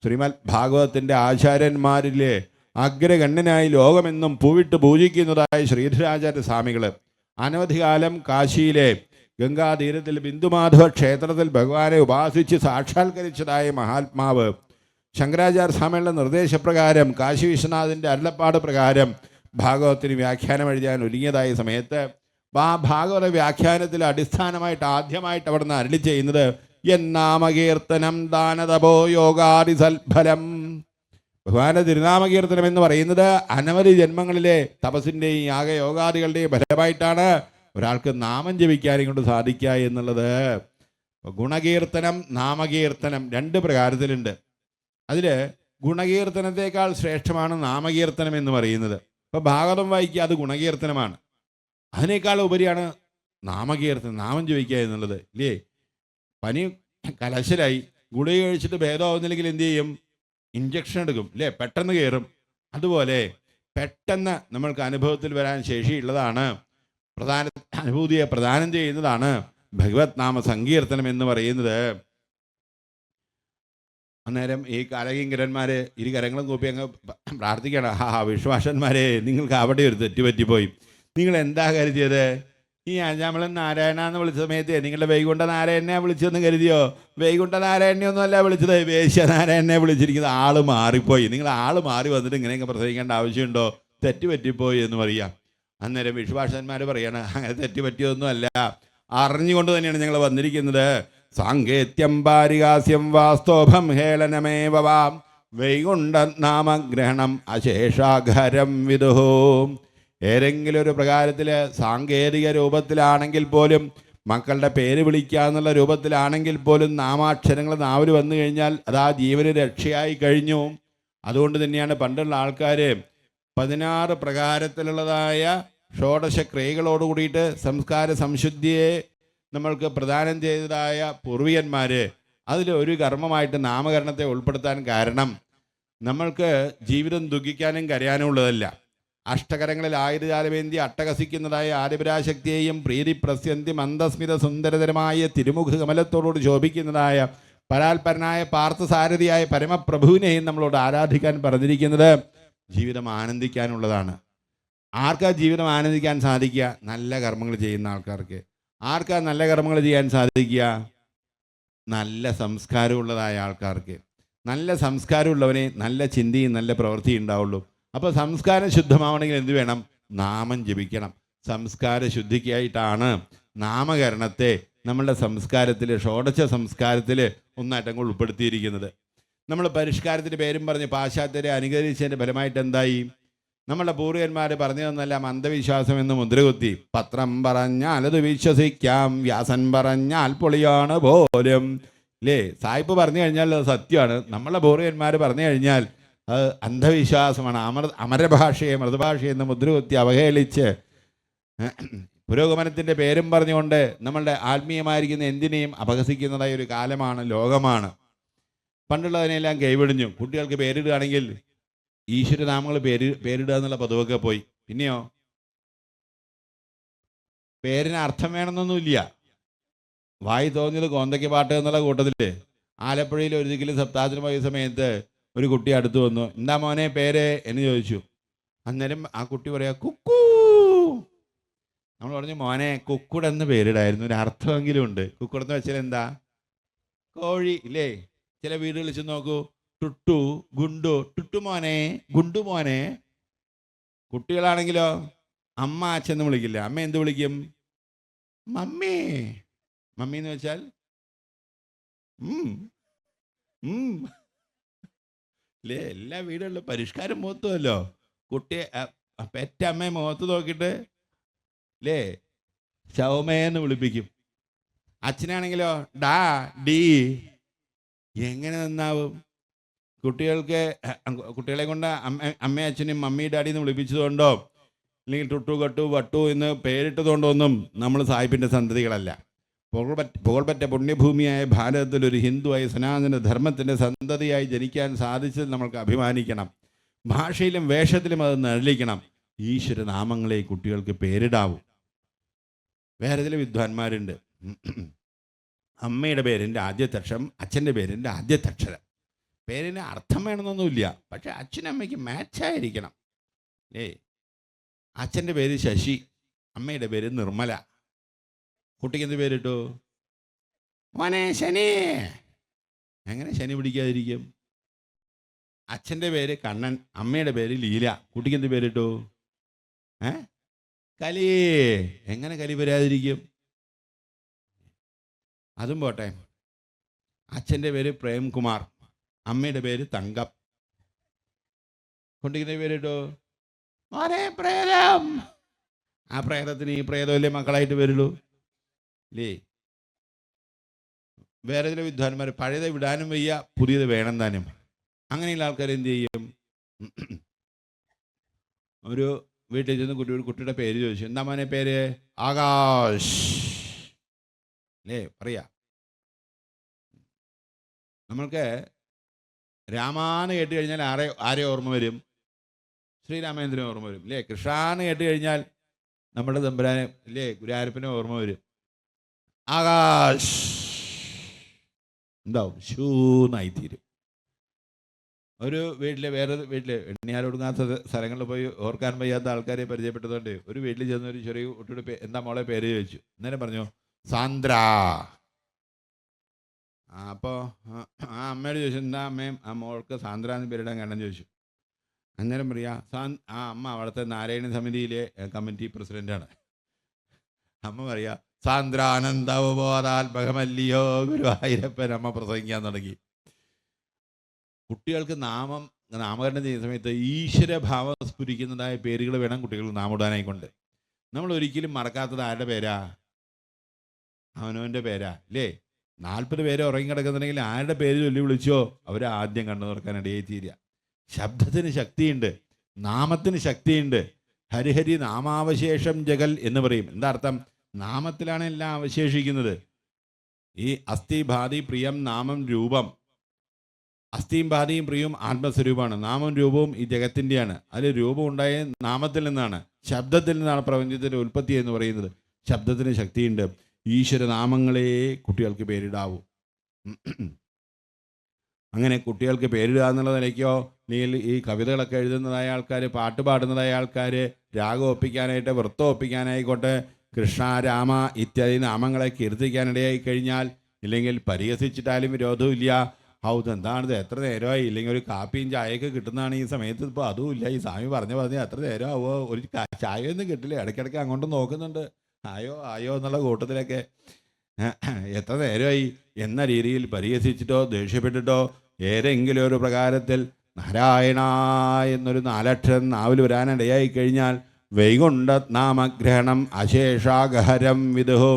ശ്രീമദ് ഭാഗവതത്തിൻ്റെ ആചാര്യന്മാരിലെ അഗ്രഗണ്യനായി ലോകമെന്നും പൂവിട്ട് പൂജിക്കുന്നതായ ശ്രീധരാചാര്യ സ്വാമികൾ അനവധി കാലം കാശിയിലെ ഗംഗാതീരത്തിൽ ബിന്ദുമാധവ ക്ഷേത്രത്തിൽ ഭഗവാനെ ഉപാസിച്ച് സാക്ഷാത്കരിച്ചതായ മഹാത്മാവ് ശങ്കരാചാര്യ സ്വാമികളുടെ നിർദ്ദേശപ്രകാരം കാശി വിശ്വനാഥിൻ്റെ അരുളപ്പാട് പ്രകാരം ഭാഗവത്തിന് വ്യാഖ്യാനം എഴുതാൻ ഒരുങ്ങിയതായ സമയത്ത് ആ ഭാഗവത വ്യാഖ്യാനത്തിൽ അടിസ്ഥാനമായിട്ട് ആദ്യമായിട്ട് അവിടെ നിന്ന് അരുളി ചെയ്യുന്നത് എന്നാമകീർത്തനം ദാനതപോ യോഗാദി സൽഫലം. ഭഗവാന്റെ തിരുനാമകീർത്തനം എന്ന് പറയുന്നത് അനവധി ജന്മങ്ങളിലെ തപസ്സിൻ്റെയും യാഗയോഗാദികളുടെയും ഫലമായിട്ടാണ് ഒരാൾക്ക് നാമം ജപിക്കാനും കൊണ്ട് സാധിക്കുക എന്നുള്ളത്. ഗുണകീർത്തനം നാമകീർത്തനം 2 പ്രകാരത്തിലുണ്ട്. അതിൽ ഗുണകീർത്തനത്തെക്കാൾ ശ്രേഷ്ഠമാണ് നാമകീർത്തനം എന്ന് പറയുന്നത്. ഇപ്പോൾ ഭാഗവതം വായിക്കുക അത് ഗുണകീർത്തനമാണ്. അതിനേക്കാൾ ഉപരിയാണ് നാമകീർത്തനം, നാമം ജപിക്കുക എന്നുള്ളത്. ഇല്ലേ, പനി കലശലായി ഗുളിക കഴിച്ചിട്ട് ഭേദമാവുന്നില്ലെങ്കിൽ എന്തു ചെയ്യും? ഇഞ്ചക്ഷൻ എടുക്കും, അല്ലേ, പെട്ടെന്ന് കയറും. അതുപോലെ പെട്ടെന്ന് നമ്മൾക്ക് അനുഭവത്തിൽ വരാൻ ശേഷിയുള്ളതാണ്, അനുഭൂതിയെ പ്രദാനം ചെയ്യുന്നതാണ് ഭഗവത് നാമ സങ്കീർത്തനം എന്ന് പറയുന്നത്. അന്നേരം ഈ കാലകിങ്കരന്മാർ കരങ്ങളും കൂപ്പി അങ്ങ് പ്രാർത്ഥിക്കണം. വിശ്വാസന്മാരെ, നിങ്ങൾക്ക് അവിടെ ഒരു തെറ്റുപറ്റിപ്പോയി. നിങ്ങൾ എന്താ കരുതിയത്? ഈ അഞ്ചാമളൻ നാരായണ എന്ന് വിളിച്ച സമയത്ത് നിങ്ങളുടെ വൈകുണ്ഠ നാരായണനെ വിളിച്ചതെന്ന് കരുതിയോ? വൈകുണ്ഠ നാരായണനെയൊന്നും അല്ല വിളിച്ചത്, വേശ്യനാരായണനെ വിളിച്ചിരിക്കുന്നത്. ആള് മാറിപ്പോയി. നിങ്ങൾ ആള് മാറി വന്നിട്ട് ഇങ്ങനെയൊക്കെ പ്രസംഗിക്കേണ്ട ആവശ്യമുണ്ടോ? തെറ്റുപറ്റിപ്പോയി എന്ന് പറയാം. അന്നേരം വിശ്വാസന്മാർ പറയാണ്, അങ്ങനെ തെറ്റുപറ്റിയൊന്നും അല്ല, അറിഞ്ഞുകൊണ്ട് തന്നെയാണ് ഞങ്ങൾ വന്നിരിക്കുന്നത്. സാങ്കേത്യം പാരിഹാസ്യം വാസ്തോഭം ഹേളനമേവാം വൈകുണ്ഠ നാമഗ്രഹണം അശേഷാഘരം വിദുഹോ. ഏതെങ്കിലും ഒരു പ്രകാരത്തിൽ സാങ്കേതിക രൂപത്തിലാണെങ്കിൽ പോലും, മക്കളുടെ പേര് വിളിക്കുക എന്നുള്ള രൂപത്തിലാണെങ്കിൽ പോലും നാമാക്ഷരങ്ങൾ നാവിൽ വന്നു കഴിഞ്ഞാൽ അത് ആ ജീവന് രക്ഷയായി കഴിഞ്ഞു. അതുകൊണ്ട് തന്നെയാണ് പണ്ടുള്ള ആൾക്കാർ 16 പ്രകാരത്തിലുള്ളതായ ഷോഡശ ക്രിയകളോട് കൂടിയിട്ട് സംസ്കാര സംശുദ്ധിയെ നമ്മൾക്ക് പ്രദാനം ചെയ്തതായ പൂർവികന്മാർ അതിലൊരു കർമ്മമായിട്ട് നാമകരണത്തെ ഉൾപ്പെടുത്താൻ കാരണം നമ്മൾക്ക് ജീവിതം ദുഃഖിക്കാനും കരയാനും ഉള്ളതല്ല. അഷ്ടകരങ്ങളിൽ ആയുധജാലമേന്തി അട്ടഹസിക്കുന്നതായ ആദിപരാശക്തിയെയും പ്രീതി പ്രസ്യന്തി മന്ദസ്മിത സുന്ദരതരമായ തിരുമുഖ കമലത്തോടുകൂടി ശോഭിക്കുന്നതായ പരാൽപരനായ പാർത്ഥസാരഥിയായ പരമപ്രഭുവിനെയും നമ്മളോട് ആരാധിക്കാൻ പറഞ്ഞിരിക്കുന്നത് ജീവിതം ആനന്ദിക്കാനുള്ളതാണ്. ആർക്കാ ജീവിതം ആനന്ദിക്കാൻ സാധിക്കുക? നല്ല കർമ്മങ്ങൾ ചെയ്യുന്ന ആൾക്കാർക്ക്. ആർക്കാ നല്ല കർമ്മങ്ങൾ ചെയ്യാൻ സാധിക്കുക? നല്ല സംസ്കാരമുള്ളതായ ആൾക്കാർക്ക്. നല്ല സംസ്കാരമുള്ളവനെ നല്ല ചിന്തയും നല്ല പ്രവൃത്തിയും ഉണ്ടാവുള്ളൂ. അപ്പോൾ സംസ്കാരം ശുദ്ധമാവണമെങ്കിൽ എന്ത് വേണം? നാമം ജപിക്കണം. സംസ്കാര ശുദ്ധിക്കായിട്ടാണ് നാമകരണത്തെ നമ്മളുടെ സംസ്കാരത്തിൽ, ഷോഡശ സംസ്കാരത്തിൽ ഒന്നായിട്ടങ്ങ് ഉൾപ്പെടുത്തിയിരിക്കുന്നത്. നമ്മൾ പരിഷ്കാരത്തിൻ്റെ പേരും പറഞ്ഞ് പാശ്ചാത്യരെ അനുകരിച്ചതിൻ്റെ ഫലമായിട്ട് എന്തായി? നമ്മളുടെ പൂർവികന്മാർ പറഞ്ഞു തന്നെല്ലാം അന്ധവിശ്വാസം എന്ന് മുദ്രകുത്തി. പത്രം പറഞ്ഞാൽ അത് വിശ്വസിക്കാം, വ്യാസൻ പറഞ്ഞാൽ പൊളിയാണ് പോലും. അല്ലേ, സായിപ്പ് പറഞ്ഞു കഴിഞ്ഞാൽ അത് സത്യമാണ്. നമ്മളെ പൂർവികന്മാർ പറഞ്ഞു കഴിഞ്ഞാൽ അത് അന്ധവിശ്വാസമാണ്. അമരഭാഷയെ മൃതഭാഷയെ എന്ന് മുദ്രകുത്തി അവഹേളിച്ച് പുരോഗമനത്തിൻ്റെ പേരും പറഞ്ഞുകൊണ്ട് നമ്മളുടെ ആത്മീയമായിരിക്കുന്ന എന്തിനേയും അപഹസിക്കുന്നതായ ഒരു കാലമാണ്, ലോകമാണ്. പണ്ടുള്ളതിനെല്ലാം കൈവിടിഞ്ഞു. കുട്ടികൾക്ക് പേരിടുകയാണെങ്കിൽ ഈശ്വരനാമങ്ങൾ പേരിടുക എന്നുള്ള പതിവൊക്കെ പോയി. പിന്നെയോ പേരിന് അർത്ഥം വേണമെന്നൊന്നുമില്ല. വായി തോന്നിയത് കോന്തയ്ക്ക് പാട്ട് എന്നുള്ള കൂട്ടത്തിൽ ആലപ്പുഴയിൽ ഒരിക്കലും സപ്താഹത്തിന് പോയ സമയത്ത് ഒരു കുട്ടി അടുത്ത് വന്നു. എന്താ മോനെ പേര് എന്ന് ചോദിച്ചു. അന്നേരം ആ കുട്ടി പറയാ കുക്കു. നമ്മൾ പറഞ്ഞു മോനെ കുക്കുടെന്ന് പേരിടായിരുന്നു, ഒരു അർത്ഥമെങ്കിലും ഉണ്ട്. കുക്കുടെന്ന് വെച്ചാൽ എന്താ? കോഴി ഇല്ലേ? ചില വീടുകളിൽ ചെന്ന് നോക്കൂ, ടുട്ടു ഗുണ്ടു, ടുട്ടു മോനെ ഗുണ്ടു മോനെ. കുട്ടികളാണെങ്കിലോ അമ്മ അച്ഛന്ന് വിളിക്കില്ല. അമ്മ എന്ത് വിളിക്കും? മമ്മി. മമ്മി എന്ന് വെച്ചാൽ ഇല്ലേ? എല്ലാ വീടുകളിലും പരിഷ്കാരം മുഖത്തുമല്ലോ. കുട്ടിയെ പെറ്റമ്മയെ മുഖത്ത് നോക്കിയിട്ട് ഇല്ലേ ശൗമയെന്ന് വിളിപ്പിക്കും. അച്ഛനാണെങ്കിലോ ഡാ ഡീ. എങ്ങനെ നന്നാവും? കുട്ടികളെ കൊണ്ട് അമ്മയും അച്ഛനും മമ്മി ഡാഡി എന്ന് വിളിപ്പിച്ചതുകൊണ്ടോ അല്ലെങ്കിൽ ടുട്ടു കട്ടു വട്ടു എന്ന് പേരിട്ടതുകൊണ്ടൊന്നും നമ്മൾ സാഹിബിൻ്റെ സന്തതികളല്ല. പുകൾപറ്റ പുണ്യഭൂമിയായ ഭാരതത്തിൽ ഒരു ഹിന്ദുവായി സനാതന ധർമ്മത്തിൻ്റെ സന്തതിയായി ജനിക്കാൻ സാധിച്ചതിൽ നമ്മൾക്ക് അഭിമാനിക്കണം. ഭാഷയിലും വേഷത്തിലും അത് നിഴലിക്കണം. ഈശ്വരനാമങ്ങളെ കുട്ടികൾക്ക് പേരിടാവൂ. വേറെ ചില വിദ്വാൻമാരുണ്ട്, അമ്മയുടെ പേരിൻ്റെ ആദ്യത്തെ അക്ഷരം അച്ഛൻ്റെ പേരിൻ്റെ ആദ്യത്തെ അക്ഷരം. പേരിന് അർത്ഥം വേണമെന്നൊന്നുമില്ല, പക്ഷെ അച്ഛനമ്മയ്ക്ക് മാച്ചായിരിക്കണം. അച്ഛൻ്റെ പേര് ശശി, അമ്മയുടെ പേര് നിർമ്മല. കുട്ടിക്ക് എന്ത് പേരിട്ടു? മോനെ ശനി. എങ്ങനെ ശനി പിടിക്കാതിരിക്കും? അച്ഛൻ്റെ പേര് കണ്ണൻ, അമ്മയുടെ പേര് ലീല. കുട്ടിക്ക് എന്ത് പേരിട്ടു? കലി. എങ്ങനെ കലി വരാതിരിക്കും? അതും പോട്ടെ, അച്ഛൻ്റെ പേര് പ്രേംകുമാർ, അമ്മയുടെ പേര് തങ്കം. കുട്ടിക്ക് പേരിട്ടു? മോനെ പ്രേതം. ആ പ്രേതത്തിന് ഈ പ്രേതമല്ലേ മക്കളായിട്ട് വരുള്ളൂ അല്ലേ? വേറെ ചില വിദ്വാൻമാർ പഴയത് വിടാനും വയ്യ, പുതിയത് വേണം താനും. അങ്ങനെയുള്ള ആൾക്കാർ എന്ത് ചെയ്യും? ഒരു വീട്ടിൽ ചെന്ന് കുട്ടിയുടെ പേര് ചോദിച്ചു. എന്താ മോനെ പേര്? ആകാശ് അല്ലേ പറയാ. നമ്മൾക്ക് രാമാന്ന് കേട്ട് കഴിഞ്ഞാൽ ആരെ ഓർമ്മ വരും? ശ്രീരാമേന്ദ്രനെ ഓർമ്മ വരും അല്ലേ? കൃഷ്ണാന്ന് കേട്ട് കഴിഞ്ഞാൽ നമ്മുടെ തമ്പുരാനെ അല്ലേ, ഗുരുവായൂരപ്പനെ ഓർമ്മ വരും. ആകാശ് എന്താവും? ശൂന്നായിത്തീരും. ഒരു വേറെ വീട്ടിൽ എണ്ണിയാലൊടുങ്ങാത്ത സ്ഥലങ്ങളിൽ പോയി ഓർക്കാൻ വയ്യാത്ത ആൾക്കാരെ പരിചയപ്പെട്ടതുകൊണ്ട് ഒരു വീട്ടിൽ ചെന്ന് ഒരു ചെറിയ കുട്ടിയുടെ എന്താ മോളെ പേര് ചോദിച്ചു. അന്നേരം പറഞ്ഞു സാന്ദ്ര. അപ്പോൾ ആ അമ്മയോട് ചോദിച്ചു, എന്താ അമ്മയും ആ മോൾക്ക് സാന്ദ്ര എന്ന് പേരിടാൻ കാരണം ചോദിച്ചു. അന്നേരം പറയാ ആ അമ്മ അവിടുത്തെ നാരായണ സമിതിയിലെ കമ്മിറ്റി പ്രസിഡന്റാണ്. അമ്മ പറയാ സാന്ദ്രാനന്ദവബോധാത്മകമല്ലിയോ ഗുരുവായൂരപ്പൻ. അമ്മ പ്രസംഗിക്കാൻ തുടങ്ങി. കുട്ടികൾക്ക് നാമകരണം ചെയ്യുന്ന സമയത്ത് ഈശ്വരഭാവം സ്ഫുരിക്കുന്നതായ പേരുകൾ വേണം കുട്ടികൾക്ക് നാമിടാനായിക്കൊണ്ട്. നമ്മൾ ഒരിക്കലും മറക്കാത്തത് ആരുടെ പേരാ? അവനവൻ്റെ പേരാ അല്ലേ? 40 പേര് ഉറങ്ങിക്കിടക്കുന്നുണ്ടെങ്കിൽ ആരുടെ പേര് ചൊല്ലി വിളിച്ചോ അവർ ആദ്യം കണ്ണു തുറക്കാൻ ഇടയായി തീരുക. ശബ്ദത്തിന് ശക്തിയുണ്ട്, നാമത്തിന് ശക്തിയുണ്ട്. ഹരിഹരി നാമാവശേഷം ജഗൽ എന്ന് പറയും. എന്താ അർത്ഥം? നാമത്തിലാണ് എല്ലാം അവശേഷിക്കുന്നത്. ഈ അസ്ഥി ഭാതി പ്രിയം നാമം രൂപം. അസ്ഥിയും ഭാതിയും പ്രിയവും ആത്മസ്വരൂപമാണ്. നാമം രൂപവും ഈ ജഗത്തിൻ്റെയാണ്. അതിൽ രൂപം ഉണ്ടായ നാമത്തിൽ നിന്നാണ്, ശബ്ദത്തിൽ നിന്നാണ് പ്രപഞ്ചത്തിൻ്റെ ഉൽപ്പത്തി എന്ന് പറയുന്നത്. ശബ്ദത്തിന് ശക്തിയുണ്ട്. ഈശ്വരനാമങ്ങളെ കുട്ടികൾക്ക് പേരിടാവൂ. അങ്ങനെ കുട്ടികൾക്ക് പേരിടുക എന്നുള്ള നിലയ്ക്കോ, അല്ലെങ്കിൽ ഈ കവിതകളൊക്കെ എഴുതുന്നതായ ആൾക്കാർ, പാട്ട് പാടുന്നതായ ആൾക്കാർ, രാഗം ഒപ്പിക്കാനായിട്ട് വൃത്തം ഒപ്പിക്കാനായിക്കോട്ടെ, കൃഷ്ണ രാമ ഇത്യാദി നാമങ്ങളെ കീർത്തിക്കാനിടയായി കഴിഞ്ഞാൽ, ഇല്ലെങ്കിൽ പരിഹസിച്ചിട്ടാലും വിരോധമില്ല. എന്താണിത്, എത്ര നേരമായി? ഇല്ലെങ്കിൽ ഒരു കാപ്പിയും ചായയൊക്കെ കിട്ടുന്നതാണ് ഈ സമയത്ത്. ഇപ്പോൾ അതുമില്ല. ഈ സ്വാമി പറഞ്ഞ് എത്ര നേരമാവോ, ഒരു ചായയൊന്നും കിട്ടില്ല. ഇടയ്ക്കിടയ്ക്ക് അങ്ങോട്ട് നോക്കുന്നുണ്ട്, ആയോ എന്നുള്ള കൂട്ടത്തിലൊക്കെ. എത്ര നേരമായി എന്ന രീതിയിൽ പരിഹസിച്ചിട്ടോ ദേഷ്യപ്പെട്ടിട്ടോ ഏതെങ്കിലും ഒരു പ്രകാരത്തിൽ നാരായണ എന്നൊരു 4 അക്ഷരം നാവിൽ വരാനിടയായി കഴിഞ്ഞാൽ വൈകുണ്ഠ നാമഗ്രഹണം അശേഷാഗഹരം വിദുഹു,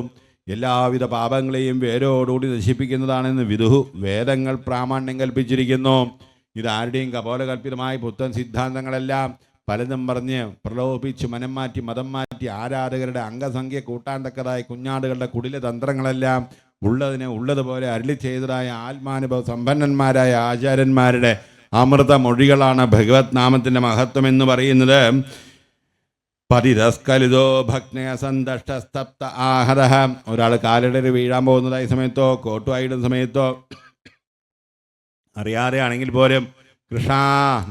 എല്ലാവിധ പാപങ്ങളെയും വേരോടുകൂടി നശിപ്പിക്കുന്നതാണെന്ന് വിദുഹു വേദങ്ങൾ പ്രാമാണ്യം കൽപ്പിച്ചിരിക്കുന്നു. ഇതാരുടെയും കപോലകൽപ്പിതമായ പുത്തൻ സിദ്ധാന്തങ്ങളെല്ലാം പലതും പറഞ്ഞ് പ്രലോഭിച്ച് മനം മാറ്റി മതം മാറ്റി ആരാധകരുടെ അംഗസംഖ്യ കൂട്ടാൻ തക്കതായ കുഞ്ഞാടുകളുടെ കുടില തന്ത്രങ്ങളെല്ലാം ഉള്ളതിനെ ഉള്ളതുപോലെ അരുളി ചെയ്തതായ ആത്മാനുഭവ സമ്പന്നന്മാരായ ആചാര്യന്മാരുടെ അമൃത മൊഴികളാണ് ഭഗവത് നാമത്തിൻ്റെ മഹത്വം എന്ന് പറയുന്നത്. പതിരസ്കലിതോ ഭഗ്നയ സന്തഷ്ടസ്തപ്ത ആഹത. ഒരാൾ കാലിടറി വീഴാൻ പോകുന്നതായ സമയത്തോ കോട്ടുവായിടുന്ന സമയത്തോ അറിയാതെ ആണെങ്കിൽ പോലും കൃഷ്ണ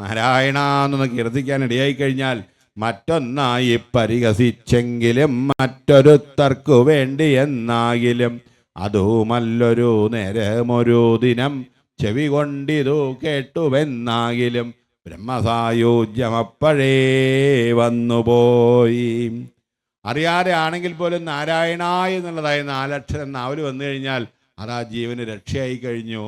നാരായണ എന്നൊന്ന് കീർത്തിക്കാൻ ഇടയായി കഴിഞ്ഞാൽ മറ്റൊന്നായി പരിഹസിച്ചെങ്കിലും മറ്റൊരുത്തർക്കു വേണ്ടി എന്നാകിലും അതുമല്ലൊരു നേരമൊരു ദിനം ചെവി കൊണ്ടിതു കേട്ടുവെന്നാകിലും ബ്രഹ്മസായുജ്യമപ്പോഴേ വന്നുപോയി. അറിയാതെ ആണെങ്കിൽ പോലും നാരായണ എന്നുള്ളതായ 4 അക്ഷരം നാവിൽ വന്നു കഴിഞ്ഞാൽ അത് ആ ജീവന് രക്ഷയായി കഴിഞ്ഞു.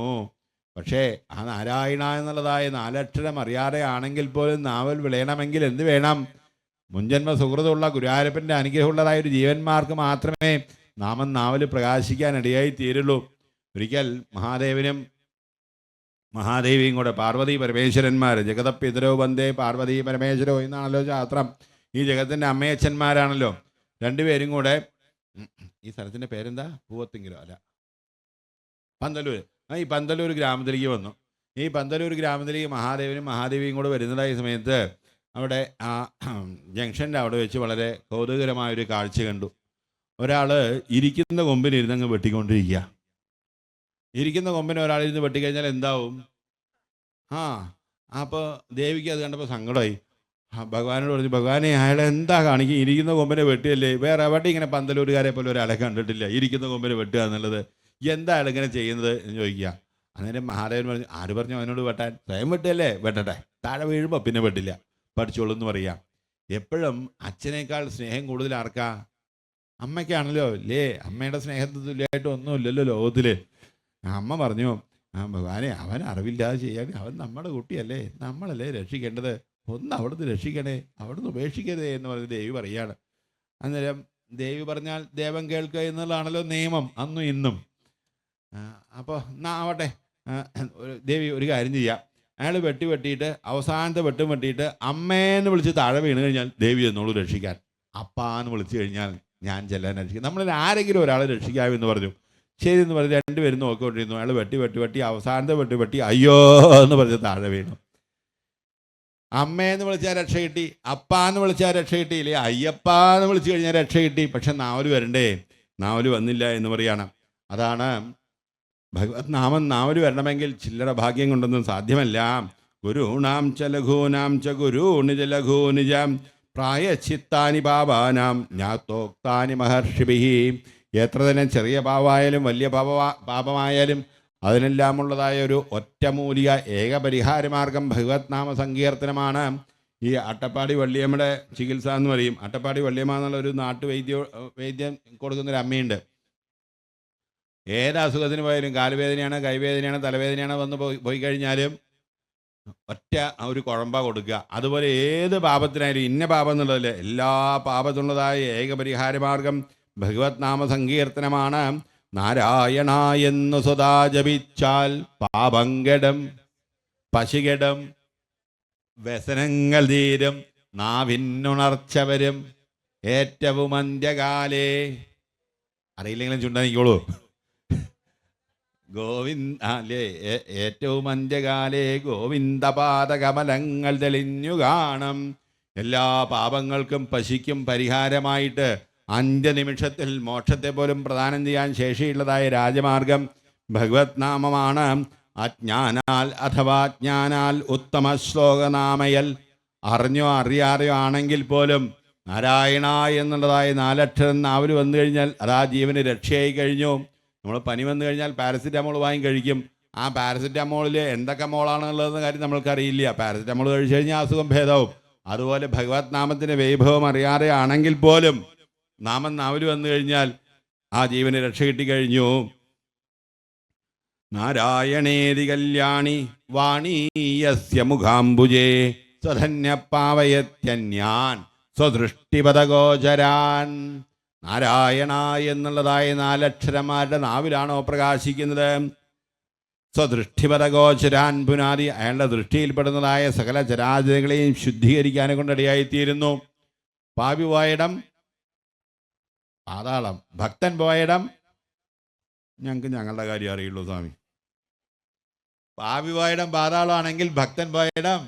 പക്ഷേ ആ നാരായണ എന്നുള്ളതായ 4 അക്ഷരം അറിയാതെ ആണെങ്കിൽ പോലും നാവൽ വിളയണമെങ്കിൽ എന്ത് വേണം? മുൻജന്മ സുഹൃതമുള്ള ഗുരുവായൂരപ്പൻ്റെ അനുഗ്രഹമുള്ളതായ ഒരു ജീവന്മാർക്ക് മാത്രമേ നാമം നാവൽ പ്രകാശിക്കാൻ ഇടയായി തീരുള്ളൂ. ഒരിക്കൽ മഹാദേവനും മഹാദേവിയും കൂടെ പാർവതി പരമേശ്വരന്മാർ ജഗതപ്പിതരോ വന്ദേ പാർവതി പരമേശ്വരോ എന്നാണല്ലോ ശാസ്ത്രം. ഈ ജഗത്തിൻ്റെ അമ്മയച്ഛന്മാരാണല്ലോ. രണ്ടുപേരും കൂടെ ഈ സ്ഥലത്തിൻ്റെ പേരെന്താ? പൂവത്തിങ്കിലോ അല്ല, പന്തലൂർ. ഈ പന്തലൂർ ഗ്രാമത്തിലേക്ക് വന്നു. ഈ പന്തലൂർ ഗ്രാമത്തിലേക്ക് മഹാദേവനും മഹാദേവിയും കൂടെ വരുന്നതായ സമയത്ത് അവിടെ ആ ജംഗ്ഷൻ്റെ അവിടെ വെച്ച് വളരെ കൗതുകരമായൊരു കാഴ്ച കണ്ടു. ഒരാൾ ഇരിക്കുന്ന കൊമ്പിനിരുന്നങ്ങ് വെട്ടിക്കൊണ്ടിരിക്കുക. ഇരിക്കുന്ന കൊമ്പിന് ഒരാളിരുന്ന് വെട്ടിക്കഴിഞ്ഞാൽ എന്താവും? അപ്പോൾ ദേവിക്ക് അത് കണ്ടപ്പോൾ സങ്കടമായി. ഭഗവാനോട് പറഞ്ഞു, ഭഗവാനെ അയാളെ എന്താ കാണിക്കുക? ഇരിക്കുന്ന കൊമ്പിനെ വെട്ടിയല്ലേ, വേറെ എവിടെ ഇങ്ങനെ പന്തലൂരുകാരെ പോലെ ഒരാളെ കണ്ടിട്ടില്ല ഇരിക്കുന്ന കൊമ്പിനെ വെട്ടുക എന്നുള്ളത്. എന്താ അയാൾ ഇങ്ങനെ ചെയ്യുന്നത് എന്ന് ചോദിക്കുക. അന്നേരം മഹാദേവൻ പറഞ്ഞു, ആര് പറഞ്ഞു അവനോട് വെട്ടാൻ? സ്വയം വെട്ടല്ലേ, വെട്ടട്ടെ, താഴെ വീഴുമ്പോൾ പിന്നെ വെട്ടില്ല, പഠിച്ചോളൂ എന്ന് പറയാം. എപ്പോഴും അച്ഛനേക്കാൾ സ്നേഹം കൂടുതൽ ആർക്കാ? അമ്മയ്ക്കാണല്ലോ അല്ലേ? അമ്മയുടെ സ്നേഹത്തിന് തുല്യമായിട്ട് ഒന്നുമില്ലല്ലോ ലോകത്തിൽ. അമ്മ പറഞ്ഞു, ഭഗവാനെ അവൻ അറിവില്ലാതെ ചെയ്യാൻ, അവൻ നമ്മുടെ കുട്ടിയല്ലേ, നമ്മളല്ലേ രക്ഷിക്കേണ്ടത്, ഒന്ന് അവിടുന്ന് രക്ഷിക്കണേ, അവിടുന്ന് ഉപേക്ഷിക്കരുതേ എന്ന് പറഞ്ഞ് ദേവി പറയാണ്. അന്നേരം ദേവി പറഞ്ഞാൽ ദേവൻ കേൾക്കുക എന്നുള്ളതാണല്ലോ നിയമം അന്നും ഇന്നും. അപ്പോൾ എന്നാ ആവട്ടെ, ദേവി ഒരു കാര്യം ചെയ്യാം, അയാൾ വെട്ടിയിട്ട് അവസാനത്തെ വെട്ടിയിട്ട് അമ്മേന്ന് വിളിച്ച് താഴെ വീണ് കഴിഞ്ഞാൽ ദേവി എന്നോളൂ രക്ഷിക്കാൻ, അപ്പാന്ന് വിളിച്ചു കഴിഞ്ഞാൽ ഞാൻ ചെല്ലാൻ രക്ഷിക്കാം, നമ്മളിൽ ആരെങ്കിലും ഒരാളെ രക്ഷിക്കാമെന്ന് പറഞ്ഞു. ശരി എന്ന് പറഞ്ഞ് രണ്ടുപേരും നോക്കിക്കൊണ്ടിരുന്നു. അയാൾ വെട്ടി അവസാനത്തെ വെട്ടി അയ്യോ എന്ന് പറഞ്ഞ് താഴെ വീണു. അമ്മയെന്ന് വിളിച്ചാൽ രക്ഷ കിട്ടി, അപ്പാന്ന് വിളിച്ചാൽ രക്ഷ കിട്ടിയില്ലേ, അയ്യപ്പാന്ന് വിളിച്ചു കഴിഞ്ഞാൽ രക്ഷ കിട്ടി. പക്ഷെ നാവല് വരണ്ടേ, നാവല് വന്നില്ല എന്ന് പറയാണ്. അതാണ് ഭഗവത് നാമം നാവല് വരണമെങ്കിൽ ചില്ലറ ഭാഗ്യം കൊണ്ടൊന്നും സാധ്യമല്ല. ഗുരുണാം ച ലഘൂനാം ച ഗുരുണി ച ലഘൂനിജം പ്രായശ്ചിത്താനി പാപാനാം ജ്ഞാതോക്താനി മഹർഷിഭിഃ. എത്ര തന്നെ ചെറിയ പാപമായാലും വലിയ പാപമായാലും അതിനെല്ലാമുള്ളതായ ഒരു ഒറ്റമൂലിക ഏകപരിഹാരമാർഗം ഭഗവത് നാമ സങ്കീർത്തനമാണ്. ഈ അട്ടപ്പാടി വള്ളിയമ്മയുടെ ചികിത്സ എന്ന് പറയും. അട്ടപ്പാടി വള്ളിയമ്മ എന്നുള്ള ഒരു വൈദ്യം കൊടുക്കുന്നൊരു അമ്മയുണ്ട്. ഏത് അസുഖത്തിന് പോയാലും, കാലുവേദനയാണ്, കൈവേദനയാണ്, തലവേദനയാണ് വന്ന് പോയി കഴിഞ്ഞാലും ഒറ്റ ഒരു കുഴമ്പ കൊടുക്കുക. അതുപോലെ ഏത് പാപത്തിനായാലും, ഇന്ന പാപം എന്നുള്ളതല്ല, എല്ലാ പാപത്തിനുള്ളതായ ഏകപരിഹാരമാർഗം ഭഗവത് നാമ സങ്കീർത്തനമാണ്. നാരായണ എന്നു സദാ ജപിച്ചാൽ പാപങ്കടം പശുകടം വ്യസനങ്ങൾ തീരും നാവിനുണർച്ച വരും ഏറ്റവും അന്ത്യകാലേ. അറിയില്ലെങ്കിലും ചുണ്ടാനിക്കോളൂ. അല്ലേ, ഏറ്റവും അന്ത്യകാലേ ഗോവിന്ദപാദകമലങ്ങൾ തെളിഞ്ഞു കാണും. എല്ലാ പാപങ്ങൾക്കും പശിക്കും പരിഹാരമായിട്ട് അന്ത്യനിമിഷത്തിൽ മോക്ഷത്തെ പോലും പ്രദാനം ചെയ്യാൻ ശേഷിയുള്ളതായ രാജമാർഗം ഭഗവത് നാമമാണ്. അജ്ഞാനാൽ അഥവാ ജ്ഞാനാൽ ഉത്തമ ശ്ലോകനാമയൽ, അറിഞ്ഞോ അറിയാതെയോ ആണെങ്കിൽ പോലും നാരായണ എന്നുള്ളതായ 4 അക്ഷരം നാവിൽ വന്നു കഴിഞ്ഞാൽ അതാ ജീവന് രക്ഷയായി കഴിഞ്ഞു. നമ്മൾ പനി വന്നു കഴിഞ്ഞാൽ പാരസിറ്റമോൾ വാങ്ങി കഴിക്കും. ആ പാരസിറ്റമോളിൽ എന്തൊക്കെ മോളാണെന്നുള്ളതെന്ന കാര്യം നമ്മൾക്കറിയില്ല. പാരസിറ്റമോൾ കഴിച്ചു കഴിഞ്ഞാൽ അസുഖം ഭേദവും. അതുപോലെ ഭഗവത് നാമത്തിൻ്റെ വൈഭവം അറിയാതെ ആണെങ്കിൽ പോലും നാമം നാവിൽ വന്നു കഴിഞ്ഞാൽ ആ ജീവന് രക്ഷ കിട്ടിക്കഴിഞ്ഞു. നാരായണേതി കല്യാണി വാണീയസ്യ മുഖാംബുജേ സ്വധന്യപാവയത്യന്യാൻ സ്വദൃഷ്ടിപദഗോചരാൻ. നാരായണ എന്നുള്ളതായ 4 അക്ഷരന്മാരുടെ നാവിലാണോ പ്രകാശിക്കുന്നത്? സ്വദൃഷ്ടിപദഗോചരാൻ പുനാരി, അയാളുടെ ദൃഷ്ടിയിൽപ്പെടുന്നതായ സകല ചരാചരങ്ങളെയും ശുദ്ധീകരിക്കാനെ കൊണ്ടിടയായിത്തീരുന്നു. പാപി പോയിടം പാതാളം, ഭക്തൻ പോയിടം ഞങ്ങൾക്ക് ഞങ്ങളുടെ കാര്യം അറിയുള്ളൂ സ്വാമി. പാപി പോയിടം പാതാളമാണെങ്കിൽ ഭക്തൻ പോയിടം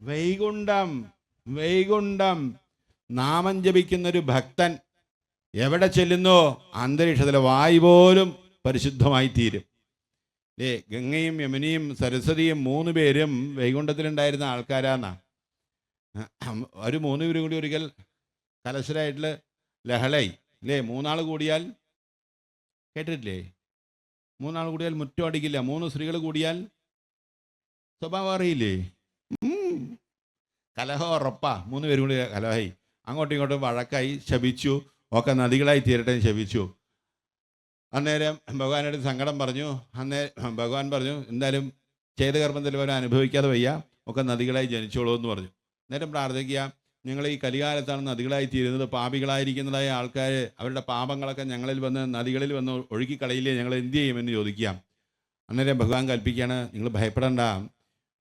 വൈകുണ്ഠം. വൈകുണ്ഠം. നാമം ജപിക്കുന്നൊരു ഭക്തൻ എവിടെ ചെല്ലുന്നോ അന്തരീക്ഷത്തിലെ വായു പോലും പരിശുദ്ധമായി തീരും. ഗംഗയും യമുനയും സരസ്വതിയും 3 പേരും വൈകുണ്ഠത്തിലുണ്ടായിരുന്ന ആൾക്കാരാന്നാ. ഒരു 3 പേരും കൂടി ഒരിക്കൽ കലശരായിട്ടുള്ള ലഹളായി അല്ലേ. 3 ആൾ കൂടിയാൽ കേട്ടിട്ടില്ലേ? 3 ആൾ കൂടിയാൽ മുറ്റം അടിക്കില്ല. 3 സ്ത്രീകൾ കൂടിയാൽ സ്വഭാവം അറിയില്ലേ? കലഹം ഉറപ്പാ. 3 പേരും കൂടി കലഹായി, അങ്ങോട്ടും ഇങ്ങോട്ടും വഴക്കായി, ശപിച്ചു. ഒക്കെ നദികളായി തീരട്ടെ ശപിച്ചു. അന്നേരം ഭഗവാനോട് സങ്കടം പറഞ്ഞു. ഭഗവാൻ പറഞ്ഞു, എന്തായാലും ചെയ്ത കർമ്മത്തിൽ അവരെ അനുഭവിക്കാതെ വയ്യ, ഒക്കെ നദികളായി ജനിച്ചോളൂ എന്ന് പറഞ്ഞു. അന്നേരം പ്രാർത്ഥിക്കുക, ഞങ്ങൾ ഈ കലികാലത്താണ് നദികളായി തീരുന്നത്, പാപികളായിരിക്കുന്നതായ ആൾക്കാർ അവരുടെ പാപങ്ങളൊക്കെ ഞങ്ങളിൽ വന്ന് നദികളിൽ വന്ന് ഒഴുകിക്കളയില്ലേ, ഞങ്ങൾ എന്ത് ചെയ്യുമെന്ന് ചോദിക്കാം. അന്നേരം ഭഗവാൻ കൽപ്പിക്കുകയാണ്, നിങ്ങൾ ഭയപ്പെടേണ്ട.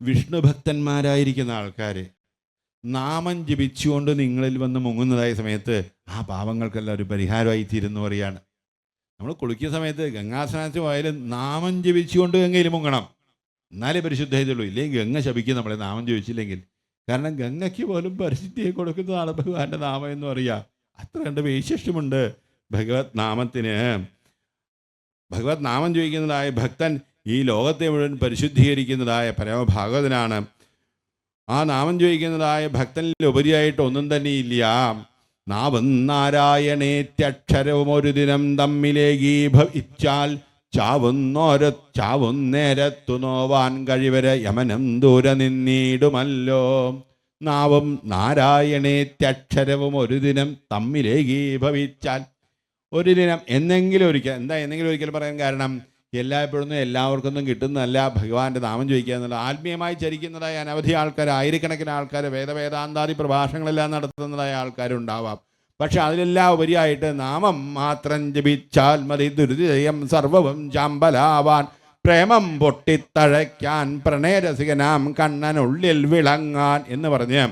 വിഷ്ണു ഭക്തന്മാരായിരിക്കുന്ന ആൾക്കാർ നാമം ജപിച്ചുകൊണ്ട് നിങ്ങളിൽ വന്ന് മുങ്ങുന്നതായ സമയത്ത് ആ പാപങ്ങൾക്കെല്ലാം ഒരു പരിഹാരമായി തീരുന്നു പറയാണ്. നമ്മൾ കുളിക്കുന്ന സമയത്ത് ഗംഗാസ്നാനത്തിന് പോയാലും നാമം ജപിച്ചുകൊണ്ട് ഗംഗയിൽ മുങ്ങണം, എന്നാലേ പരിശുദ്ധമായിട്ടുള്ളൂ. ഇല്ലെങ്കിൽ ഗംഗ ശപിക്കും നമ്മളെ നാമം ജപിച്ചില്ലെങ്കിൽ. കാരണം ഗംഗയ്ക്ക് പോലും പരിശുദ്ധിയെ കൊടുക്കുന്നതാണ് ഭഗവാന്റെ നാമം എന്ന് പറയുക. അത്ര കണ്ട് വൈശിഷ്ട്യമുണ്ട് ഭഗവത് നാമത്തിന്. ഭഗവത് നാമം ജപിക്കുന്നതായ ഭക്തൻ ഈ ലോകത്തെ മുഴുവൻ പരിശുദ്ധീകരിക്കുന്നതായ പരമഭാഗവതനാണ്. ആ നാമം ജപിക്കുന്നതായ ഭക്തനിൽ ഉപരിയായിട്ട് ഒന്നും തന്നെ ഇല്ല. നാവും നാരായണേറ്റക്ഷരവും ഒരു ദിനം തമ്മിലേകീഭവിച്ചാൽ ചാവുന്നേരത്തു നോവാൻ കഴിവരെ യമനം ദൂരെ നിന്നിടുമല്ലോ. നാവും നാരായണേറ്റക്ഷരവും ഒരു ദിനം തമ്മിലേകീഭവിച്ചാൽ, ഒരു ദിനം എന്നെങ്കിലും ഒരിക്കൽ. എന്താ എന്നെങ്കിലും ഒരിക്കൽ പറയാൻ കാരണം? എല്ലായ്പ്പോഴൊന്നും എല്ലാവർക്കൊന്നും കിട്ടുന്നതല്ല ഭഗവാന്റെ നാമം ജപിക്കുക എന്നുള്ളത്. ആത്മീയമായി ചരിക്കുന്നതായ അനവധി ആൾക്കാർ, ആയിരക്കണക്കിന് ആൾക്കാർ, വേദാന്താദി പ്രഭാഷണങ്ങളെല്ലാം നടത്തുന്നതായ ആൾക്കാരുണ്ടാവാം. പക്ഷെ അതിലെല്ലാം ഉപരിയായിട്ട് നാമം മാത്രം ജപിച്ചാൽ മതി ദുരിതയം സർവവും ചാമ്പലാവാൻ, പ്രേമം പൊട്ടിത്തഴയ്ക്കാൻ, പ്രണയരസികനാം കണ്ണനുള്ളിൽ വിളങ്ങാൻ എന്ന് പറഞ്ഞ്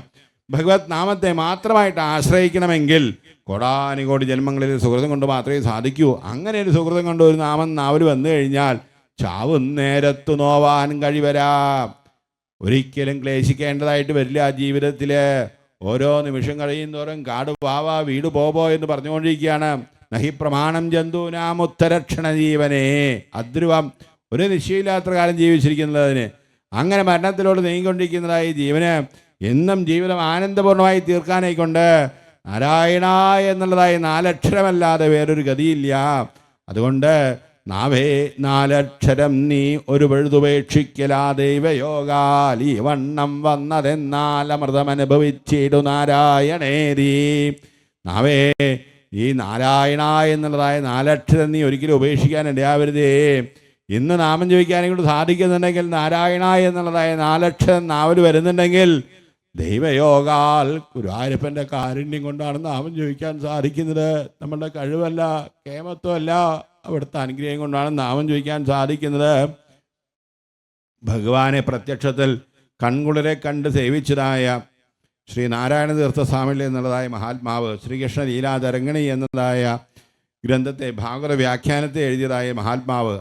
ഭഗവത് നാമത്തെ മാത്രമായിട്ട് ആശ്രയിക്കണമെങ്കിൽ കോടാനുകോടി ജന്മങ്ങളിൽ സുഹൃതം കൊണ്ട് മാത്രമേ സാധിക്കൂ. അങ്ങനെ ഒരു സുഹൃതം കൊണ്ട് ഒരു നാമം നാവിൽ വന്നു കഴിഞ്ഞാൽ ചാവുന്നേരത്തു നോവാൻ കഴിവരാ. ഒരിക്കലും ക്ലേശിക്കേണ്ടതായിട്ട് വരില്ല ജീവിതത്തിൽ. ഓരോ നിമിഷം കഴിയുന്നോറും കാട് വാവാ വീട് പോവോ എന്ന് പറഞ്ഞുകൊണ്ടിരിക്കുകയാണ്. നഹി പ്രമാണം ജന്തൂനാം ഉത്തരക്ഷണ ജീവനെ. അധ്രുവം, ഒരു നിശ്ചയമില്ലാത്ത കാലം ജീവിച്ചിരിക്കുന്നതിന്. അങ്ങനെ മരണത്തിലോട് നീങ്ങിക്കൊണ്ടിരിക്കുന്നതായി ജീവന് എന്നും ജീവിതം ആനന്ദപൂർണ്ണമായി തീർക്കാനായിക്കൊണ്ട് നാരായണ എന്നുള്ളതായി 4 അക്ഷരമല്ലാതെ വേറൊരു ഗതിയില്ല. അതുകൊണ്ട് നാവേ 4 അക്ഷരം നീ ഒരു പഴുതുപേക്ഷിക്കലാ ദൈവയോഗാൽ ഈ വണ്ണം വന്നതെന്നാൽ അമൃതമനുഭവിച്ചിടു നാരായണേരീ. നാവേ ഈ നാരായണ എന്നുള്ളതായ 4 അക്ഷരം നീ ഒരിക്കലും ഉപേക്ഷിക്കാൻ ഇടയാവരുതേ. ഇന്ന് നാമം ജപിക്കാനെങ്കിലും സാധിക്കുന്നുണ്ടെങ്കിൽ, നാരായണ എന്നുള്ളതായ 4 അക്ഷരം നാവിൽ വരുന്നുണ്ടെങ്കിൽ, ദൈവയോഗാൽ ഗുരുവായൂരപ്പൻ്റെ കാരുണ്യം കൊണ്ടാണ് നാമം ജപിക്കാൻ സാധിക്കുന്നത്. നമ്മളുടെ കഴിവല്ല, കേമത്വമല്ല, അവിടുത്തെ അനുഗ്രഹം കൊണ്ടാണ് നാമം ജപിക്കാൻ സാധിക്കുന്നത്. ഭഗവാനെ പ്രത്യക്ഷത്തിൽ കൺകുളിരെ കണ്ട് സേവിച്ചതായ ശ്രീ നാരായണ തീർത്ഥസ്വാമികൾ എന്നുള്ളതായ മഹാത്മാവ്, ശ്രീകൃഷ്ണ ലീലാതരംഗിണി എന്നതായ ഗ്രന്ഥത്തെ, ഭാഗവത വ്യാഖ്യാനത്തെ എഴുതിയതായ മഹാത്മാവ്,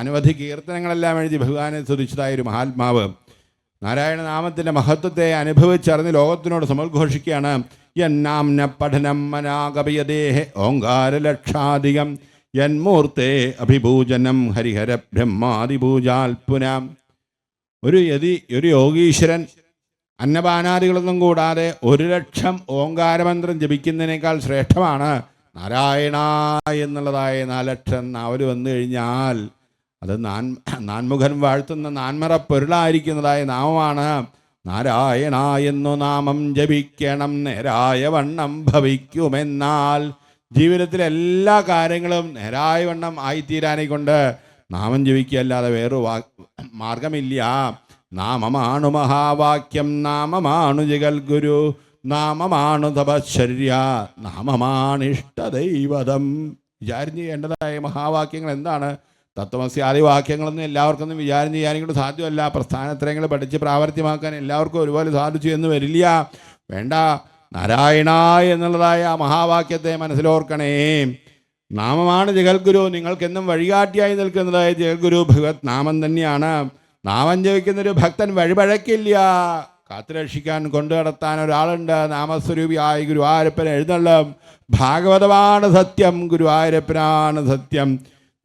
അനവധി കീർത്തനങ്ങളെല്ലാം എഴുതി ഭഗവാനെ സ്തുതിച്ചതായ ഒരു മഹാത്മാവ് നാരായണ നാമത്തിൻ്റെ മഹത്വത്തെ അനുഭവിച്ചറിഞ്ഞ് ലോകത്തിനോട് സമുദ്ഘോഷിക്കുകയാണ്. യന്നാംന പഠനം മനാകപയദേഹ ഓങ്കാരലക്ഷാധികം യന്മൂർത്തേ അഭിപൂജനം ഹരിഹര ബ്രഹ്മാദിപൂജാൽപുനം. ഒരു യോഗീശ്വരൻ അന്നപാനാദികളൊന്നും കൂടാതെ 1,00,000 ഓങ്കാരമന്ത്രം ജപിക്കുന്നതിനേക്കാൾ ശ്രേഷ്ഠമാണ് നാരായണ എന്നുള്ളതായ 4 അക്ഷരം നാവിൽ വന്നു കഴിഞ്ഞാൽ. അത് നാൻമുഖൻ വാഴ്ത്തുന്ന നാൻമറ പൊരുളായിരിക്കുന്നതായ നാമമാണ്. നാരായണ എന്നു നാമം ജപിക്കണം നേരായ വണ്ണം ഭവിക്കുമെന്നാൽ. ജീവിതത്തിലെ എല്ലാ കാര്യങ്ങളും നേരായ വണ്ണം ആയിത്തീരാനെക്കൊണ്ട് നാമം ജപിക്കുകയല്ലാതെ വേറൊരു മാർഗമില്ല. നാമമാണു മഹാവാക്യം, നാമമാണു ജഗൽഗുരു, നാമമാണു തപശ്ചര്യ, നാമമാണ് ഇഷ്ടദൈവതം. വിചാരം ചെയ്യേണ്ടതായ മഹാവാക്യങ്ങൾ എന്താണ്? തത്വമസ്യാദി വാക്യങ്ങളൊന്നും എല്ലാവർക്കൊന്നും വിചാരം ചെയ്യാനെങ്കിലും സാധ്യമല്ല. പ്രസ്ഥാനത്രയങ്ങൾ പഠിച്ച് പ്രാവർത്തിയമാക്കാൻ എല്ലാവർക്കും ഒരുപോലെ സാധിച്ചു എന്ന് വരില്ല. വേണ്ട, നാരായണ എന്നുള്ളതായ മഹാവാക്യത്തെ മനസ്സിലോർക്കണേ. നാമമാണ് ജഗൽഗുരു. നിങ്ങൾക്കെന്നും വഴികാട്ടിയായി നിൽക്കുന്നതായ ജഗൽഗുരു ഭഗവത് നാമം തന്നെയാണ്. നാമം ജപിക്കുന്നൊരു ഭക്തൻ വഴിപഴക്കില്ല. കാത്തുരക്ഷിക്കാൻ കൊണ്ടു നടത്താൻ ഒരാളുണ്ട്. നാമസ്വരൂപിയായ ഗുരുവായൂരപ്പൻ എഴുന്നള്ളും. ഭാഗവതമാണ് സത്യം, ഗുരുവായൂരപ്പനാണ് സത്യം.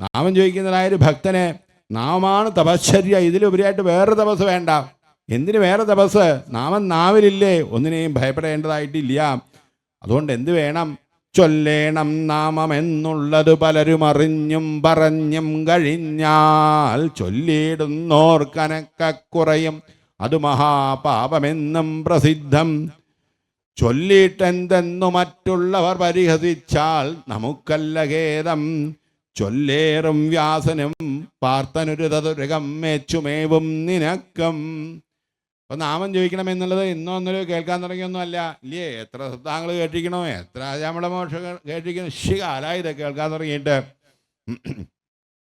നാമം ജപിക്കുന്നതായ ഒരു ഭക്തനെ നാമമാണ് തപശ്ചര്യ. ഇതിലുപരിയായിട്ട് വേറെ തപസ് വേണ്ട. എന്തിന് വേറെ തപസ്? നാമം നാവിലില്ലേ, ഒന്നിനെയും ഭയപ്പെടേണ്ടതായിട്ടില്ല. അതുകൊണ്ട് എന്ത് വേണം? ചൊല്ലേണം നാമമെന്നുള്ളത് പലരും അറിഞ്ഞും പറഞ്ഞും കഴിഞ്ഞാൽ ചൊല്ലിയിടുന്നോർ കനക്കക്കുറയും അത് മഹാപാപമെന്നും പ്രസിദ്ധം. ചൊല്ലിയിട്ടെന്തെന്നു മറ്റുള്ളവർ പരിഹസിച്ചാൽ നമുക്കല്ല ഖേദം. ചൊല്ലേറും വ്യാസനും പാർത്തനൊരു തതുരകം മേച്ചുമേവും നിനക്കം. അപ്പം നാമം ജപിക്കണം എന്നുള്ളത് ഇന്നോ ഒന്നൊരു കേൾക്കാൻ തുടങ്ങിയൊന്നും അല്ല, ഇല്ലേ? എത്ര സപ്താഹങ്ങൾ കേട്ടിരിക്കണോ, എത്ര നമ്മുടെ മോക്ഷം കേട്ടിരിക്കണോ. കാലായി ഇതൊക്കെ കേൾക്കാൻ തുടങ്ങിയിട്ട്.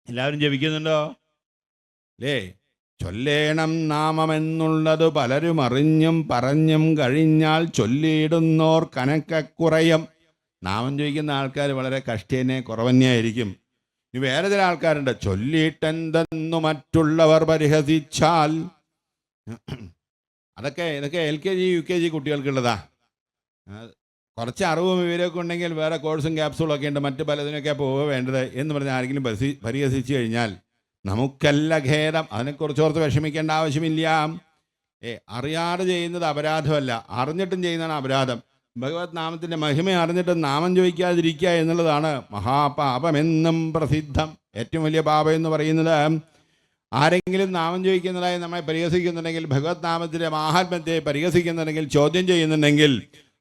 എല്ലാവരും ജപിക്കുന്നുണ്ടോ? അല്ലേ? ചൊല്ലേണം നാമമെന്നുള്ളത് പലരും അറിഞ്ഞും പറഞ്ഞും കഴിഞ്ഞാൽ ചൊല്ലിയിടുന്നോർ കനക്കക്കുറയും. നാമം ചോദിക്കുന്ന ആൾക്കാർ വളരെ കഷ്ടിയനെ കുറവന്നെയായിരിക്കും. ഇനി വേറെ ചില ആൾക്കാരുണ്ട്, ചൊല്ലിയിട്ടെന്തെന്നു മറ്റുള്ളവർ പരിഹസിച്ചാൽ. ഇതൊക്കെ LKG UKG കുട്ടികൾക്കുള്ളതാ. കുറച്ച് അറിവും വിവരമൊക്കെ ഉണ്ടെങ്കിൽ വേറെ കോഴ്സും ക്യാപ്സുകളും ഒക്കെ ഉണ്ട്, മറ്റു പലതിനൊക്കെ പോവുക വേണ്ടത് എന്ന് പറഞ്ഞ് ആരെങ്കിലും പരിഹസിച്ചു കഴിഞ്ഞാൽ നമുക്കല്ല ഖേദം. അതിനെക്കുറിച്ചോർത്ത് വിഷമിക്കേണ്ട ആവശ്യമില്ല. അറിയാതെ ചെയ്യുന്നത് അപരാധമല്ല, അറിഞ്ഞിട്ടും ചെയ്യുന്നതാണ് അപരാധം. ഭഗവത് നാമത്തിൻ്റെ മഹിമ അറിഞ്ഞിട്ട് നാമം ചോദിക്കാതിരിക്കുക എന്നുള്ളതാണ് മഹാപാപമെന്നും പ്രസിദ്ധം. ഏറ്റവും വലിയ പാപം എന്ന് പറയുന്നത് ആരെങ്കിലും നാമം ചോദിക്കുന്നതായി നമ്മെ പരിഹസിക്കുന്നുണ്ടെങ്കിൽ, ഭഗവത് നാമത്തിൻ്റെ മാഹാത്മ്യത്തെ പരിഹസിക്കുന്നുണ്ടെങ്കിൽ, ചോദ്യം ചെയ്യുന്നുണ്ടെങ്കിൽ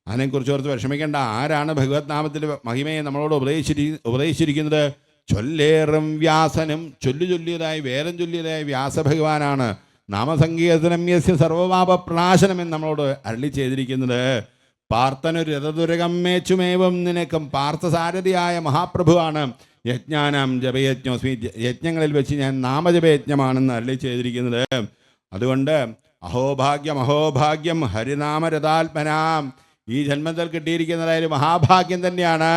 അതിനെക്കുറിച്ച് ഓർത്ത് വിഷമിക്കേണ്ട. ആരാണ് ഭഗവത് നാമത്തിൻ്റെ മഹിമയെ നമ്മളോട് ഉപദേശിച്ചിരിക്കുന്നത്? ചൊല്ലേറും വ്യാസനും, ചൊല്ലിയതായി വേദം ചൊല്ലിയതായി വ്യാസഭഗവാനാണ്. നാമസങ്കീർത്തനം യസ്യ സർവപാപ പ്രനാശനം എന്ന് നമ്മളോട് അരുളി ചെയ്തിരിക്കുന്നത്. പാർത്ഥനൊരു രഥതുരകം മേച്ചുമേവും നിനക്കും പാർത്ഥസാരഥിയായ മഹാപ്രഭുവാണ്. യജ്ഞാനം ജപയജ്ഞോസ്മി, യജ്ഞങ്ങളിൽ വെച്ച് ഞാൻ നാമജപയജ്ഞമാണെന്ന് അരുളി ചെയ്തിരിക്കുന്നത്. അതുകൊണ്ട് അഹോഭാഗ്യം അഹോഭാഗ്യം ഹരിനാമരഥാത്മനാം, ഈ ജന്മത്തിൽ കിട്ടിയിരിക്കുന്നതായ ഒരു മഹാഭാഗ്യം തന്നെയാണ്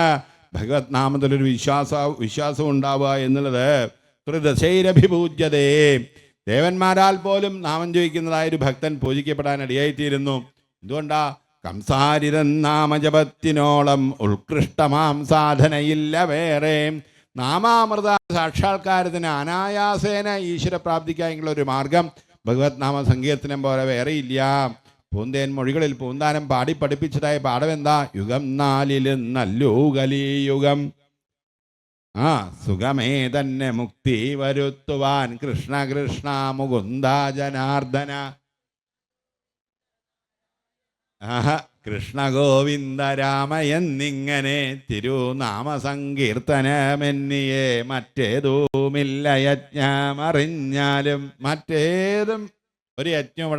ഭഗവത് നാമത്തിലൊരു വിശ്വാസം ഉണ്ടാവുക എന്നുള്ളത്. ത്രിദശൈരഭിപൂജ്യതേ, ദേവന്മാരാൽ പോലും നാമം ചോദിക്കുന്നതായൊരു ഭക്തൻ പൂജിക്കപ്പെടാൻ ഇടയായിത്തീരുന്നു. എന്തുകൊണ്ടാ? കംസാരിതൻ നാമജപത്തിനോളം ഉത്കൃഷ്ടമാം സാധനയില്ല വേറെ. നാമാമൃത സാക്ഷാത്കാരത്തിന് അനായാസേന ഈശ്വരപ്രാപ്തിക്കായുള്ള ഒരു മാർഗം ഭഗവത് നാമ സങ്കീർത്തനം പോലെ വേറെയില്ല. പൂന്തേൻ മൊഴികളിൽ പൂന്താനം പാടി പഠിപ്പിച്ചതായ പാഠമെന്താ? യുഗം 4 നല്ലൂ കലിയുഗം. സുഖമേ തന്നെ മുക്തി വരുത്തുവാൻ കൃഷ്ണ കൃഷ്ണ മുകുന്ദ ജനാർദ്ദന. കൃഷ്ണ ഗോവിന്ദ രാമ എന്നിങ്ങനെ തിരുനാമ സങ്കീർത്തനമെന്നിയെ മറ്റേതുമില്ല യജ്ഞമറിഞ്ഞാലും. മറ്റേതും ഒരു യജ്ഞം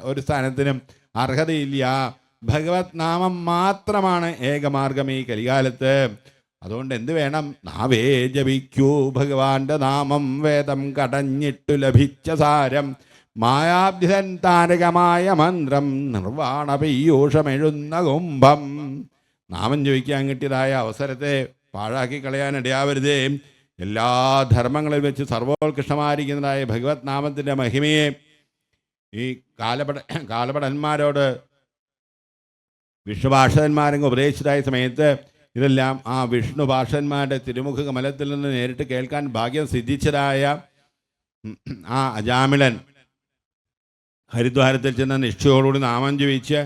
ഒരു സ്ഥാനത്തിനും അർഹതയില്ല. ഭഗവത് നാമം മാത്രമാണ് ഏകമാർഗം ഈ കലികാലത്ത്. അതുകൊണ്ട് എന്ത് വേണം? നാവേ ജപിക്കൂ ഭഗവാന്റെ നാമം, വേദം കടഞ്ഞിട്ടു ലഭിച്ച സാരം, മായാബ്ധിതൻ താരകമായ മന്ത്രം, നിർവാണ പീയൂഷമെഴുന്ന കുംഭം. നാമം ചോദിക്കാൻ കിട്ടിയതായ അവസരത്തെ പാഴാക്കി കളയാനിടയാവരുതേ. എല്ലാ ധർമ്മങ്ങളിൽ വെച്ച് സർവോത്കൃഷ്ടമായിരിക്കുന്നതായ ഭഗവത് നാമത്തിൻ്റെ മഹിമയെ ഈ കാലപടന്മാരോട് വിഷ്ണുഭാഷകന്മാരങ്ങ് ഉപദേശിച്ചതായ സമയത്ത് ഇതെല്ലാം ആ വിഷ്ണു ഭാഷന്മാരുടെ തിരുമുഖ കമലത്തിൽ നിന്ന് നേരിട്ട് കേൾക്കാൻ ഭാഗ്യം സിദ്ധിച്ചതായ ആ അജാമിളൻ ഹരിദ്വാരത്തിൽ ചെന്ന നിഷ്ഠയോടുകൂടി നാമം ജപിച്ച്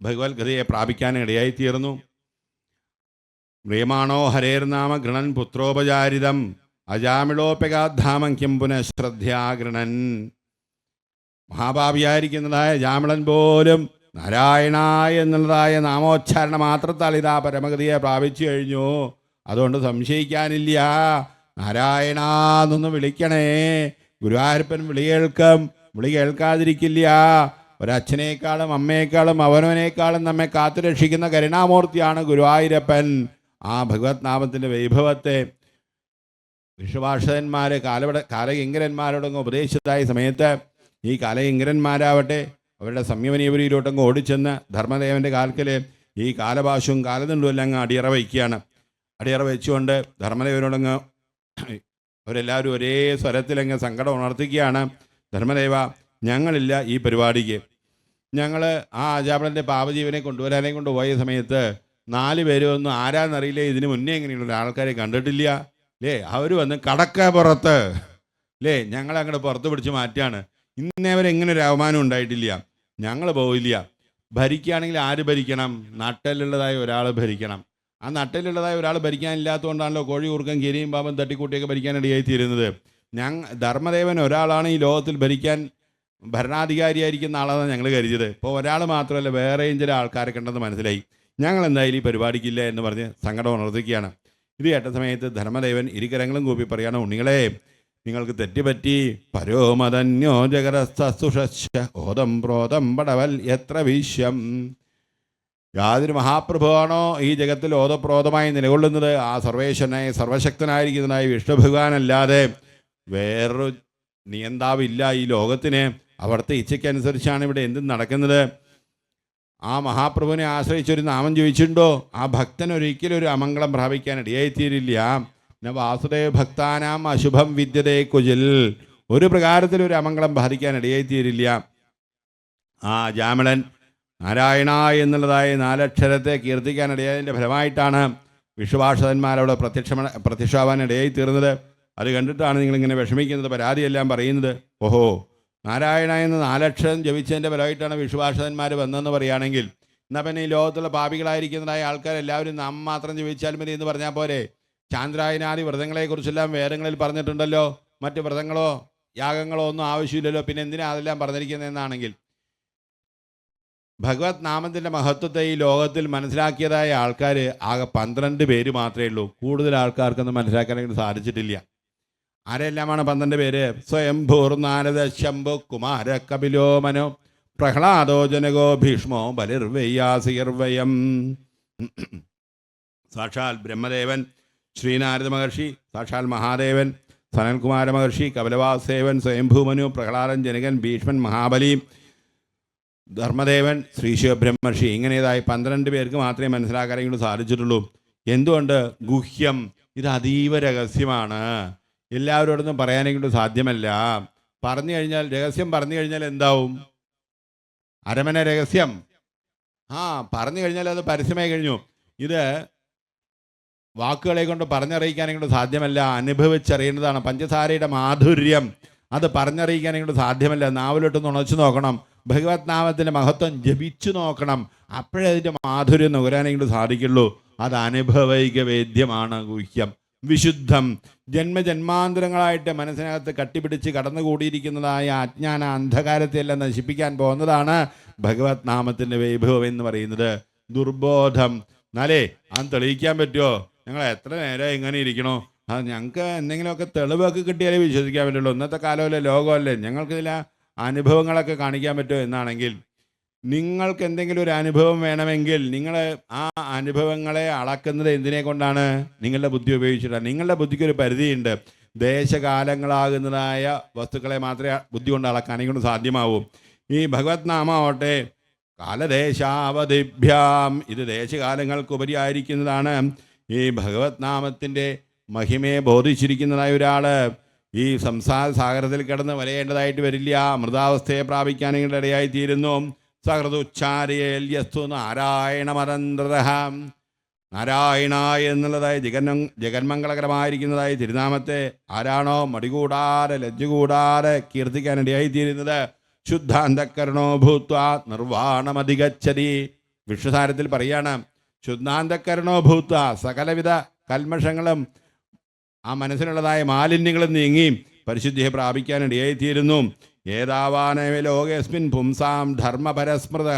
ഭഗവത്ഗതയെ പ്രാപിക്കാൻ ഇടയായിത്തീർന്നു. മ്രിയമാണോ ഹരേർനാമ ഗൃണൻ പുത്രോപചാരിതം, അജാമിളോപ്യഗാധാമങ്ക്യം പുനഃശ്രദ്ധ്യാഗൃണൻ. മഹാഭാവിയായിരിക്കുന്നതായ ജാമിളൻ പോലും നാരായണ എന്നുള്ളതായ നാമോച്ചാരണ മാത്രത്താൽ ഇതാ പരമഗതിയെ പ്രാപിച്ചു കഴിഞ്ഞു. അതുകൊണ്ട് സംശയിക്കാനില്ല. നാരായണ എന്നൊന്ന് വിളിക്കണേ. ഗുരുവായൂരപ്പൻ വിളി കേൾക്കാതിരിക്കില്ല. ഒരച്ഛനേക്കാളും അമ്മയേക്കാളും അവനവനേക്കാളും നമ്മെ കാത്തുരക്ഷിക്കുന്ന കരുണാമൂർത്തിയാണ് ഗുരുവായൂരപ്പൻ. ആ ഭഗവത് നാമത്തിൻ്റെ വൈഭവത്തെ വിശ്വഭാഷകന്മാർ കാലകിങ്കരന്മാരോടങ്ങ് ഉപദേശിച്ചതായ സമയത്ത് ഈ കാലകിങ്കരന്മാരാവട്ടെ അവരുടെ സംയമനീപുരിയിലോട്ടങ്ങ് ഓടിച്ചെന്ന് ധർമ്മദേവൻ്റെ കാൽക്കൽ ഈ കാലഭാഷവും കാലദണ്ഡും എല്ലാം അങ്ങ് അടിയറ വയ്ക്കുകയാണ്. അടിയറ വെച്ചുകൊണ്ട് ധർമ്മദേവനോടങ്ങ് അവരെല്ലാവരും ഒരേ സ്വരത്തിലങ്ങ് സങ്കടം ഉണർത്തിക്കുകയാണ്. ധർമ്മദേവ, ഞങ്ങളില്ല ഈ പരിപാടിക്ക്. ഞങ്ങൾ ആ അജാമിളൻ്റെ പാപജീവനെ കൊണ്ടുവരാനെ കൊണ്ട് പോയ സമയത്ത് 4 പേരും ഒന്നും ആരാന്നറിയില്ല, ഇതിന് മുന്നേ ഇങ്ങനെയുള്ള ആൾക്കാരെ കണ്ടിട്ടില്ല അല്ലേ. അവർ വന്ന് കടക്കപ്പുറത്ത് അല്ലേ ഞങ്ങളങ്ങോട്ട് പുറത്ത് പിടിച്ച് മാറ്റുകയാണ്. ഇന്നേവരെ ഒരു അവമാനം ഉണ്ടായിട്ടില്ല. ഞങ്ങൾ പോവില്ല. ഭരിക്കുകയാണെങ്കിൽ ആര് ഭരിക്കണം? നട്ടലുള്ളതായ ഒരാൾ ഭരിക്കണം. ആ നട്ടലുള്ളതായ ഒരാൾ ഭരിക്കാനില്ലാത്തതുകൊണ്ടാണല്ലോ കോഴി കുറുക്കൻ കീരിയും പാമ്പും തട്ടിക്കൂട്ടിയൊക്കെ ഭരിക്കാനിടയായിത്തീരുന്നത്. ധർമ്മദേവൻ ഒരാളാണ് ഈ ലോകത്തിൽ ഭരണാധികാരിയായിരിക്കുന്ന ആളാണ് ഞങ്ങൾ കരുതിയത്. ഇപ്പോൾ ഒരാൾ മാത്രമല്ല, വേറെയും ചില ആൾക്കാരൊക്കെ ഉണ്ടെന്ന് മനസ്സിലായി. ഞങ്ങൾ എന്തായാലും ഈ പരിപാടിക്കില്ല എന്ന് പറഞ്ഞ് സങ്കടം ഉണർത്തിക്കുകയാണ്. ഇത് കേട്ട സമയത്ത് ധർമ്മദേവൻ ഇരുകരങ്ങളും കൂപ്പി പറയാണ്, ഉണ്ണികളെ, നിങ്ങൾക്ക് തെറ്റുപറ്റി. പരോമതന്യോ ജഗരസ്തുഷം പ്രോതം പടവൽ എത്ര വിശ്വം. യാതൊരു മഹാപ്രഭുവാണോ ഈ ജഗത്തിൽ ഓതപ്രോതമായി നിലകൊള്ളുന്നത് ആ സർവേശ്വരനായ സർവശക്തനായിരിക്കുന്നതായ വിഷ്ണു ഭഗവാനല്ലാതെ വേറൊരു നിയന്താവില്ല ഈ ലോകത്തിന്. അവിടുത്തെ ഇച്ഛയ്ക്കനുസരിച്ചാണ് ഇവിടെ എന്തും നടക്കുന്നത്. ആ മഹാപ്രഭുവിനെ ആശ്രയിച്ചൊരു നാമം ചോദിച്ചിട്ടുണ്ടോ? ആ ഭക്തൻ ഒരിക്കലും ഒരു അമംഗളം പ്രാപിക്കാൻ ഇടയായിത്തീരില്ല. വാസുദേവ ഭക്താനാം അശുഭം വിദ്യതേ കുജിൽ. ഒരു പ്രകാരത്തിലൊരു അമംഗളം ബാധിക്കാൻ ഇടയായിത്തീരില്ല. ആ ജാമളൻ നാരായണ എന്നുള്ളതായ 4 അക്ഷരത്തെ കീർത്തിക്കാൻ ഇടയായതിൻ്റെ ഫലമായിട്ടാണ് വിശ്വഭാഷകന്മാരവിടെ പ്രത്യക്ഷമാവാൻ ഇടയായിത്തീർന്നത്. അത് കണ്ടിട്ടാണ് നിങ്ങളിങ്ങനെ വിഷമിക്കുന്നത്, പരാതിയെല്ലാം പറയുന്നത്. ഓഹോ, നാരായണ എന്ന് 4 അക്ഷരം ജപിച്ചതിൻ്റെ ഫലമായിട്ടാണ് വിശ്വഭാഷകന്മാർ വന്നതെന്ന് പറയുകയാണെങ്കിൽ, എന്നാൽ പിന്നെ ഈ ലോകത്തുള്ള പാപികളായിരിക്കുന്നതായ ആൾക്കാരെല്ലാവരും നാം മാത്രം ജപിച്ചാൽ മതി എന്ന് പറഞ്ഞാൽ പോരെ? ചാന്ദ്രായനാദി വ്രതങ്ങളെക്കുറിച്ചെല്ലാം വേദങ്ങളിൽ പറഞ്ഞിട്ടുണ്ടല്ലോ. മറ്റ് വ്രതങ്ങളോ യാഗങ്ങളോ ഒന്നും ആവശ്യമില്ലല്ലോ. പിന്നെ എന്തിനാ അതെല്ലാം പറഞ്ഞിരിക്കുന്നതെന്നാണെങ്കിൽ, ഭഗവത് നാമത്തിൻ്റെ മഹത്വത്തെ ഈ ലോകത്തിൽ മനസ്സിലാക്കിയതായ ആൾക്കാർ ആകെ 12 പേര് മാത്രമേ ഉള്ളൂ. കൂടുതൽ ആൾക്കാർക്കൊന്നും മനസ്സിലാക്കാനായിട്ട് സാധിച്ചിട്ടില്ല. ആരെല്ലാമാണ് 12 പേര്? സ്വയംഭൂർ നാരദ ശംഭു കുമാര കപിലോ മനോ പ്രഹ്ലാദോ ജനകോ ഭീഷ്മോ ബലിർവയ്യാസിർവയം. സാക്ഷാൽ ബ്രഹ്മദേവൻ, ശ്രീനാരദ മഹർഷി, സാക്ഷാൽ മഹാദേവൻ, സനൽകുമാര മഹർഷി, കപിലവാസുദേവൻ, സ്വയംഭൂമനു, പ്രഹ്ലാദൻ, ജനകൻ, ഭീഷ്മൻ, മഹാബലി, ധർമ്മദേവൻ, ശ്രീ ശിവബ്രഹ്മർഷി. ഇങ്ങനെതായി 12 പേർക്ക് മാത്രമേ മനസ്സിലാക്കാനായിട്ട് സാധിച്ചിട്ടുള്ളൂ. എന്തുകൊണ്ട്? ഗുഹ്യം. ഇത് അതീവ രഹസ്യമാണ്. എല്ലാവരോടൊന്നും പറയാനായിട്ട് സാധ്യമല്ല. പറഞ്ഞു കഴിഞ്ഞാൽ, രഹസ്യം പറഞ്ഞു കഴിഞ്ഞാൽ എന്താവും? അരമന രഹസ്യം. പറഞ്ഞു കഴിഞ്ഞാൽ അത് പരസ്യമായി കഴിഞ്ഞു. ഇത് വാക്കുകളെ കൊണ്ട് പറഞ്ഞറിയിക്കാനായിട്ട് സാധ്യമല്ല, അനുഭവിച്ചറിയേണ്ടതാണ്. പഞ്ചസാരയുടെ മാധുര്യം അത് പറഞ്ഞറിയിക്കാനായിട്ട് സാധ്യമല്ല. നാവിലോട്ടൊന്ന് ഉണച്ചു നോക്കണം, ഭഗവത് നാമത്തിൻ്റെ മഹത്വം ജപിച്ചു നോക്കണം. അപ്പോഴേ അതിൻ്റെ മാധുര്യം നുകരാനായിട്ട് സാധിക്കുള്ളൂ. അത് അനുഭവൈക വേദ്യമാണ് ഗുഹ്യം. വിശുദ്ധം. ജന്മജന്മാന്തരങ്ങളായിട്ട് മനസ്സിനകത്ത് കട്ടിപ്പിടിച്ച് കടന്നുകൂടിയിരിക്കുന്നതായ അജ്ഞാന അന്ധകാരത്തെ എല്ലാം നശിപ്പിക്കാൻ പോകുന്നതാണ് ഭഗവത് നാമത്തിൻ്റെ വൈഭവം എന്ന് പറയുന്നത്. ദുർബോധം. എന്നാലേ അത് തെളിയിക്കാൻ പറ്റുമോ? ഞങ്ങൾ എത്ര നേരം ഇങ്ങനെ ഇരിക്കണോ? അത് ഞങ്ങൾക്ക് എന്തെങ്കിലുമൊക്കെ തെളിവൊക്കെ കിട്ടിയാലേ വിശ്വസിക്കാൻ പറ്റുള്ളൂ. ഇന്നത്തെ കാലമല്ലേ, ലോകമല്ലേ, ഞങ്ങൾക്ക് ചില അനുഭവങ്ങളൊക്കെ കാണിക്കാൻ പറ്റുമോ എന്നാണെങ്കിൽ, നിങ്ങൾക്ക് എന്തെങ്കിലും ഒരു അനുഭവം വേണമെങ്കിൽ നിങ്ങൾ ആ അനുഭവങ്ങളെ അളക്കുന്നത് എന്തിനെ കൊണ്ടാണ്? നിങ്ങളുടെ ബുദ്ധി ഉപയോഗിച്ചിട്ടാണ്. നിങ്ങളുടെ ബുദ്ധിക്കൊരു പരിധിയുണ്ട്. ദേശകാലങ്ങളാകുന്നതായ വസ്തുക്കളെ മാത്രമേ ബുദ്ധി കൊണ്ട് അളക്കാനേ കൊണ്ട് സാധ്യമാവൂ. ഈ ഭഗവത് നാമാവട്ടെ കാലദേശാവധിഭ്യാം, ഇത് ദേശകാലങ്ങൾക്കുപരിയായിരിക്കുന്നതാണ്. ഈ ഭഗവത് നാമത്തിൻ്റെ മഹിമയെ ബോധിച്ചിരിക്കുന്നതായ ഒരാൾ ഈ സംസാര സാഗരത്തിൽ കിടന്ന് വലയേണ്ടതായിട്ട് വരില്ല. മൃതാവസ്ഥയെ പ്രാപിക്കാനായിട്ട് ഇടയായിത്തീരുന്നു. സഹൃദുച്ചാര്യസ്തു നാരായണമരന്ത്രത. നാരായണ എന്നുള്ളതായ ജഗന്മംഗളകരമായിരിക്കുന്നതായ തിരുനാമത്തെ ആരാണോ മടികൂടാതെ ലജ്ജകൂടാതെ കീർത്തിക്കാനിടയായിത്തീരുന്നത്, ശുദ്ധാന്തക്കരണോ ഭൂത്വ നിർവാണമധിഗച്ഛതി. വിഷ്ണുസാരത്തിൽ പറയാണ്, ശുദ്ധാന്തക്കരണോ ഭൂത്വ, സകലവിധ കൽമഷങ്ങളും ആ മനസ്സിലുള്ളതായ മാലിന്യങ്ങളും നീങ്ങി പരിശുദ്ധിയെ പ്രാപിക്കാനിടയായിത്തീരുന്നു. ഏതാവാനവ ലോകേസ്മിൻ പുംസാം ധർമ്മപരസ്മൃത.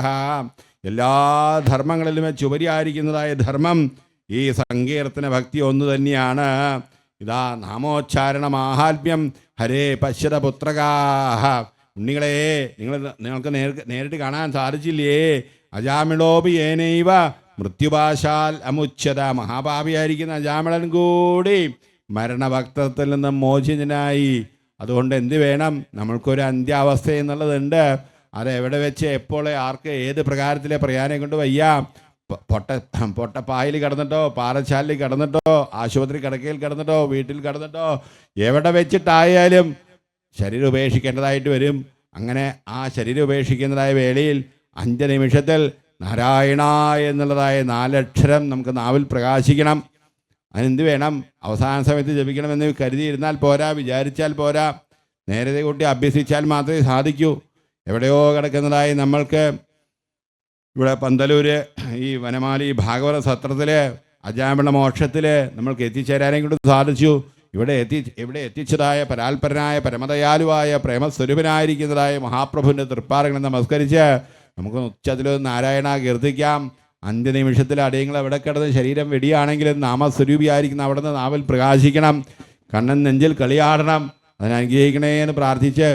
എല്ലാ ധർമ്മങ്ങളിലും വെച്ചുപരിയായിരിക്കുന്നതായ ധർമ്മം ഈ സങ്കീർത്തന ഭക്തി ഒന്ന് തന്നെയാണ്. ഇതാ നാമോച്ചാരണ മാഹാത്മ്യം ഹരേ പശ്യത പുത്രകാഹ. ഉണ്ണികളെ, നിങ്ങൾക്ക് നേരിട്ട് കാണാൻ സാധിച്ചില്ലേ? അജാമിളോപി ഏനൈവ മൃത്യുപാശാൽ അമുച്ഛത. മഹാപാപിയായിരിക്കുന്ന അജാമിളൻ കൂടി മരണഭക്തത്തിൽ നിന്ന് മോചിതനായി. അതുകൊണ്ട് എന്ത് വേണം? നമ്മൾക്കൊരു അന്ത്യാവസ്ഥ എന്നുള്ളതുണ്ട്. അതെവിടെ വെച്ച് എപ്പോൾ ആർക്ക് ഏത് പ്രകാരത്തിലെ പ്രയാണം കൊണ്ട് വയ്യ. പൊട്ടപ്പായിൽ കിടന്നിട്ടോ, പാറച്ചാലിൽ കിടന്നിട്ടോ, ആശുപത്രി കിടക്കയിൽ കിടന്നിട്ടോ, വീട്ടിൽ കിടന്നിട്ടോ, എവിടെ വെച്ചിട്ടായാലും ശരീരം ഉപേക്ഷിക്കേണ്ടതായിട്ട് വരും. അങ്ങനെ ആ ശരീരം ഉപേക്ഷിക്കുന്നതായ വേളയിൽ 5 നിമിഷത്തിൽ നാരായണ എന്നുള്ളതായ 4 അക്ഷരം നമുക്ക് നാവിൽ പ്രകാശിക്കണം. അതിനെന്ത് വേണം? അവസാന സമയത്ത് ജപിക്കണമെന്ന് കരുതിയിരുന്നാൽ പോരാ, വിചാരിച്ചാൽ പോരാ, നേരത്തെ കൂട്ടി അഭ്യസിച്ചാൽ മാത്രമേ സാധിക്കൂ. എവിടെയോ കിടക്കുന്നതായി നമ്മൾക്ക് ഇവിടെ പന്തലൂർ ഈ വനമാലി ഭാഗവത സത്രത്തിൽ അജാമിള മോക്ഷത്തിൽ നമ്മൾക്ക് എത്തിച്ചേരാനേയും കൂടി സാധിച്ചു. ഇവിടെ എത്തിച്ചതായ പരാൽപരനായ പരമദയാലുവായ പ്രേമസ്വരൂപനായിരിക്കുന്നതായ മഹാപ്രഭുവിൻ്റെ തൃപ്പാദങ്ങളെ നമസ്കരിച്ച് നമുക്ക് ഉച്ചത്തിൽ നാരായണ കീർത്തിക്കാം. 5 നിമിഷത്തിൽ അടിയങ്ങൾ എവിടെ കിടന്ന് ശരീരം വെടിയാണെങ്കിലും നാമസ്വരൂപിയായിരിക്കുന്ന അവിടെ നിന്ന് നാവിൽ പ്രകാശിക്കണം. കണ്ണൻ നെഞ്ചിൽ കളിയാടണം. അതിനനുഗ്രഹിക്കണേ എന്ന് പ്രാർത്ഥിച്ച്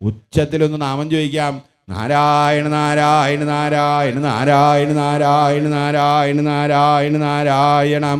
ഉച്ചത്തിലൊന്ന് നാമം ചോദിക്കാം. നാരായണ നാരായണ നാരായണ നാരായണ നാരായണ നാരായണ നാരായണ നാരായണം